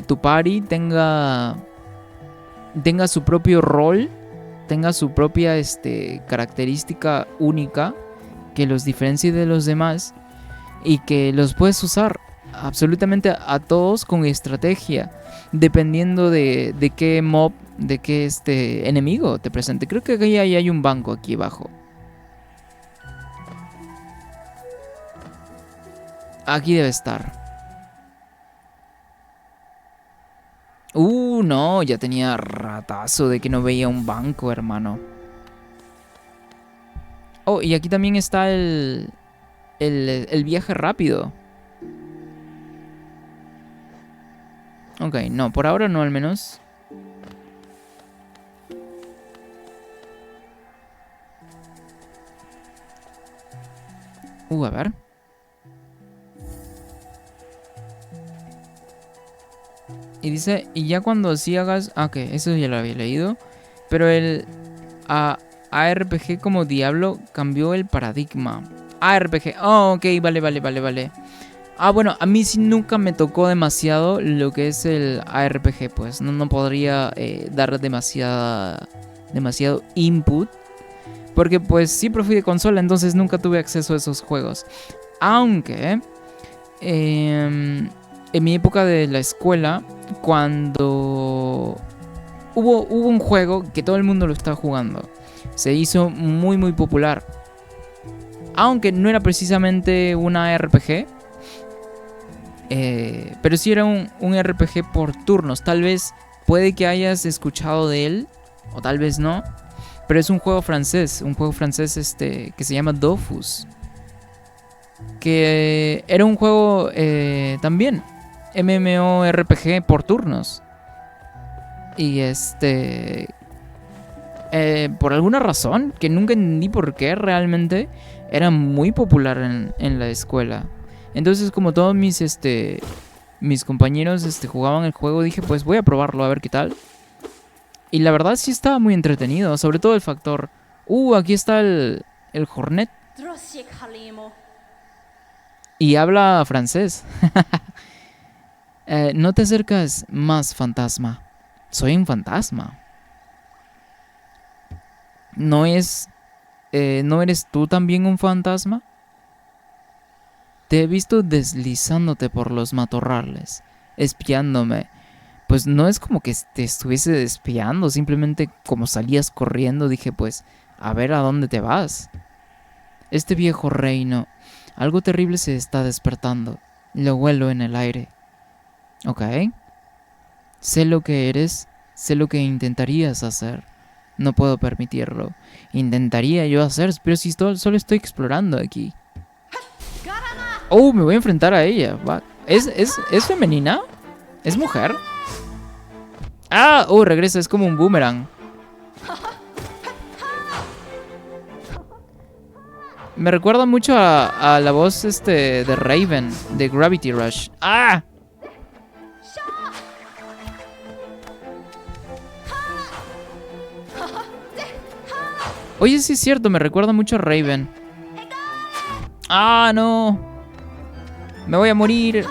tu party tenga su propio rol. Tenga su propia característica única que los diferencie de los demás. Y que los puedes usar absolutamente a todos con estrategia, dependiendo de qué mob, de qué enemigo te presente. Creo que aquí hay un banco aquí abajo. Aquí debe estar. No, ya tenía ratazo de que no veía un banco, hermano. Oh, y aquí también está el viaje rápido. Ok, no, por ahora no al menos. A ver. Y dice, y ya cuando así hagas... Ah, ok, eso ya lo había leído. Pero el ARPG como Diablo cambió el paradigma. ARPG, oh, ok, vale. Ah, bueno, a mí sí nunca me tocó demasiado lo que es el ARPG, pues. No podría dar demasiado input. Porque pues siempre fui de consola, entonces nunca tuve acceso a esos juegos. Aunque... en mi época de la escuela, cuando hubo un juego que todo el mundo lo estaba jugando, se hizo muy popular. Aunque no era precisamente una RPG, pero sí era un RPG por turnos. Tal vez puede que hayas escuchado de él, o tal vez no. Pero es un juego francés que se llama Dofus. Que era un juego también MMORPG por turnos. Y por alguna razón, que nunca entendí por qué realmente, era muy popular en la escuela. Entonces, como todos mis compañeros jugaban el juego, dije, pues voy a probarlo a ver qué tal. Y la verdad sí estaba muy entretenido, sobre todo el factor... aquí está el Hornet. Y habla francés. No te acercas más, fantasma. Soy un fantasma. ¿No eres tú también un fantasma? Te he visto deslizándote por los matorrales, espiándome. Pues no es como que te estuviese espiando, simplemente como salías corriendo dije pues, a ver a dónde te vas. Este viejo reino, algo terrible se está despertando. Lo huelo en el aire. Ok. Sé lo que eres, sé lo que intentarías hacer. No puedo permitirlo. Intentaría yo hacer, pero si solo estoy explorando aquí. Me voy a enfrentar a ella. ¿Es femenina? ¿Es mujer? Regresa, es como un boomerang. Me recuerda mucho a la voz de Raven, de Gravity Rush. ¡Ah! Oye, sí es cierto, me recuerda mucho a Raven. ¡Ah, no! Me voy a morir.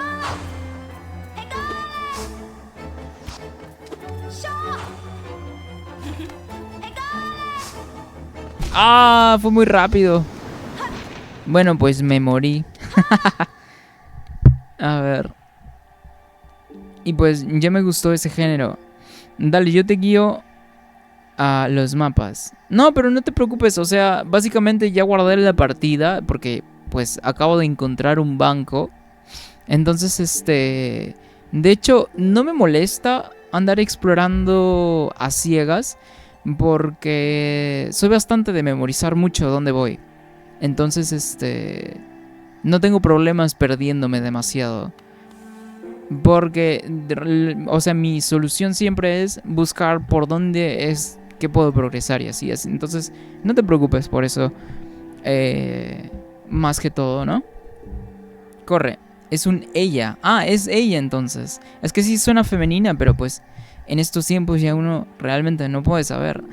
Fue muy rápido. Bueno, pues me morí. A ver. Y pues ya me gustó ese género. Dale, yo te guío a los mapas. No, pero no te preocupes, o sea, básicamente ya guardé la partida porque pues acabo de encontrar un banco. Entonces, de hecho, no me molesta andar explorando a ciegas porque soy bastante de memorizar mucho dónde voy. Entonces, no tengo problemas perdiéndome demasiado. Porque, o sea, mi solución siempre es buscar por dónde es que puedo progresar y así es. Entonces, no te preocupes por eso. Más que todo, ¿no? Corre. Es un ella. Es ella entonces. Es que sí suena femenina, pero pues en estos tiempos ya uno realmente no puede saber.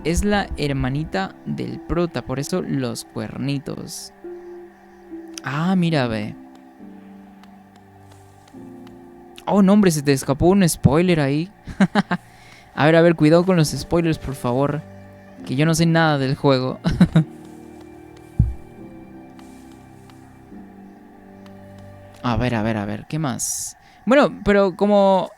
Es la hermanita del prota, por eso los cuernitos. Mira, ve. No, hombre, se te escapó un spoiler ahí. A ver, cuidado con los spoilers, por favor. Que yo no sé nada del juego. A ver, ¿qué más? Bueno, pero como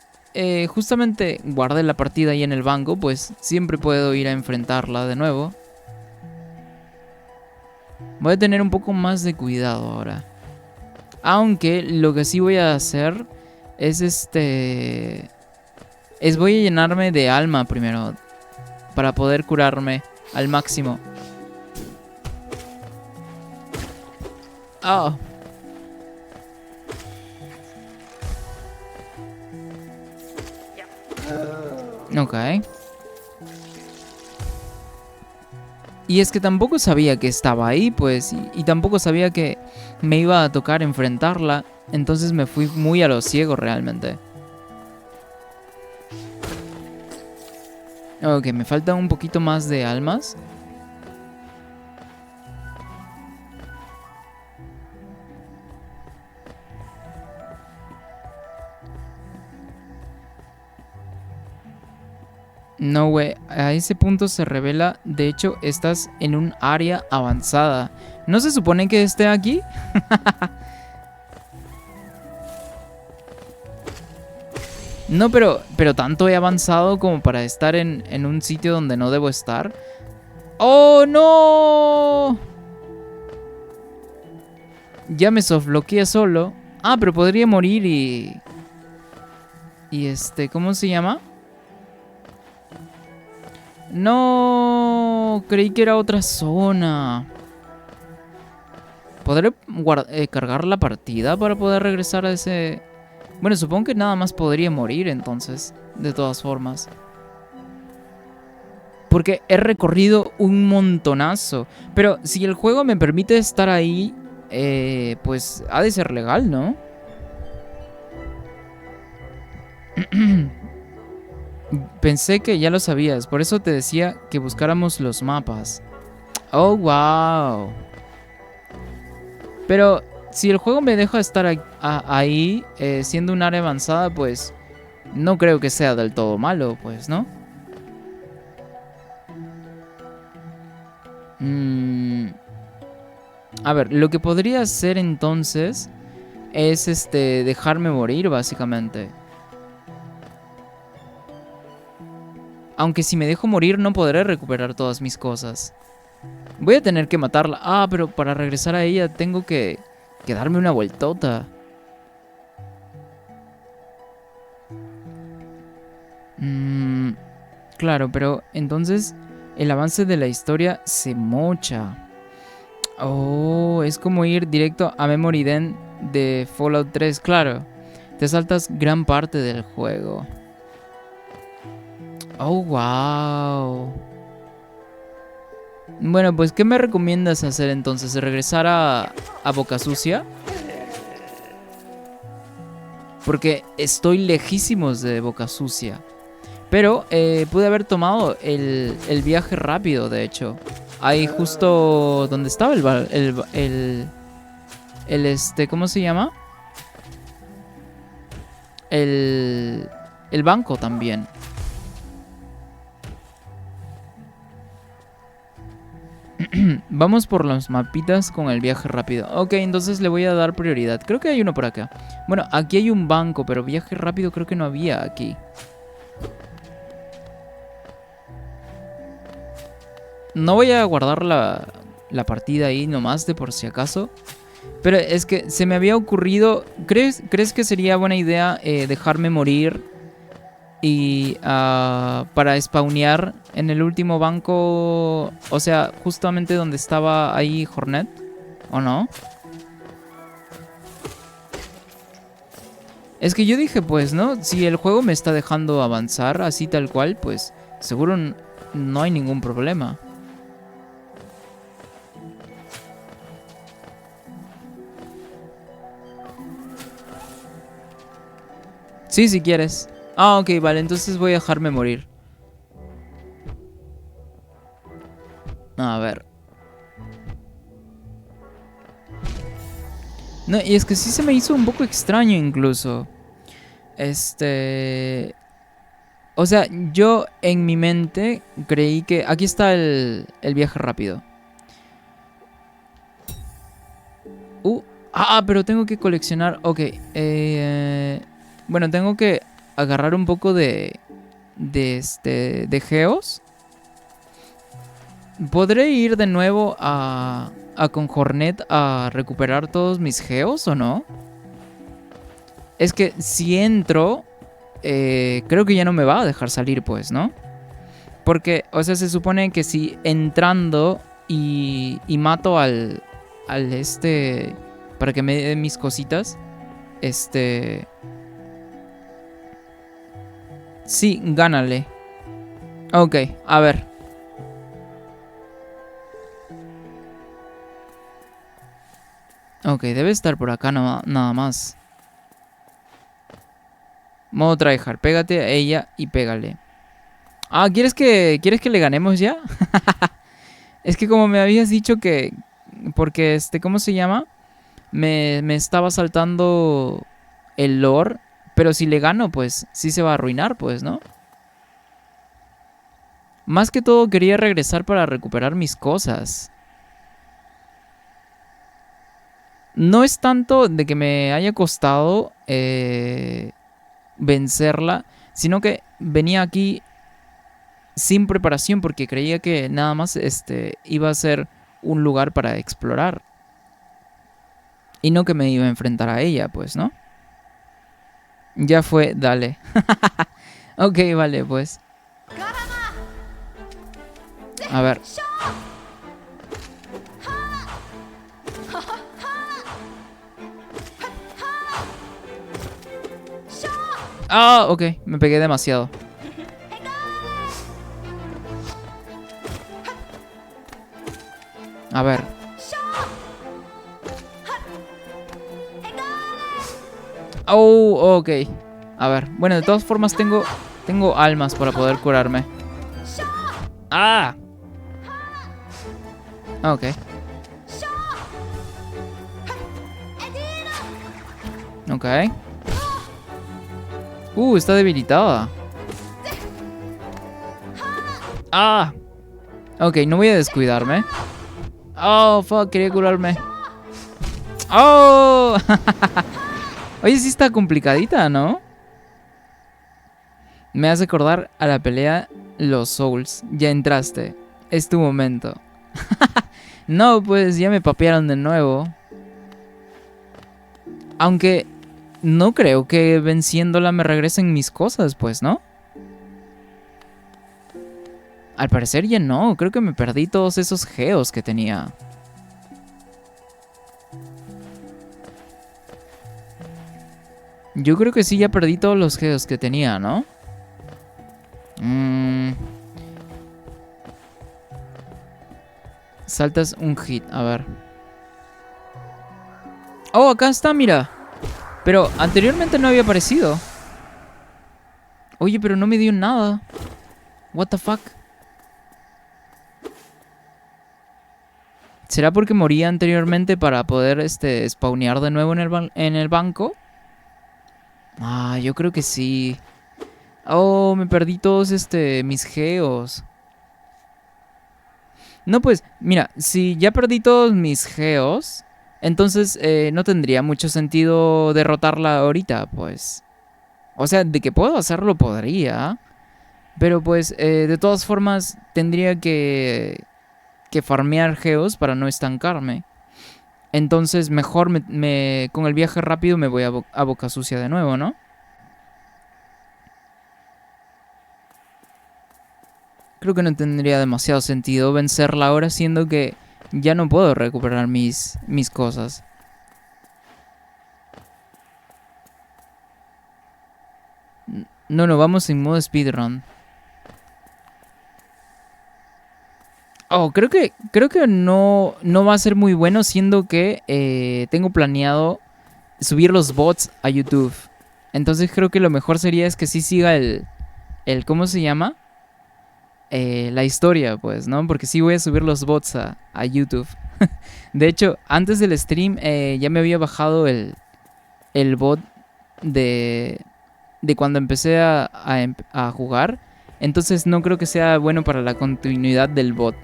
justamente guardé la partida ahí en el banco, pues siempre puedo ir a enfrentarla de nuevo. Voy a tener un poco más de cuidado ahora. Aunque lo que sí voy a hacer es voy a llenarme de alma primero. Para poder curarme al máximo. Ok. Y es que tampoco sabía que estaba ahí, pues, y tampoco sabía que me iba a tocar enfrentarla. Entonces me fui muy a lo ciego realmente. Ok, me falta un poquito más de almas. No, güey, a ese punto se revela, de hecho, estás en un área avanzada. ¿No se supone que esté aquí? No, pero tanto he avanzado como para estar en un sitio donde no debo estar. ¡Oh, no! Ya me softloqueé solo. Ah, pero podría morir y... ¿cómo se llama? No, creí que era otra zona. ¿Podré cargar la partida para poder regresar a ese...? Bueno, supongo que nada más podría morir entonces, de todas formas. Porque he recorrido un montonazo. Pero si el juego me permite estar ahí, pues ha de ser legal, ¿no? Pensé que ya lo sabías, por eso te decía que buscáramos los mapas. Oh, wow. Pero si el juego me deja estar ahí, siendo un área avanzada, pues no creo que sea del todo malo, pues, ¿no? A ver, lo que podría hacer entonces es dejarme morir, básicamente. Aunque si me dejo morir no podré recuperar todas mis cosas. Voy a tener que matarla. Ah, pero para regresar a ella tengo que darme una vueltota. Claro, pero entonces el avance de la historia se mocha. Oh, es como ir directo a Memory Den de Fallout 3, claro. Te saltas gran parte del juego. Oh, wow. Bueno, pues ¿qué me recomiendas hacer entonces? ¿Regresar a Boca Sucia? Porque estoy lejísimos de Boca Sucia. Pero pude haber tomado el viaje rápido, de hecho. Ahí justo donde estaba ¿cómo se llama? El banco también. Vamos por los mapitas con el viaje rápido. Ok, entonces le voy a dar prioridad. Creo que hay uno por acá. Bueno, aquí hay un banco, pero viaje rápido creo que no había aquí. No voy a guardar la partida ahí nomás de por si acaso. Pero es que se me había ocurrido... ¿Crees que sería buena idea dejarme morir y para spawnear en el último banco? O sea, justamente donde estaba ahí Hornet. ¿O no? Es que yo dije, pues, ¿no? Si el juego me está dejando avanzar así tal cual, pues seguro no hay ningún problema. Sí, si quieres. Ah, ok, vale, entonces voy a dejarme morir. A ver. No, y es que sí se me hizo un poco extraño incluso. O sea, yo en mi mente creí que... Aquí está el viaje rápido. Pero tengo que coleccionar... Ok, bueno, tengo que agarrar un poco de geos. ¿Podré ir de nuevo con Hornet a recuperar todos mis geos o no? Es que si entro, creo que ya no me va a dejar salir, pues, ¿no? Porque, o sea, se supone que si entrando y mato al para que me dé mis cositas, Sí, gánale. Ok, a ver. Ok, debe estar por acá nada más. Modo tryhard. Pégate a ella y pégale. Ah, ¿quieres que le ganemos ya? Es que como me habías dicho que... Porque ¿cómo se llama? Me estaba saltando el lore. Pero si le gano, pues sí se va a arruinar, pues, ¿no? Más que todo quería regresar para recuperar mis cosas. No es tanto de que me haya costado vencerla, sino que venía aquí sin preparación porque creía que nada más iba a ser un lugar para explorar. Y no que me iba a enfrentar a ella, pues, ¿no? Ya fue, dale. Ok, vale, pues. A ver. Ah, ok, me pegué demasiado. A ver. Oh, ok. A ver, bueno, de todas formas tengo almas para poder curarme. ¡Ah! Ok. Ok. Está debilitada. ¡Ah! Ok, no voy a descuidarme. Oh, fuck, quería curarme. ¡Oh! Oye, sí está complicadita, ¿no? Me hace acordar a la pelea Los Souls. Ya entraste. Es tu momento. No, pues ya me papearon de nuevo. Aunque no creo que venciéndola me regresen mis cosas, pues, ¿no? Al parecer ya no. Creo que me perdí todos esos geos que tenía. Yo creo que sí, ya perdí todos los geos que tenía, ¿no? Saltas un hit, a ver. Oh, acá está, mira. Pero anteriormente no había aparecido. Oye, pero no me dio nada. What the fuck. ¿Será porque moría anteriormente para poder spawnear de nuevo en el banco? Ah, yo creo que sí. Oh, me perdí todos mis geos. No, pues, mira, si ya perdí todos mis geos, entonces no tendría mucho sentido derrotarla ahorita, pues. O sea, de que puedo hacerlo podría. Pero pues, de todas formas, tendría que farmear geos para no estancarme. Entonces, mejor con el viaje rápido me voy a Boca Sucia de nuevo, ¿no? Creo que no tendría demasiado sentido vencerla ahora, siendo que ya no puedo recuperar mis cosas. No, no, vamos en modo speedrun. Oh, creo que no va a ser muy bueno, siendo que tengo planeado subir los bots a YouTube. Entonces creo que lo mejor sería es que sí siga ¿cómo se llama? La historia, pues, ¿no? Porque sí voy a subir los bots a YouTube. De hecho, antes del stream ya me había bajado el bot de, de cuando empecé a jugar. Entonces no creo que sea bueno para la continuidad del bot.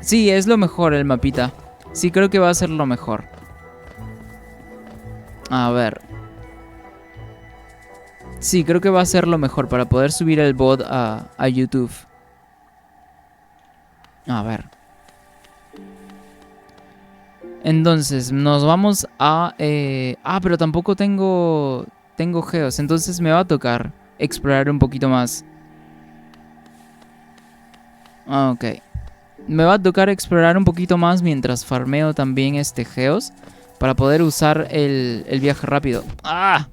Sí, es lo mejor el mapita. Sí, creo que va a ser lo mejor. A ver. Sí, creo que va a ser lo mejor para poder subir el bot a YouTube. A ver. Entonces, nos vamos a... pero tampoco tengo geos. Entonces me va a tocar explorar un poquito más. Ok. Me va a tocar explorar un poquito más mientras farmeo también geos. Para poder usar el viaje rápido. ¡Ah!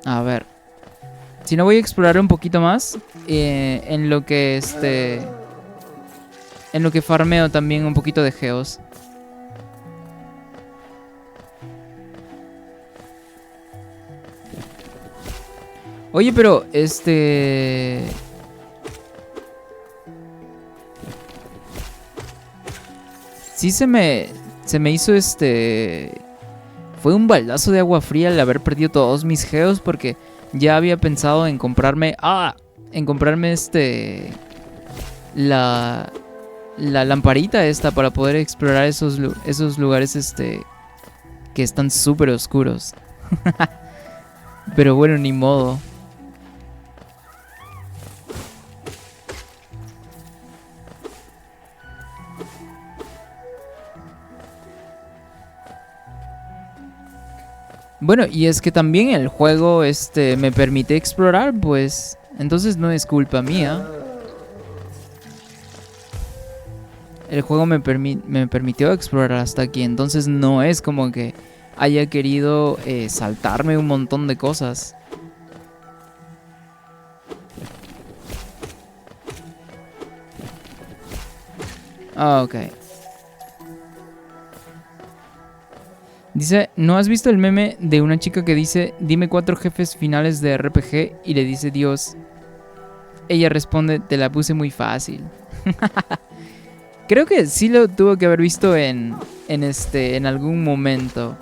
A ver. Si no, voy a explorar un poquito más. En lo que en lo que farmeo también un poquito de geos. Oye, pero sí se me hizo fue un baldazo de agua fría el haber perdido todos mis geos porque ya había pensado en comprarme en comprarme la lamparita esta para poder explorar esos lugares que están súper oscuros. Pero bueno, ni modo. Bueno, y es que también el juego me permite explorar, pues entonces no es culpa mía. El juego me permitió explorar hasta aquí, entonces no es como que haya querido saltarme un montón de cosas. Ah, ok. Dice, ¿no has visto el meme de una chica que dice, dime 4 jefes finales de RPG y le dice Dios? Ella responde, te la puse muy fácil. Creo que sí lo tuvo que haber visto en algún momento.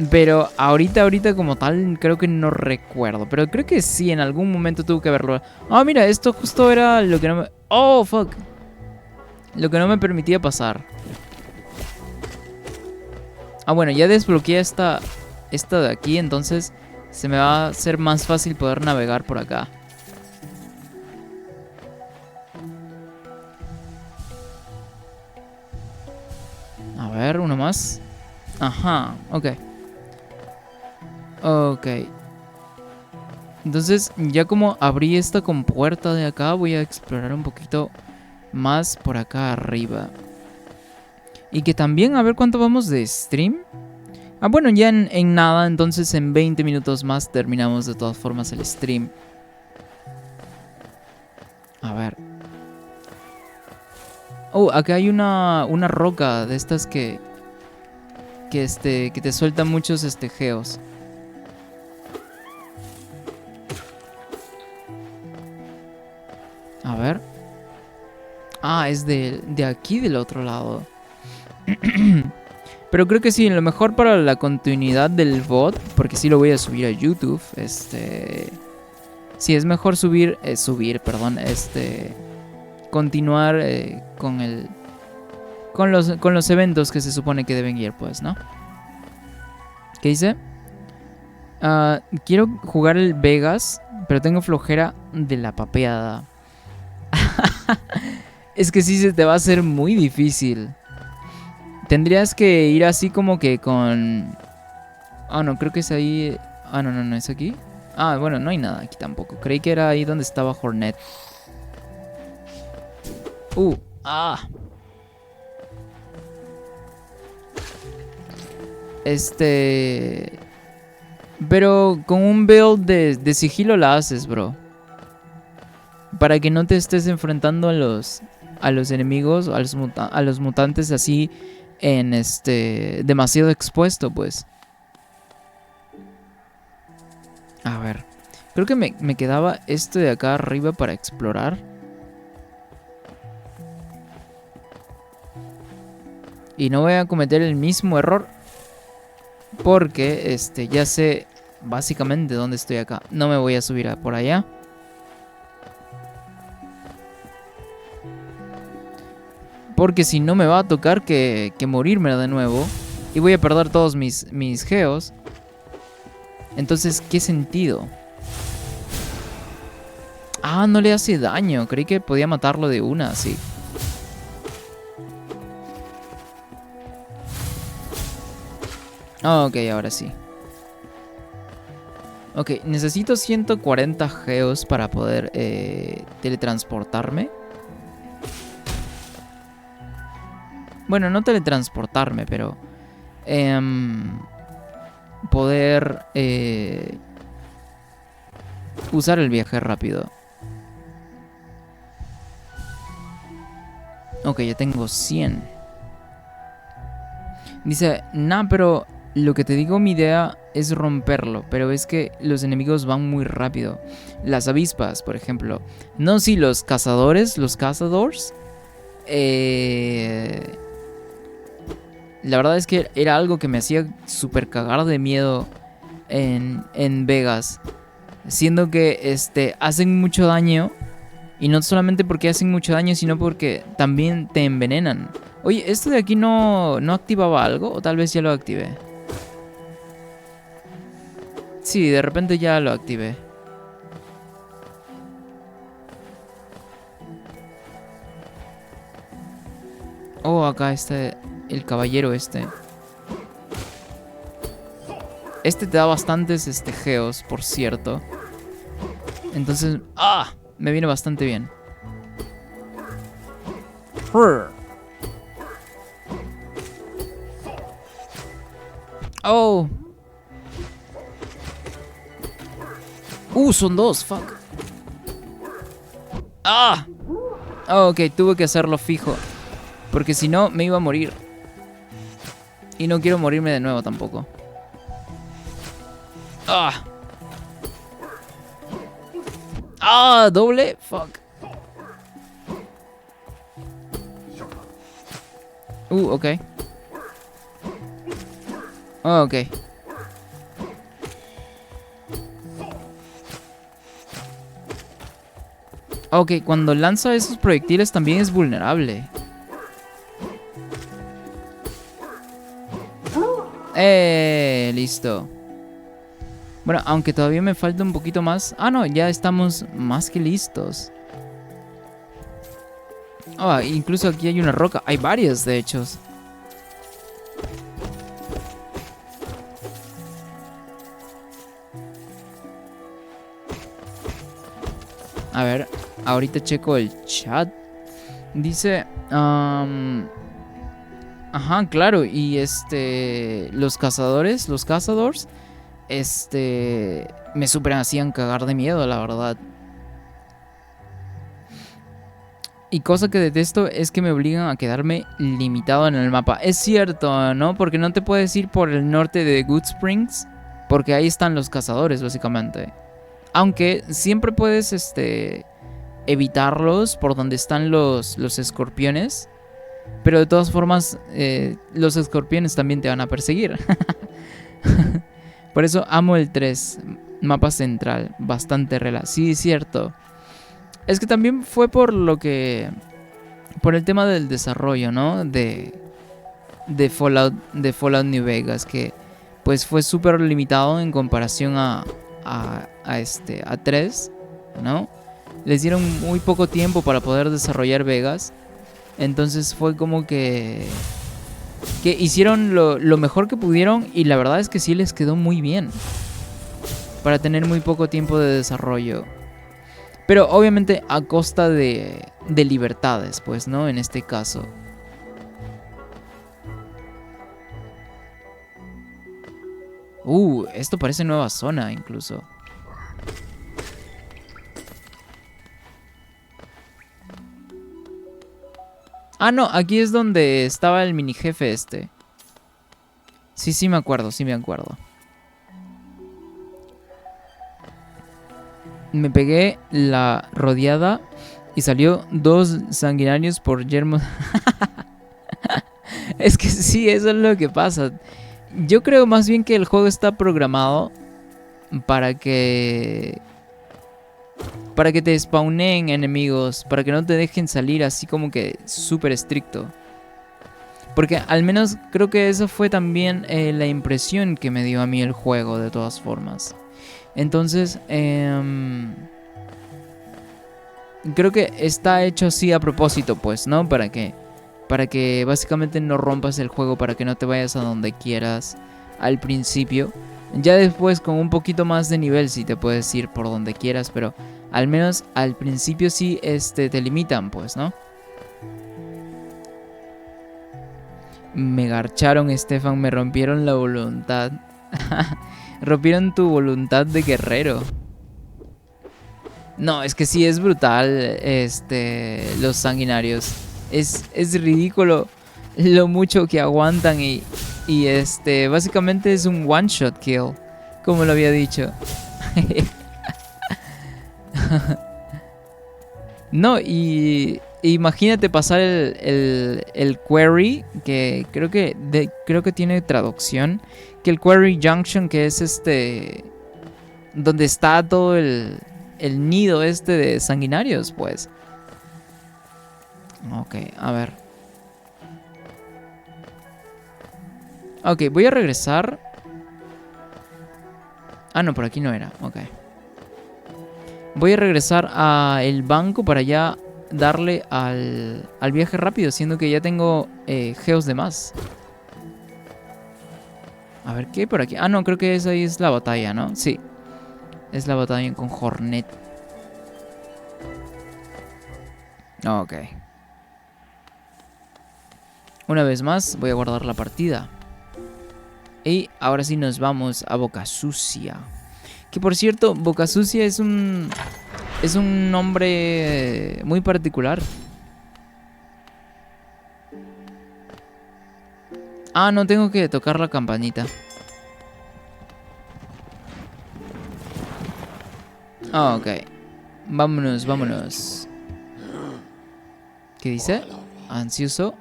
Pero ahorita como tal creo que no recuerdo. Pero creo que sí, en algún momento tuvo que verlo. Ah, mira, esto justo era lo que no me... Oh, fuck. Lo que no me permitía pasar. Ah, bueno, ya desbloqueé esta de aquí, entonces se me va a hacer más fácil poder navegar por acá. A ver, uno más. Ajá, ok. Ok. Entonces, ya como abrí esta compuerta de acá, voy a explorar un poquito más por acá arriba. Y que también, a ver cuánto vamos de stream. Ah, bueno, ya en nada, entonces en 20 minutos más terminamos de todas formas el stream. A ver. Oh, acá hay una roca de estas que te suelta muchos geos. A ver. Ah, es de aquí del otro lado. Pero creo que sí, lo mejor para la continuidad del VOD, porque sí lo voy a subir a YouTube, sí es mejor continuar con los eventos que se supone que deben ir, pues, ¿no? ¿Qué dice? Quiero jugar el Vegas, pero tengo flojera de la papeada. Es que sí se te va a hacer muy difícil. Tendrías que ir así como que con... Ah, no, creo que es ahí... Ah, no, no es aquí. Ah, bueno, no hay nada aquí tampoco. Creí que era ahí donde estaba Hornet. Ah. Pero con un build de sigilo la haces, bro. Para que no te estés enfrentando a los enemigos, a los mutantes así en demasiado expuesto, pues. A ver. Creo que me quedaba esto de acá arriba para explorar. Y no voy a cometer el mismo error. Porque ya sé básicamente dónde estoy acá. No me voy a subir por allá. Porque si no me va a tocar que morirme de nuevo. Y voy a perder todos mis geos. Entonces, ¿qué sentido? Ah, no le hace daño. Creí que podía matarlo de una, sí. Ok, ahora sí. Ok, necesito 140 geos para poder teletransportarme. Bueno, no teletransportarme, pero... poder usar el viaje rápido. Ok, ya tengo 100. Dice, nah, pero lo que te digo, mi idea es romperlo, pero es que los enemigos van muy rápido. Las avispas, por ejemplo. No, sí, los cazadores, los cazadores. La verdad es que era algo que me hacía súper cagar de miedo en Vegas. Siendo que hacen mucho daño. Y no solamente porque hacen mucho daño, sino porque también te envenenan. Oye, ¿esto de aquí no activaba algo? ¿O tal vez ya lo activé? Sí, de repente ya lo activé. Oh, acá está el caballero este. Este te da bastantes geos, por cierto. Entonces... ¡ah! Me viene bastante bien. Oh. Son dos, fuck. Ah. Oh, ok, tuve que hacerlo fijo. Porque si no, me iba a morir. Y no quiero morirme de nuevo tampoco. Ah. Ah, doble. Fuck. Ok. Ok. Ok, cuando lanza esos proyectiles también es vulnerable. Listo. Bueno, aunque todavía me falta un poquito más. Ah, no, ya estamos más que listos. Ah, incluso aquí hay una roca. Hay varias, de hecho. A ver, ahorita checo el chat. Dice... ajá, claro. Y los cazadores, me super hacían cagar de miedo, la verdad. Y cosa que detesto es que me obligan a quedarme limitado en el mapa. Es cierto, ¿no? Porque no te puedes ir por el norte de Goodsprings, porque ahí están los cazadores, básicamente. Aunque siempre puedes, evitarlos por donde están los escorpiones. Pero de todas formas, los escorpiones también te van a perseguir. Por eso amo el 3, mapa central, bastante relax. Sí, es cierto. Es que también fue por el tema del desarrollo, ¿no? De Fallout New Vegas, que pues fue súper limitado en comparación a 3, ¿no? Les dieron muy poco tiempo para poder desarrollar Vegas. Entonces fue como que hicieron lo mejor que pudieron, y la verdad es que sí les quedó muy bien para tener muy poco tiempo de desarrollo. Pero obviamente a costa de libertades, pues, ¿no? En este caso. Esto parece nueva zona incluso. Ah, no, aquí es donde estaba el mini jefe este. Sí me acuerdo, Me pegué la rodeada y salió 2 sanguinarios por yermos. Es que sí, eso es lo que pasa. Yo creo más bien que el juego está programado para que te spawneen enemigos, para que no te dejen salir así como que súper estricto. Porque al menos creo que esa fue también la impresión que me dio a mí el juego, de todas formas. Entonces, creo que está hecho así a propósito, pues, ¿no? Para que básicamente no rompas el juego, para que no te vayas a donde quieras al principio. Ya después con un poquito más de nivel sí te puedes ir por donde quieras, pero al menos al principio sí te limitan, pues, ¿no? Me garcharon, Estefan, me rompieron la voluntad. Rompieron tu voluntad de guerrero. No, es que sí es brutal, los sanguinarios. Es ridículo lo mucho que aguantan y básicamente es un one shot kill, como lo había dicho. No, y imagínate pasar el query, que creo que tiene traducción, que el query junction, que es donde está todo el nido de sanguinarios, pues. Ok, a ver. Ok, voy a regresar. Ah, no, por aquí no era. Ok. Voy a regresar al banco para ya darle al viaje rápido, siendo que ya tengo geos de más. A ver, ¿qué hay por aquí? Ah, no, creo que esa ahí es la batalla, ¿no? Sí. Es la batalla con Hornet. Ok. Una vez más, voy a guardar la partida. Y ahora sí nos vamos a Boca Sucia. Que por cierto, Boca Sucia es un nombre muy particular. Ah, no, tengo que tocar la campanita. Ah, ok. Vámonos, vámonos. ¿Qué dice? Ansioso.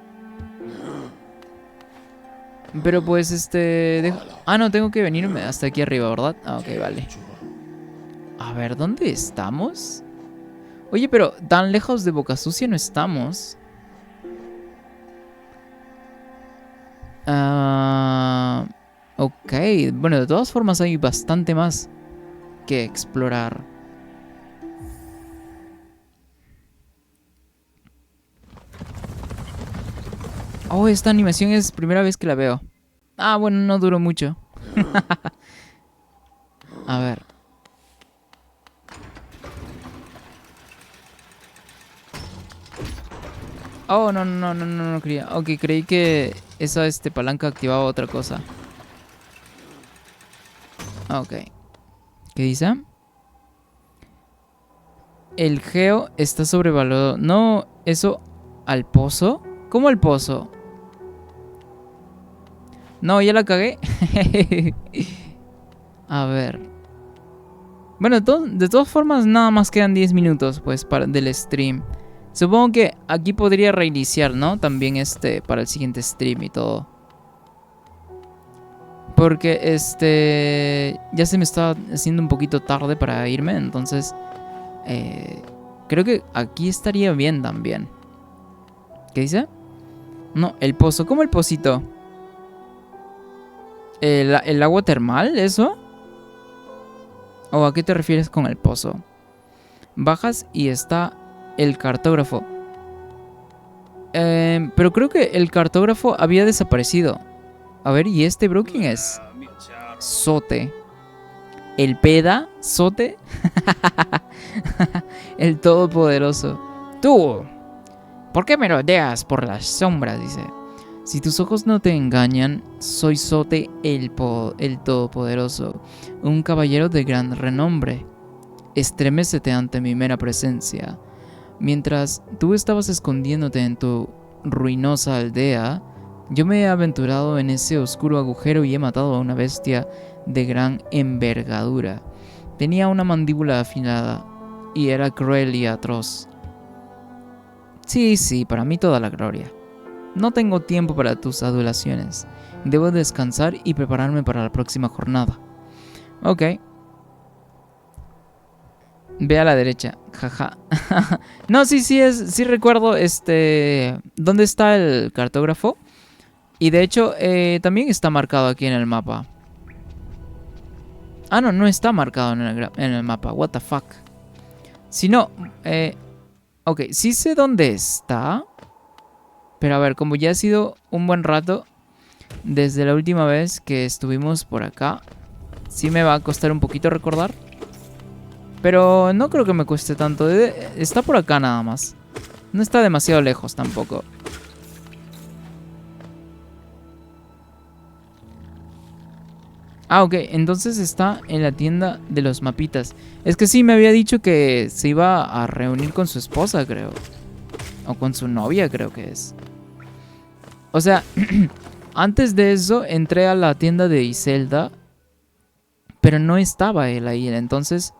Pero pues Ah, no, tengo que venirme hasta aquí arriba, ¿verdad? Ah, ok, vale. A ver, ¿dónde estamos? Oye, pero tan lejos de Boca Sucia no estamos. Ah, ok, bueno, de todas formas hay bastante más que explorar. Oh, esta animación es primera vez que la veo. Ah, bueno, no duró mucho. A ver. Oh, no, no, no, no, no creía. Ok, creí que esa palanca activaba otra cosa. Ok. ¿Qué dice? El geo está sobrevalorado. No, eso al pozo. ¿Cómo al pozo? No, ya la cagué. A ver. Bueno, de todas formas, nada más quedan 10 minutos, pues, del stream. Supongo que aquí podría reiniciar, ¿no? También para el siguiente stream y todo. Porque ya se me está haciendo un poquito tarde para irme, entonces creo que aquí estaría bien también. ¿Qué dice? No, el pozo. ¿Cómo el pocito? ¿El agua termal, eso? ¿O a qué te refieres con el pozo? Bajas y está el cartógrafo. Pero creo que el cartógrafo había desaparecido. A ver, ¿y bro quién es? Sote. ¿El peda? ¿Sote? El todopoderoso. Tú, ¿por qué me rodeas por las sombras? Dice. Si tus ojos no te engañan, soy Sote el todopoderoso, un caballero de gran renombre. Estremécete ante mi mera presencia. Mientras tú estabas escondiéndote en tu ruinosa aldea, yo me he aventurado en ese oscuro agujero y he matado a una bestia de gran envergadura. Tenía una mandíbula afilada y era cruel y atroz. Sí, para mí toda la gloria. No tengo tiempo para tus adulaciones. Debo descansar y prepararme para la próxima jornada. Ok. Ve a la derecha. Jaja. No, sí recuerdo dónde está el cartógrafo. Y de hecho, también está marcado aquí en el mapa. Ah, no está marcado en el mapa. What the fuck. Si no, ok, sí sé dónde está. Pero a ver, como ya ha sido un buen rato desde la última vez que estuvimos por acá, sí me va a costar un poquito recordar. Pero no creo que me cueste tanto. Está por acá nada más. No está demasiado lejos tampoco. Ah, ok, entonces está en la tienda de los mapitas. Es que sí, me había dicho que se iba a reunir con su esposa, creo. O con su novia, creo que es. O sea, antes de eso entré a la tienda de Iselda, pero no estaba él ahí, entonces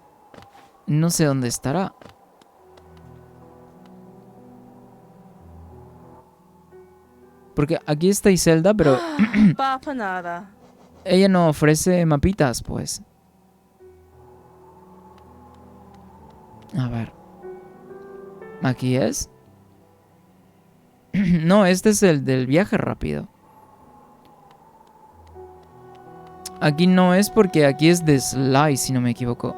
no sé dónde estará. Porque aquí está Iselda, pero Papa nada. ella no ofrece mapitas, pues. A ver. ¿Aquí es? No, este es el del viaje rápido. Aquí no es porque aquí es de Sly, si no me equivoco.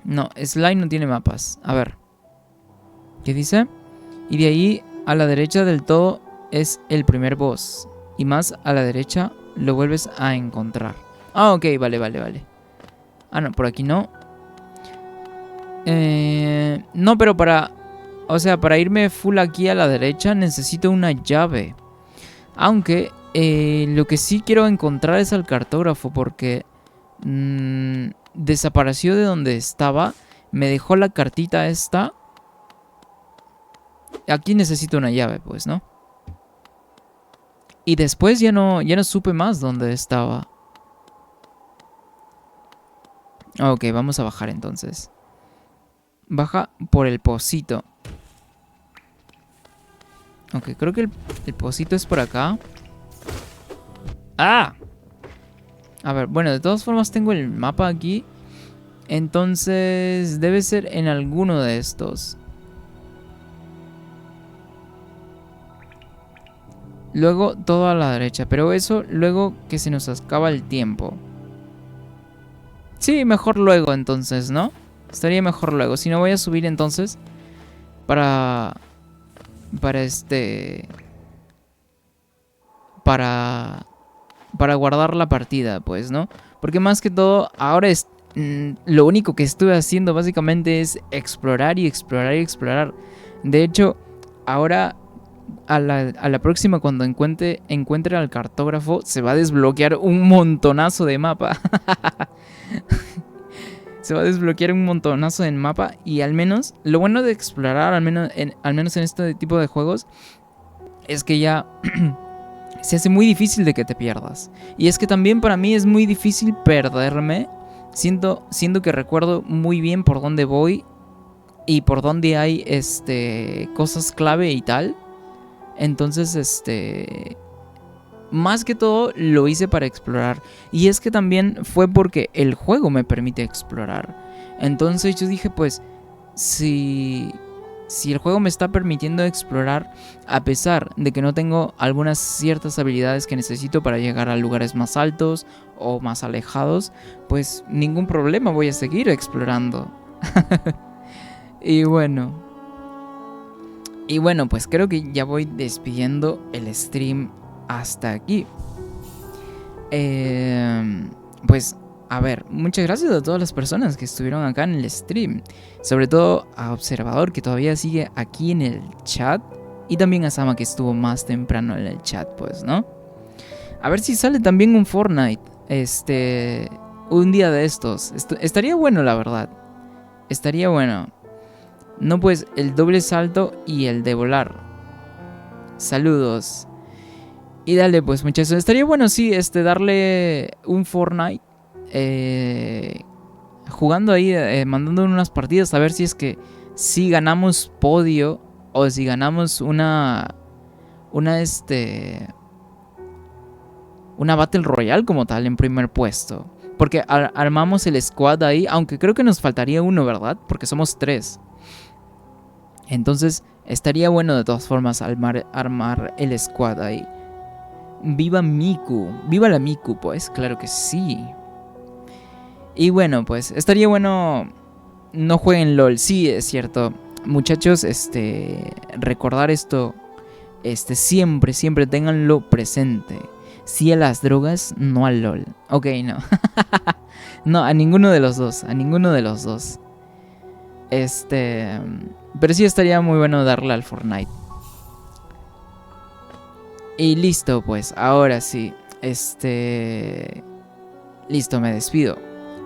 No, Sly no tiene mapas. A ver. ¿Qué dice? Y de ahí a la derecha del todo es el primer boss. Y más a la derecha lo vuelves a encontrar. Ah, ok, vale, vale, vale. Ah, no, por aquí no. No, pero para... O sea, para irme full aquí a la derecha necesito una llave. Aunque lo que sí quiero encontrar es al cartógrafo porque desapareció de donde estaba. Me dejó la cartita esta. Aquí necesito una llave, pues, ¿no? Y después ya no supe más dónde estaba. Ok, vamos a bajar entonces. Baja por el pocito. Ok, creo que el pocito es por acá. ¡Ah! A ver, bueno, de todas formas tengo el mapa aquí. Entonces debe ser en alguno de estos. Luego todo a la derecha, pero eso luego que se nos acaba el tiempo. Sí, mejor luego entonces, ¿no? Estaría mejor luego. Si no voy a subir entonces para... Para guardar la partida, pues, ¿no? Porque más que todo, ahora es... lo único que estuve haciendo básicamente es explorar y explorar y explorar. De hecho, ahora a la próxima cuando encuentre al cartógrafo se va a desbloquear un montonazo de mapa. Se va a desbloquear un montonazo de mapa y al menos, lo bueno de explorar, al menos en este tipo de juegos, es que ya se hace muy difícil de que te pierdas. Y es que también para mí es muy difícil perderme, siendo que recuerdo muy bien por dónde voy y por dónde hay cosas clave y tal. Entonces, más que todo lo hice para explorar. Y es que también fue porque el juego me permite explorar. Entonces yo dije, pues, si el juego me está permitiendo explorar, a pesar de que no tengo algunas ciertas habilidades que necesito para llegar a lugares más altos o más alejados, pues ningún problema, voy a seguir explorando. Y bueno. Y bueno, pues creo que ya voy despidiendo el stream hasta aquí. Pues a ver, muchas gracias a todas las personas que estuvieron acá en el stream. Sobre todo a Observador, que todavía sigue aquí en el chat. Y también a Sama, que estuvo más temprano en el chat, pues, ¿no? A ver si sale también un Fortnite. Un día de estos. Estaría bueno, la verdad. Estaría bueno. No, pues, el doble salto y el de volar. Saludos. Y dale, pues, muchachos. Estaría bueno, sí, darle un Fortnite. Jugando ahí, mandando unas partidas. A ver si es que si ganamos podio. O si ganamos una Battle Royale como tal en primer puesto. Porque armamos el squad ahí. Aunque creo que nos faltaría uno, ¿verdad? Porque somos 3. Entonces estaría bueno de todas formas armar el squad ahí. Viva Miku. Viva la Miku, pues, claro que sí. Y bueno, pues, estaría bueno. No jueguen LOL, sí, es cierto. Muchachos, recordar esto. Siempre, siempre ténganlo presente. Sí a las drogas, no al LOL. Ok, no. No, a ninguno de los dos. A ninguno de los dos. Pero sí estaría muy bueno darle al Fortnite. Y listo, pues, ahora sí. Listo, me despido.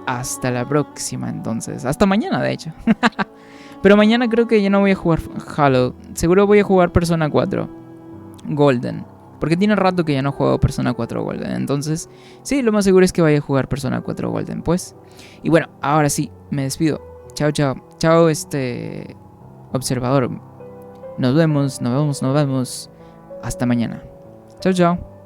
Hasta la próxima, entonces. Hasta mañana, de hecho. Pero mañana creo que ya no voy a jugar Halo. Seguro voy a jugar Persona 4 Golden. Porque tiene rato que ya no juego Persona 4 Golden. Entonces, sí, lo más seguro es que vaya a jugar Persona 4 Golden, pues. Y bueno, ahora sí, me despido. Chao, chao. Chao, observador. Nos vemos. Hasta mañana. Chao, chao.